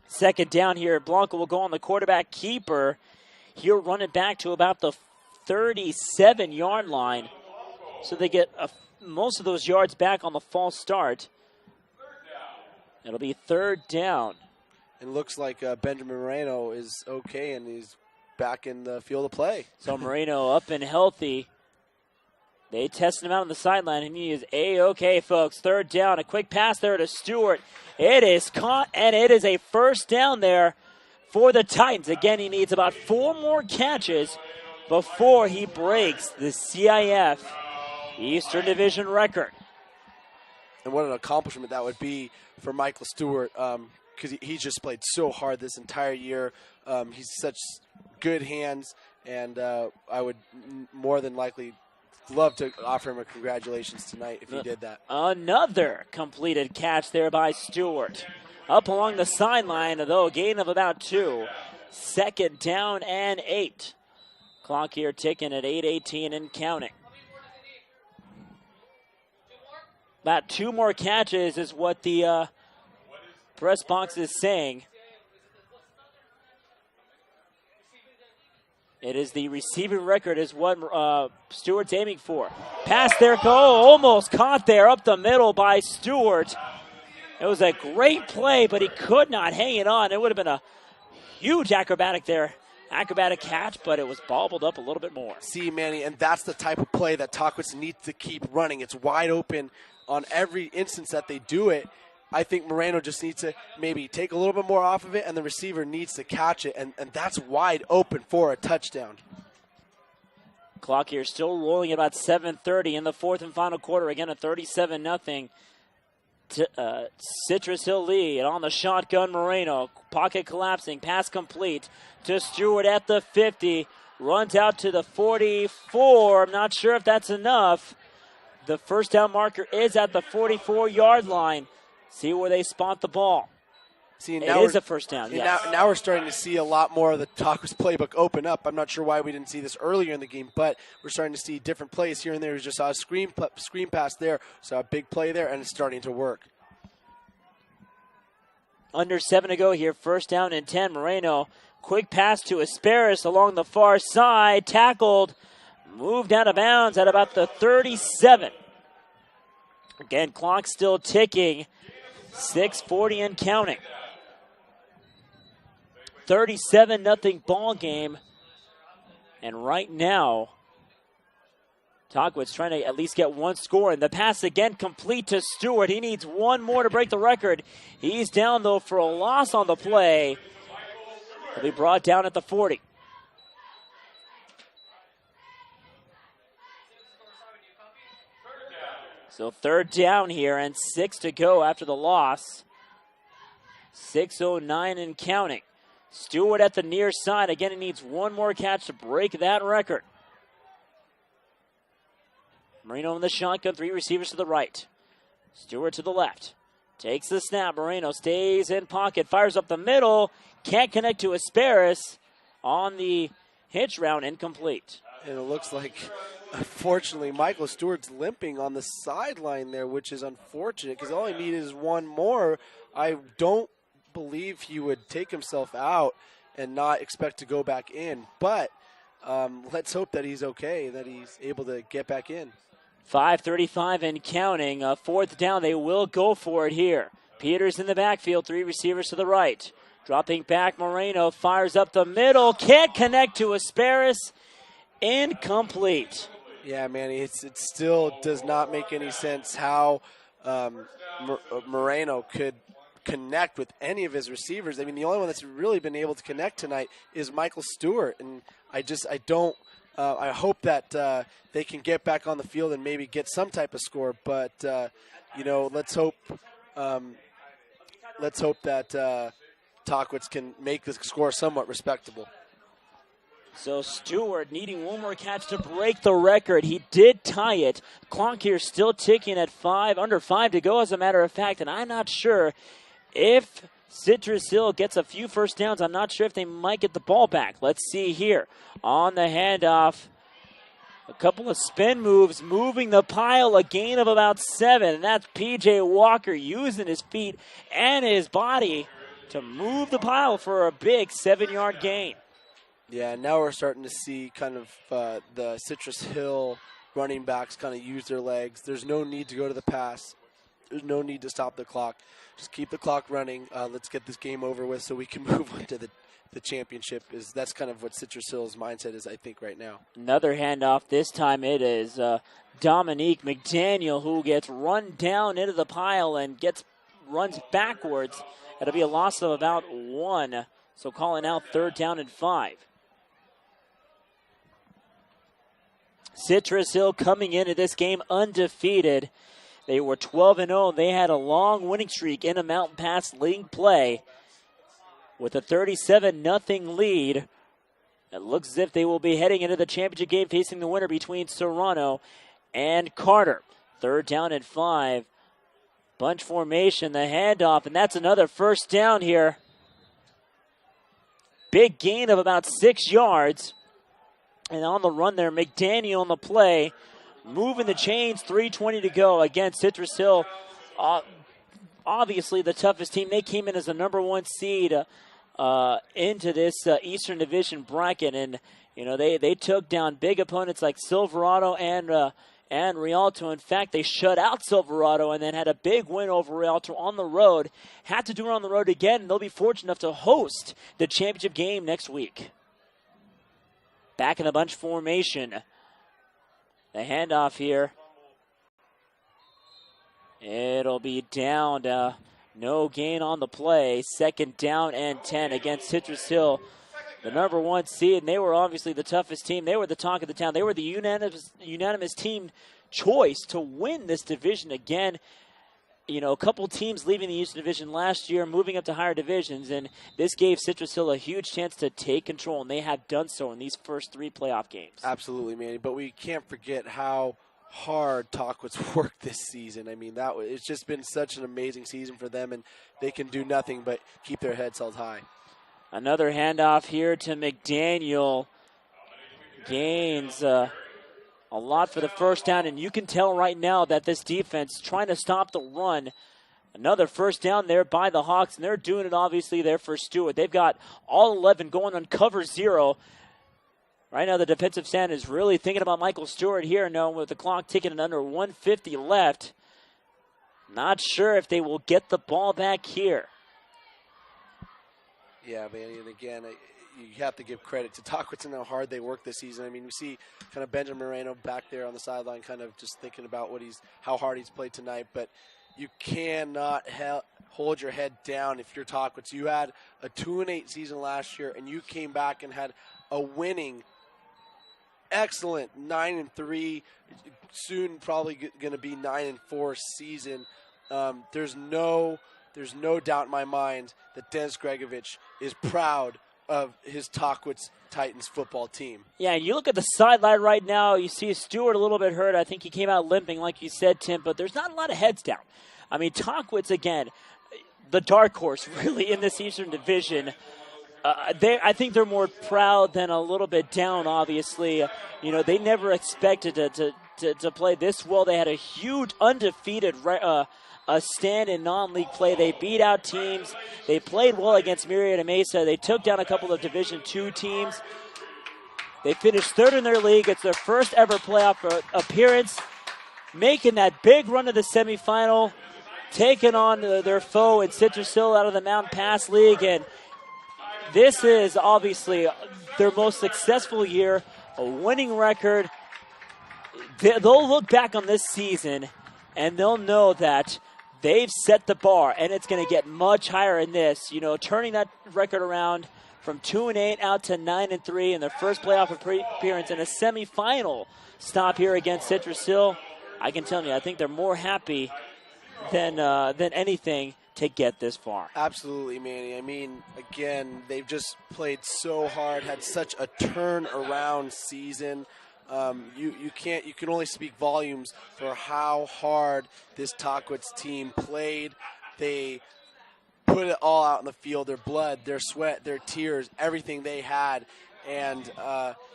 2nd down here. Blanco will go on the quarterback keeper. He'll run it back to about the 37-yard line. So they get most of those yards back on the false start. It'll be 3rd down. It looks like Benjamin Moreno is okay, and he's back in the field of play. So Moreno up and healthy. They tested him out on the sideline, and he is A-okay, folks. 3rd down, a quick pass there to Stewart. It is caught, and it is a 1st down there for the Titans. Again, he needs about 4 more catches before he breaks the CIF Eastern Division record. And what an accomplishment that would be for Michael Stewart, because he's just played so hard this entire year. He's such good hands, and I would more than likely love to offer him a congratulations tonight if he did that. Another completed catch there by Stewart. Up along the sideline, though, a gain of about 2. 2nd down and 8. Clock here ticking at 8:18 and counting. About 2 more catches is what the press box is saying. It is the receiving record is what Stewart's aiming for. Pass there, almost caught there up the middle by Stewart. It was a great play, but he could not hang it on. It would have been a huge acrobatic catch, but it was bobbled up a little bit more. See, Manny, and that's the type of play that Tahquitz needs to keep running. It's wide open on every instance that they do it. I think Moreno just needs to maybe take a little bit more off of it, and the receiver needs to catch it, and that's wide open for a touchdown. Clock here still rolling at about 7:30 in the fourth and final quarter. Again, a 37-0 Citrus Hill lead. And on the shotgun, Moreno. Pocket collapsing, pass complete to Stewart at the 50. Runs out to the 44. I'm not sure if that's enough. The first down marker is at the 44-yard line. See where they spot the ball. See, it is a first down, yes. Now we're starting to see a lot more of the Tahquitz playbook open up. I'm not sure why we didn't see this earlier in the game, but we're starting to see different plays here and there. We just saw a screen pass there, saw a big play there, and it's starting to work. Under 7 to go here, first down and 10. Moreno, quick pass to Asparis along the far side, tackled, moved out of bounds at about the 37. Again, clock still ticking. 6:40 and counting. 37-0 ball game. And right now, Tahquitz trying to at least get one score. And the pass again complete to Stewart. He needs one more to break the record. He's down, though, for a loss on the play. He'll be brought down at the 40. So third down here and 6 to go after the loss. 6:09 and counting. Stewart at the near side. Again, he needs one more catch to break that record. Moreno in the shotgun, 3 receivers to the right. Stewart to the left. Takes the snap. Moreno stays in pocket, fires up the middle. Can't connect to Asparis on the hitch route, incomplete. And it looks like, unfortunately, Michael Stewart's limping on the sideline there, which is unfortunate because all he needed is one more. I don't believe he would take himself out and not expect to go back in. But let's hope that he's okay, that he's able to get back in. 5:35 and counting. Fourth down, they will go for it here. Peters in the backfield, 3 receivers to the right. Dropping back, Moreno fires up the middle. Can't connect to Asparis. Incomplete. Yeah, man, it still does not make any sense how Moreno could connect with any of his receivers. I mean, the only one that's really been able to connect tonight is Michael Stewart, and I hope that they can get back on the field and maybe get some type of score. But let's hope that Tahquitz can make the score somewhat respectable. So Stewart needing one more catch to break the record. He did tie it. Clock here still ticking at under 5 to go, as a matter of fact. And I'm not sure if Citrus Hill gets a few first downs. I'm not sure if they might get the ball back. Let's see here. On the handoff, a couple of spin moves, moving the pile, a gain of about 7. And that's P.J. Walker using his feet and his body to move the pile for a big 7-yard gain. Yeah, now we're starting to see kind of the Citrus Hill running backs kind of use their legs. There's no need to go to the pass. There's no need to stop the clock. Just keep the clock running. Let's get this game over with so we can move on to the championship. That's kind of what Citrus Hill's mindset is, I think, right now. Another handoff. This time it is Dominique McDaniel who gets run down into the pile and runs backwards. It'll be a loss of about 1. So calling out third down and 5. Citrus Hill coming into this game undefeated. They were 12-0. They had a long winning streak in a Mountain Pass League play. With a 37-0 lead, it looks as if they will be heading into the championship game facing the winner between Serrano and Carter. Third down and 5. Bunch formation, the handoff, and that's another first down here. Big gain of about 6 yards. And on the run there, McDaniel on the play moving the chains, 3:20 to go. Again, Citrus Hill, obviously the toughest team. They came in as the number 1 seed into this Eastern Division bracket, and they took down big opponents like Silverado and Rialto. In fact, they shut out Silverado and then had a big win over Rialto on the road. Had to do it on the road again, and they'll be fortunate enough to host the championship game next week. Back in the bunch formation. The handoff here. It'll be down. No gain on the play. 2nd down and 10 against Citrus Hill, the number 1 seed. And they were obviously the toughest team. They were the talk of the town. They were the unanimous team choice to win this division again. A couple teams leaving the Eastern Division last year, moving up to higher divisions, and this gave Citrus Hill a huge chance to take control, and they have done so in these first 3 playoff games. Absolutely, Manny, but we can't forget how hard Tahquitz worked this season. I mean, it's just been such an amazing season for them, and they can do nothing but keep their heads held high. Another handoff here to McDaniel. Gains a lot for the first down, and you can tell right now that this defense trying to stop the run. Another first down there by the Hawks, and they're doing it obviously there for Stewart. They've got all 11 going on cover 0. Right now the defensive stand is really thinking about Michael Stewart here, knowing with the clock ticking and under 150 left. Not sure if they will get the ball back here. Yeah, man, and again, you have to give credit to Tahquitz and how hard they worked this season. I mean, we see kind of Benjamin Moreno back there on the sideline kind of just thinking about how hard he's played tonight, but you cannot hold your head down if you're Tahquitz. You had a 2-8 season last year, and you came back and had a winning, excellent 9-3, soon probably going to be 9-4 season. There's no doubt in my mind that Dennis Gregovich is proud of his Tahquitz Titans football team. Yeah, and you look at the sideline right now, you see Stewart a little bit hurt. I think he came out limping, like you said, Tim, but there's not a lot of heads down. I mean, Tahquitz, again, the dark horse really in this Eastern Division. I think they're more proud than a little bit down, obviously. They never expected to play this well. They had a huge undefeated a stand in non-league play. They beat out teams. They played well against Murrieta Mesa. They took down a couple of Division II teams. They finished 3rd in their league. It's their first ever playoff appearance, making that big run to the semifinal, taking on their foe in Citrus Hill out of the Mountain Pass League. And this is obviously their most successful year, a winning record. They'll look back on this season and they'll know that they've set the bar, and it's going to get much higher in this. Turning that record around from 2-8 out to 9-3 in their first playoff appearance and a semifinal stop here against Citrus Hill. I can tell you, I think they're more happy than anything to get this far. Absolutely, Manny. I mean, again, they've just played so hard, had such a turnaround season. You can only speak volumes for how hard this Tahquitz team played. They put it all out in the field, their blood, their sweat, their tears, everything they had. And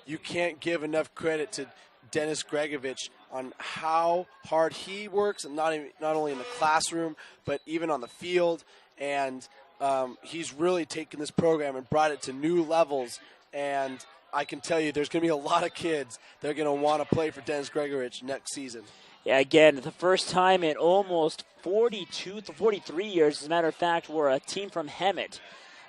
you can't give enough credit to Dennis Gregovich on how hard he works, and not only in the classroom, but even on the field. And he's really taken this program and brought it to new levels. And I can tell you there's going to be a lot of kids that are going to want to play for Dennis Gregovich next season. Yeah, again, the first time in almost 42 to 43 years, as a matter of fact, where a team from Hemet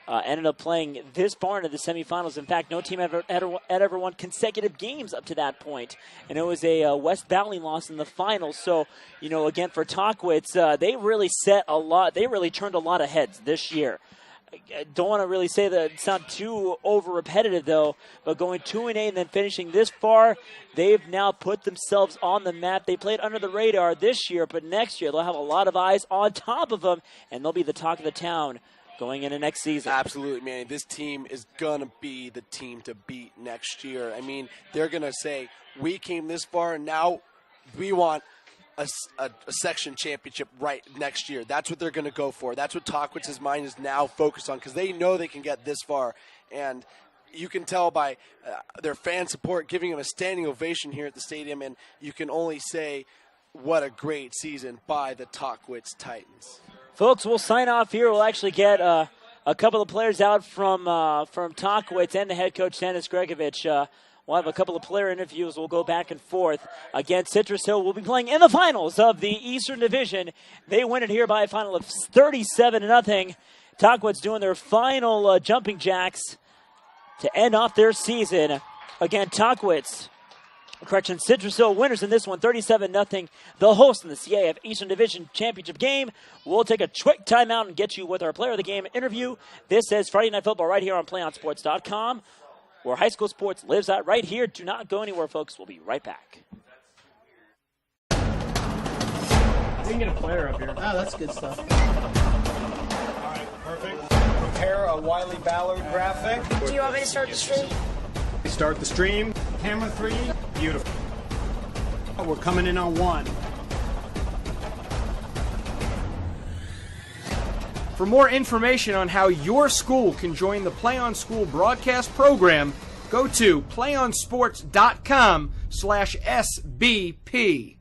ended up playing this far into the semifinals. In fact, no team had ever won consecutive games up to that point. And it was a West Valley loss in the finals. So, again, for Tahquitz, they really turned a lot of heads this year. I don't want to really say that it's not too over-repetitive, though, but going 2-8 and then finishing this far, they've now put themselves on the map. They played under the radar this year, but next year they'll have a lot of eyes on top of them, and they'll be the talk of the town going into next season. Absolutely, man. This team is going to be the team to beat next year. I mean, they're going to say, we came this far, and now we want a section championship right next year. That's what they're going to go for. That's what Tahquitz's mind is now focused on, because they know they can get this far. And you can tell by their fan support giving them a standing ovation here at the stadium, and you can only say what a great season by the Tahquitz Titans. Folks, we'll sign off here. We'll actually get a couple of players out from Tahquitz and the head coach, Dennis Gregovich. We'll have a couple of player interviews. We'll go back and forth. Again, Citrus Hill will be playing in the finals of the Eastern Division. They win it here by a final of 37-0. Tahquitz doing their final jumping jacks to end off their season. Again, Citrus Hill winners in this one, 37-0. The host in the CIF Eastern Division Championship game. We'll take a quick timeout and get you with our player of the game interview. This is Friday Night Football right here on PlayOnSports.com, where high school sports lives at right here. Do not go anywhere, folks. We'll be right back. We can get a player up here. Oh, that's good stuff. All right, perfect. Prepare a Wiley Ballard graphic. Do you want me to start the stream? Start the stream. Camera 3. Beautiful. We're coming in on 1. For more information on how your school can join the Play On School broadcast program, go to playonsports.com/SBP.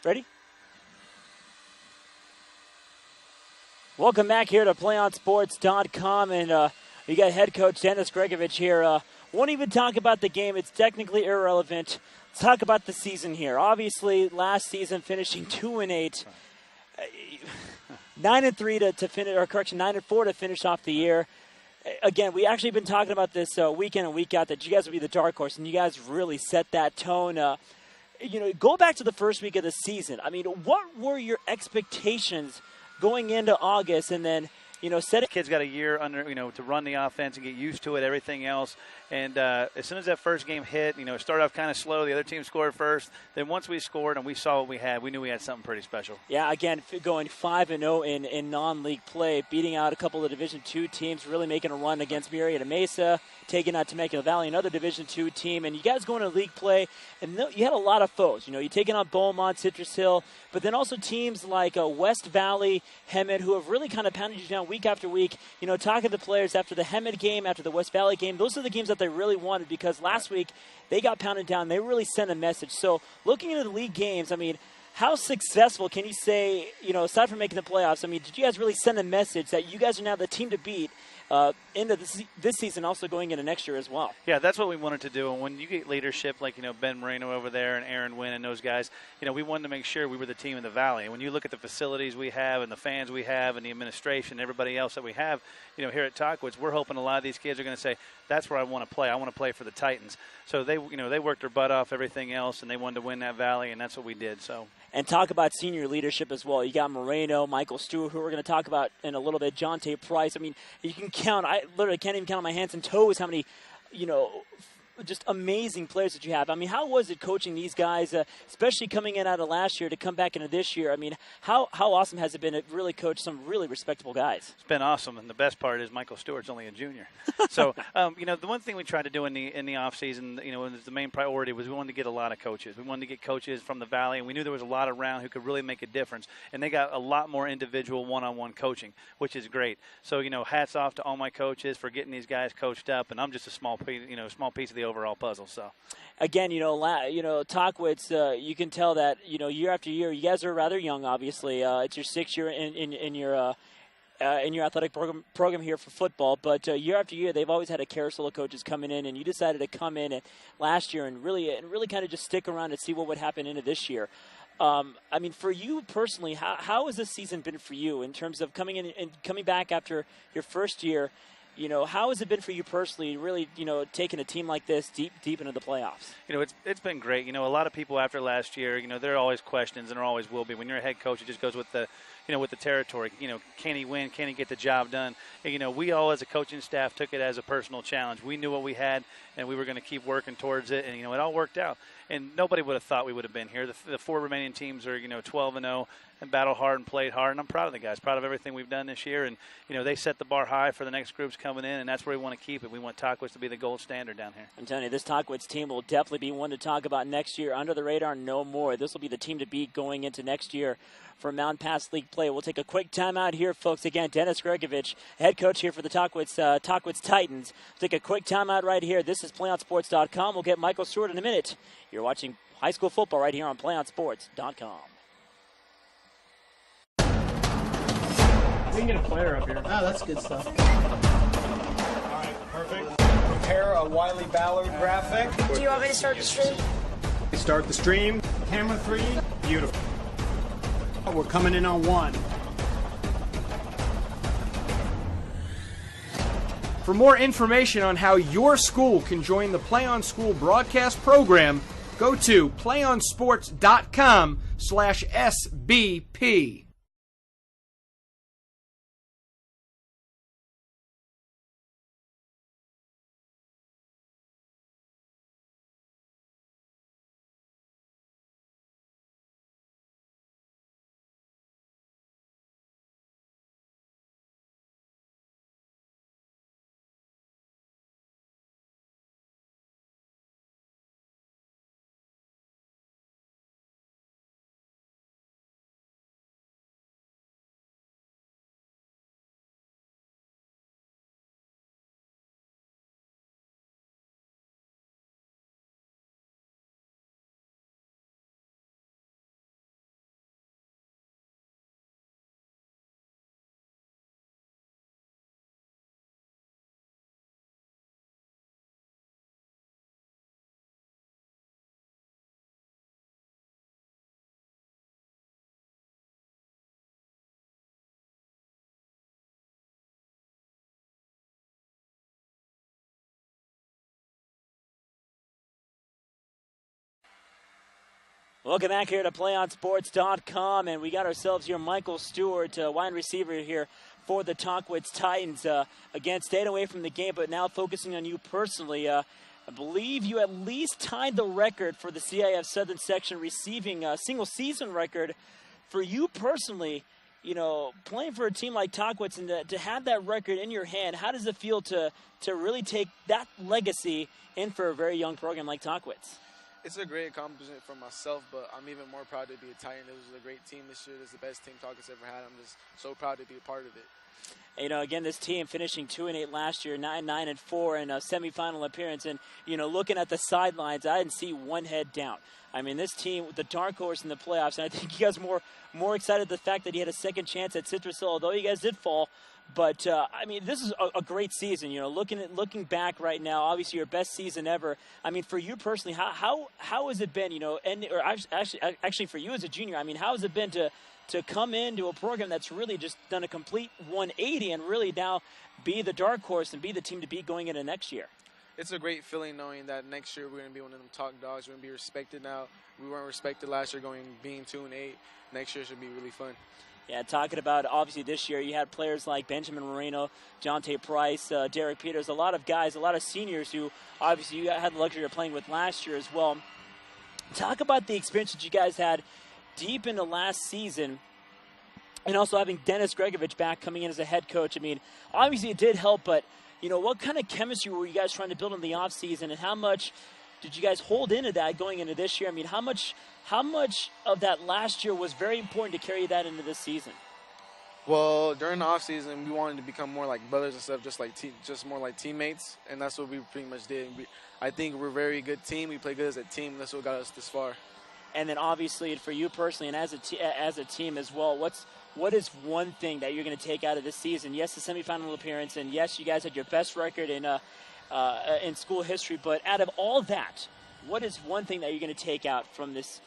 Ready? Welcome back here to PlayOnSports.com, and you got head coach Dennis Gregovich here. Won't even talk about the game. It's technically irrelevant. Let's talk about the season here. Obviously, last season finishing 2-8, 9-3 to finish, or correction, 9-4 to finish off the year. Again, we actually been talking about this week in and week out that you guys would be the dark horse, and you guys really set that tone. Go back to the first week of the season. I mean, what were your expectations going into August, and then set it? Kids got a year under, to run the offense and get used to it, everything else. And as soon as that first game hit, it started off kind of slow. The other team scored first. Then once we scored and we saw what we had, we knew we had something pretty special. Yeah, again, going 5-0 in non-league play, beating out a couple of Division II teams, really making a run against Murrieta Mesa, taking out Temecula Valley, another Division II team. And you guys going to league play, and you had a lot of foes. You're taking on Beaumont, Citrus Hill, but then also teams like West Valley, Hemet, who have really kind of pounded you down week after week. Talking to the players after the Hemet game, after the West Valley game, those are the games that they really wanted, because last week they got pounded down. They really sent a message. So looking into the league games, I mean, how successful can you say, aside from making the playoffs, I mean, did you guys really send a message that you guys are now the team to beat into this season, also going into next year as well? Yeah, that's what we wanted to do. And when you get leadership like, Ben Moreno over there and Aaron Wynn and those guys, we wanted to make sure we were the team in the Valley. And when you look at the facilities we have and the fans we have and the administration, everybody else that we have, here at Tahquitz, we're hoping a lot of these kids are going to say, that's where I want to play. I want to play for the Titans. So they worked their butt off, everything else, and they wanted to win that Valley, and that's what we did. So. And talk about senior leadership as well. You got Moreno, Michael Stewart, who we're going to talk about in a little bit, John Tate Price. I mean, you can count. I literally can't even count on my hands and toes how many, just amazing players that you have. I mean, how was it coaching these guys, especially coming in out of last year to come back into this year? I mean, how awesome has it been to really coach some really respectable guys? It's been awesome, and the best part is Michael Stewart's only a junior. So, the one thing we tried to do in the off season, the main priority was we wanted to get a lot of coaches. We wanted to get coaches from the Valley, and we knew there was a lot around who could really make a difference. And they got a lot more individual one-on-one coaching, which is great. So, hats off to all my coaches for getting these guys coached up, and I'm just a small piece of the overall puzzle. So, again, Tahquitz, you can tell that year after year, you guys are rather young. Obviously, it's your 6th year in your athletic program here for football. But year after year, they've always had a carousel of coaches coming in, and you decided to come in last year and really kind of just stick around and see what would happen into this year. I mean, for you personally, how has this season been for you in terms of coming in and coming back after your first year? How has it been for you personally, really, taking a team like this deep into the playoffs? It's been great. A lot of people after last year, there are always questions, and there always will be. When you're a head coach, it just goes with the territory. Can he win? Can he get the job done? And, we all as a coaching staff took it as a personal challenge. We knew what we had, and we were going to keep working towards it, and, it all worked out. And nobody would have thought we would have been here. The 4 remaining teams are, 12-0 and battled hard and played hard, and I'm proud of the guys, proud of everything we've done this year. And, they set the bar high for the next groups coming in, and that's where we want to keep it. We want Tahquitz to be the gold standard down here. I'm telling you, this Tahquitz team will definitely be one to talk about next year. Under the radar, no more. This will be the team to beat going into next year for Mountain Pass League play. We'll take a quick timeout here, folks. Again, Dennis Gregovich, head coach here for the Tahquitz Titans. We'll take a quick timeout right here. This is PlayOnSports.com. We'll get Michael Stewart in a minute. You're watching high school football right here on PlayOnSports.com. We can get a player up here. Oh, that's good stuff. All right, perfect. Prepare a Wiley Ballard graphic. Do you want me to start the stream? Start the stream. Camera 3. Beautiful. We're coming in on 1. For more information on how your school can join the Play On School broadcast program, go to playonsports.com/SBP. Welcome back here to PlayOnSports.com, and we got ourselves here Michael Stewart, wide receiver here for the Tahquitz Titans. Again, stayed away from the game, but now focusing on you personally. I believe you at least tied the record for the CIF Southern section, receiving a single-season record. For you personally, you know, playing for a team like Tahquitz and to have that record in your hand, how does it feel to really take that legacy in for a very young program like Tahquitz? It's a great accomplishment for myself, but I'm even more proud to be a Titan. This was a great team this year. This is the best team Tahquitz ever had. I'm just so proud to be a part of it. You know, again, this team finishing 2-8 last year, 9-4 in a semifinal appearance. And, you know, looking at the sidelines, I didn't see one head down. I mean, this team, the dark horse in the playoffs, and I think you guys are more excited the fact that you had a second chance at Citrus Hill, although you guys did fall. But, I mean, this is a great season. You know, looking back right now, obviously your best season ever. I mean, for you personally, how has it been, you know, or actually for you as a junior, I mean, how has it been to come into a program that's really just done a complete 180 and really now be the dark horse and be the team to beat going into next year? It's a great feeling knowing that next year we're going to be one of them top dogs. We're going to be respected now. We weren't respected last year being 2-8. Next year should be really fun. Yeah, talking about obviously this year, you had players like Benjamin Moreno, Jonte Price, Derek Peters, a lot of guys, a lot of seniors who obviously you had the luxury of playing with last year as well. Talk about the experience that you guys had deep into last season, and also having Dennis Gregovich back coming in as a head coach. I mean, obviously it did help, but, you know, what kind of chemistry were you guys trying to build in the offseason, and how much did you guys hold into that going into this year? I mean, how much of that last year was very important to carry that into this season? Well, during the offseason, we wanted to become more like brothers and stuff, just more like teammates, and that's what we pretty much did. I think we're a very good team. We play good as a team, and that's what got us this far. And then obviously for you personally and as a team as well, what is one thing that you're going to take out of this season? Yes, the semifinal appearance, and yes, you guys had your best record in school history, but out of all that, what is one thing that you're going to take out from this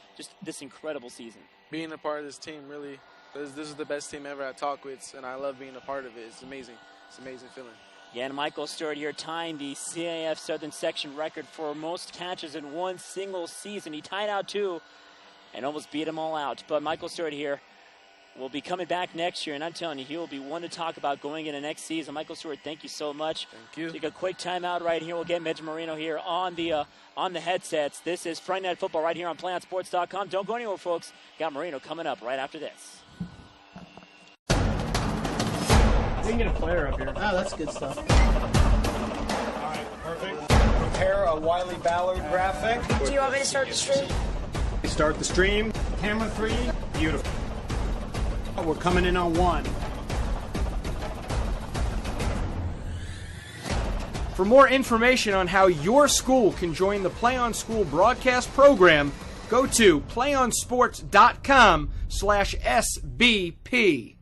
incredible season? Being a part of this team, really. This is the best team ever at Tahquitz, and I love being a part of it. It's amazing. It's an amazing feeling. Yeah, and Michael Stewart here tying the CIF Southern section record for most catches in one single season. He tied out two and almost beat them all out. But Michael Stewart here will be coming back next year, and I'm telling you, he will be one to talk about going into next season. Michael Stewart, thank you so much. Thank you. Take a quick timeout right here. We'll get Benjamin Moreno here on the headsets. This is Friday Night Football right here on PlayOnSports.com. Don't go anywhere, folks. Got Moreno coming up right after this. We can get a player up here. Oh, that's good stuff. All right, perfect. Prepare a Wiley Ballard graphic. Do you want me to start the stream? Start the stream. Camera 3. Beautiful. We're coming in on 1. For more information on how your school can join the Play On School broadcast program, go to playonsports.com/SBP.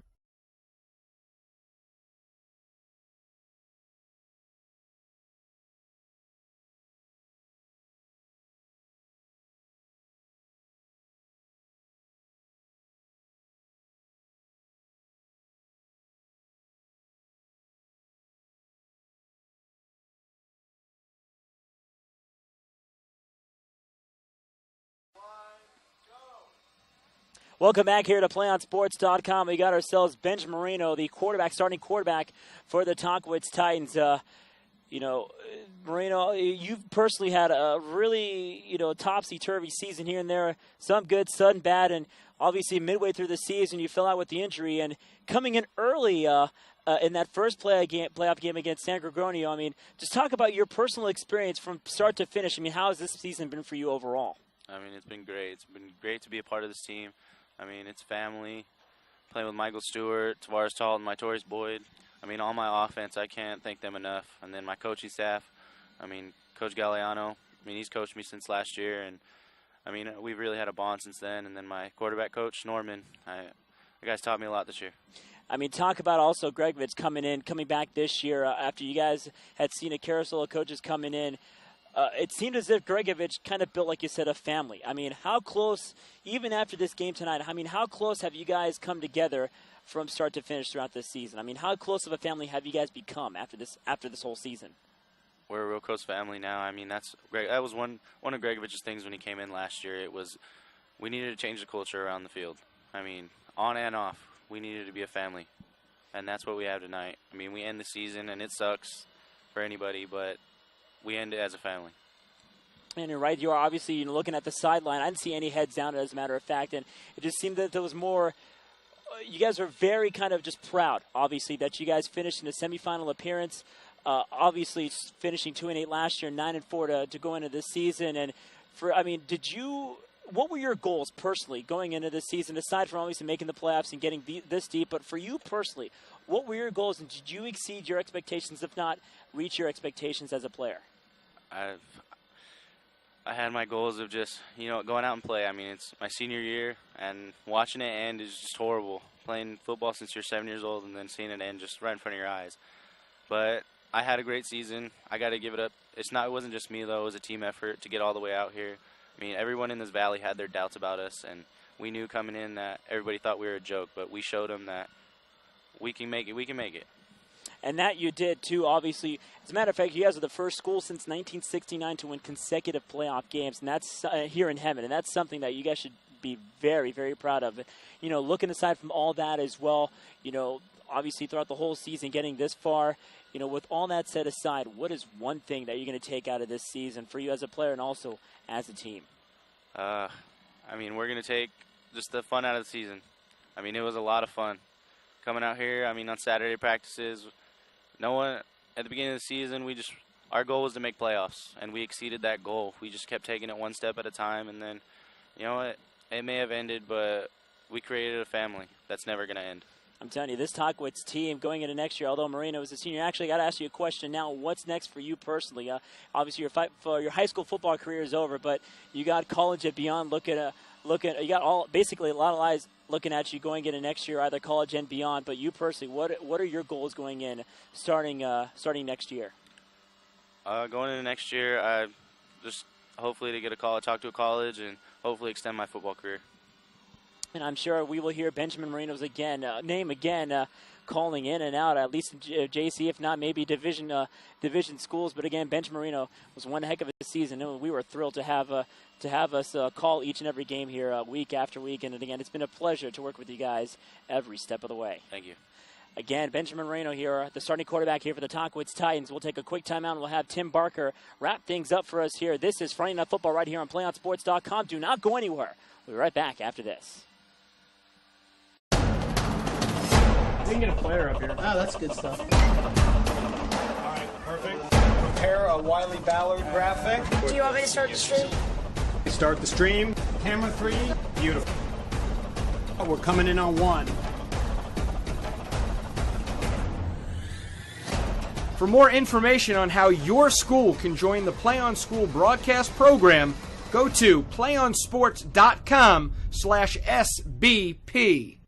Welcome back here to PlayOnSports.com. We got ourselves Benjamin Moreno, the starting quarterback for the Tahquitz Titans. You know, Moreno, you've personally had a really, you know, topsy-turvy season here and there. Some good, some bad, and obviously midway through the season you fell out with the injury. And coming in early in that first playoff game against San Gregorio, I mean, just talk about your personal experience from start to finish. I mean, how has this season been for you overall? I mean, it's been great. It's been great to be a part of this team. I mean, it's family. Playing with Michael Stewart, Tavares Talton, Mytorius Boyd. I mean, all my offense, I can't thank them enough. And then my coaching staff, I mean, Coach Galliano, I mean, he's coached me since last year. And, I mean, we've really had a bond since then. And then my quarterback coach, Norman, the guys taught me a lot this year. I mean, talk about also Gregovich coming back this year after you guys had seen a carousel of coaches coming in. It seemed as if Gregovich kind of built, like you said, a family. I mean, how close, even after this game tonight, I mean, how close have you guys come together from start to finish throughout this season? I mean, how close of a family have you guys become after this whole season? We're a real close family now. I mean, that was one of Gregovich's things when he came in last year. It was we needed to change the culture around the field. I mean, on and off, we needed to be a family, and that's what we have tonight. I mean, we end the season, and it sucks for anybody, but we end it as a family. And you're right, you are obviously looking at the sideline. I didn't see any heads down, as a matter of fact, and it just seemed that there was more. You guys are very kind of just proud, obviously, that you guys finished in a semifinal appearance. Obviously, finishing 2-8 last year, 9-4 to go into this season. And what were your goals personally going into this season, aside from obviously making the playoffs and getting this deep? But for you personally, what were your goals, and did you exceed your expectations? If not, reach your expectations as a player? I had my goals of just, going out and play. I mean, it's my senior year, and watching it end is just horrible. Playing football since you're 7 years old and then seeing it end just right in front of your eyes. But I had a great season. I got to give it up. It wasn't just me, though. It was a team effort to get all the way out here. I mean, everyone in this valley had their doubts about us, and we knew coming in that everybody thought we were a joke, but we showed them that we can make it. We can make it. And that you did, too, obviously. As a matter of fact, you guys are the first school since 1969 to win consecutive playoff games, and that's here in Hemet. And that's something that you guys should be very, very proud of. Looking aside from all that as well, obviously throughout the whole season, getting this far, with all that set aside, what is one thing that you're going to take out of this season for you as a player and also as a team? I mean, we're going to take just the fun out of the season. I mean, it was a lot of fun. Coming out here, on Saturday practices, at the beginning of the season, our goal was to make playoffs, and we exceeded that goal. We just kept taking it one step at a time, and then, it may have ended, but we created a family that's never going to end. I'm telling you, this Tahquitz team going into next year, although Marino is a senior, actually got to ask you a question now. What's next for you personally? Obviously, your high school football career is over, but you got college and beyond you got basically a lot of eyes looking at you going into next year, either college and beyond. But you personally, what are your goals going in, starting next year? Going into next year, I just hopefully to get a call, talk to a college, and hopefully extend my football career. And I'm sure we will hear Benjamin Marino's name again, calling in and out, at least in JC, if not maybe division schools. But again, Benjamin Marino was one heck of a season, and we were thrilled to have us call each and every game here week after week. And again, it's been a pleasure to work with you guys every step of the way. Thank you. Again, Benjamin Marino here, the starting quarterback here for the Tahquitz Titans. We'll take a quick timeout, and we'll have Tim Barker wrap things up for us here. This is Friday Night Football right here on PlayOnSports.com. Do not go anywhere. We'll be right back after this. We can get a player up here. Oh, that's good stuff. All right, perfect. Prepare a Wiley Ballard graphic. Do you want me to start the stream? Start the stream. Camera 3. Beautiful. We're coming in on 1. For more information on how your school can join the Play On School broadcast program, go to playonsports.com/SBP.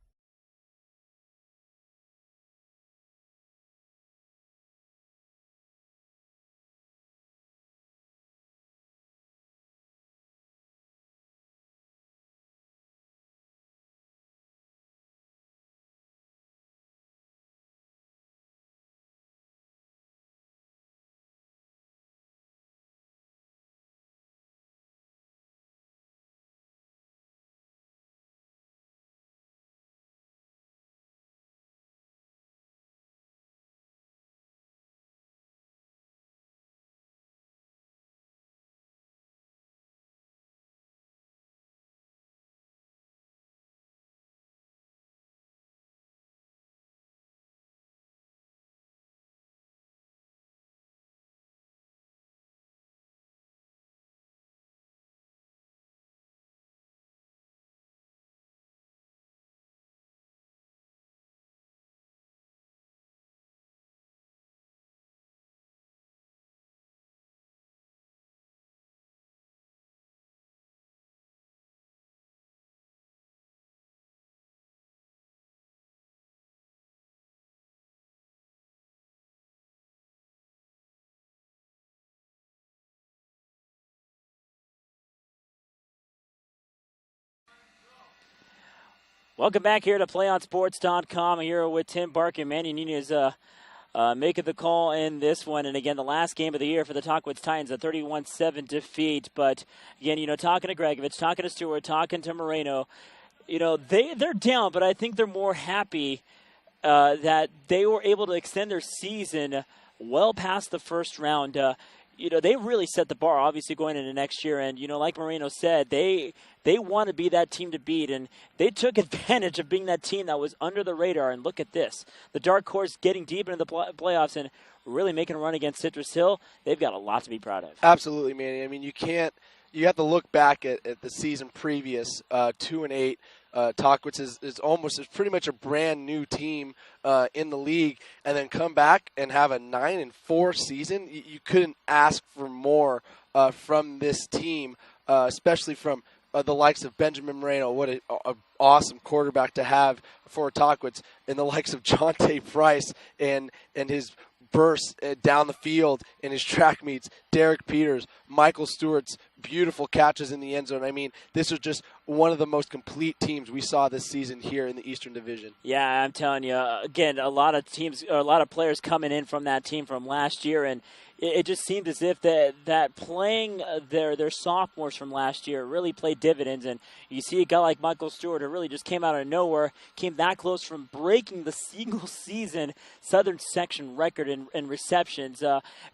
Welcome back here to PlayOnSports.com. I'm here with Tim Barker. Manny Nunez making the call in this one. And again, the last game of the year for the Tahquitz Titans, a 31-7 defeat. But again, talking to Gregovich, talking to Stewart, talking to Moreno, they're down, but I think they're more happy that they were able to extend their season well past the first round. They really set the bar, obviously, going into next year. And, like Moreno said, they want to be that team to beat. And they took advantage of being that team that was under the radar. And look at this. The dark horse getting deep into the playoffs and really making a run against Citrus Hill. They've got a lot to be proud of. Absolutely, Manny. I mean, you have to look back at the season previous, 2-8. Tahquitz is pretty much a brand new team in the league, and then come back and have a 9-4 season. You couldn't ask for more from this team, especially from the likes of Benjamin Moreno. What an awesome quarterback to have for Tahquitz, and the likes of Jonte Price and his bursts down the field in his track meets, Derek Peters, Michael Stewart's beautiful catches in the end zone. I mean, this was just one of the most complete teams we saw this season here in the Eastern Division. Yeah, I'm telling you, again, a lot of players coming in from that team from last year, and it just seemed as if that playing their sophomores from last year really played dividends. And you see a guy like Michael Stewart who really just came out of nowhere, came that close from breaking the single season Southern section record in receptions.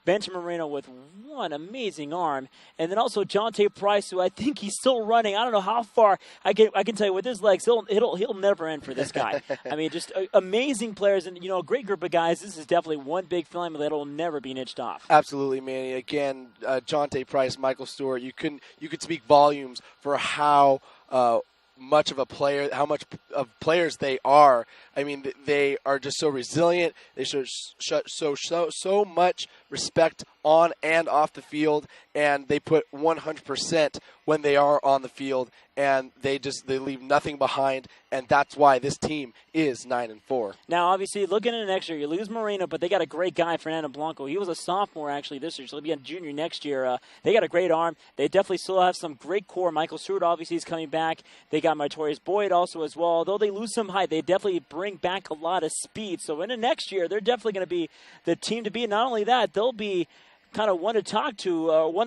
Benjamin Moreno with one amazing arm, and then also Jonte Price, who I think he's still running. I don't know how far. I can tell you with his legs, he'll never end for this guy. I mean, just amazing players, and a great group of guys. This is definitely one big family that will never be niched off. Absolutely, Manny. Again, Jonte Price, Michael Stewart. You could speak volumes for how much of players they are. I mean, they are just so resilient. They show so much respect on and off the field, and they put 100% when they are on the field, and they leave nothing behind, and that's why this team is 9-4. Now, obviously, looking into next year, you lose Moreno, but they got a great guy, Fernando Blanco. He was a sophomore actually this year, so he'll be a junior next year. They got a great arm. They definitely still have some great core. Michael Stewart obviously is coming back. They got Matorius Boyd also as well. Although they lose some height, they definitely bring back a lot of speed. So into next year, they're definitely going to be the team to beat. Not only that, they'll be kind of one to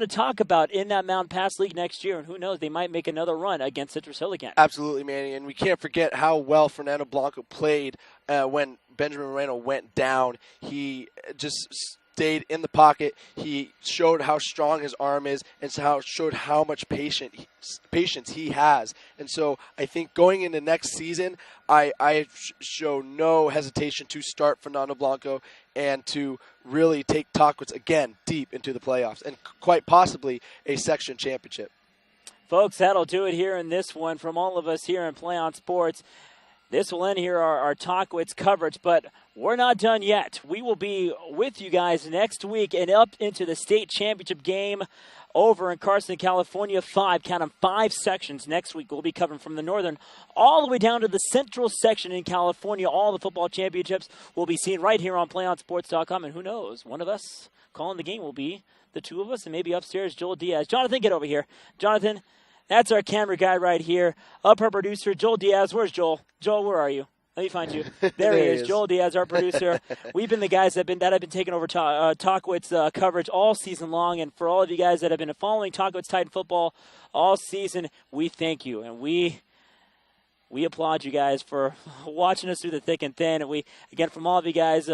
talk about in that Mountain Pass League next year, and who knows, they might make another run against Citrus Hill again. Absolutely, Manny, and we can't forget how well Fernando Blanco played when Benjamin Moreno went down. He just stayed in the pocket. He showed how strong his arm is, and showed how much patience he has. And so I think going into next season, I show no hesitation to start Fernando Blanco and to really take Tahquitz again deep into the playoffs and quite possibly a section championship. Folks, that'll do it here in this one from all of us here in PlayOn Sports. This will end here our Tahquitz coverage, but we're not done yet. We will be with you guys next week and up into the state championship game over in Carson, California. 5 sections next week. We'll be covering from the northern all the way down to the central section in California. All the football championships will be seen right here on PlayOnSports.com. And who knows, one of us calling the game will be the two of us, and maybe upstairs Joel Diaz. Jonathan, get over here. Jonathan, that's our camera guy right here. Up our producer, Joel Diaz. Where's Joel? Joel, where are you? Let me find you. There he is. Joel Diaz, our producer. We've been the guys that have been taking over Tahquitz coverage all season long. And for all of you guys that have been following Tahquitz Titan football all season, we thank you. And we applaud you guys for watching us through the thick and thin. And we, again, from all of you guys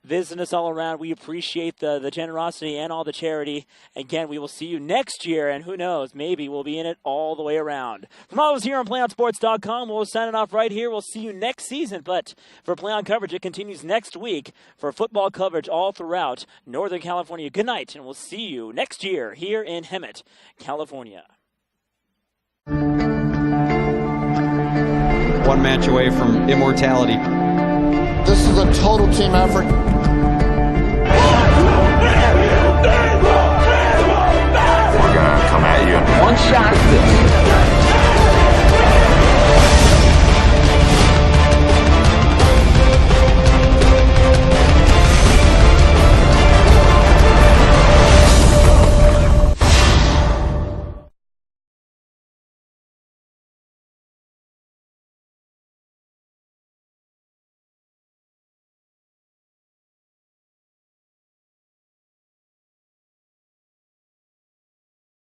visiting us all around, we appreciate the generosity and all the charity. Again, we will see you next year, and who knows, maybe we'll be in it all the way around. From all of us here on PlayOnSports.com, we'll sign it off right here. We'll see you next season, but for PlayOn coverage, it continues next week for football coverage all throughout Northern California. Good night, and we'll see you next year here in Hemet, California. One match away from immortality. This is a total team effort.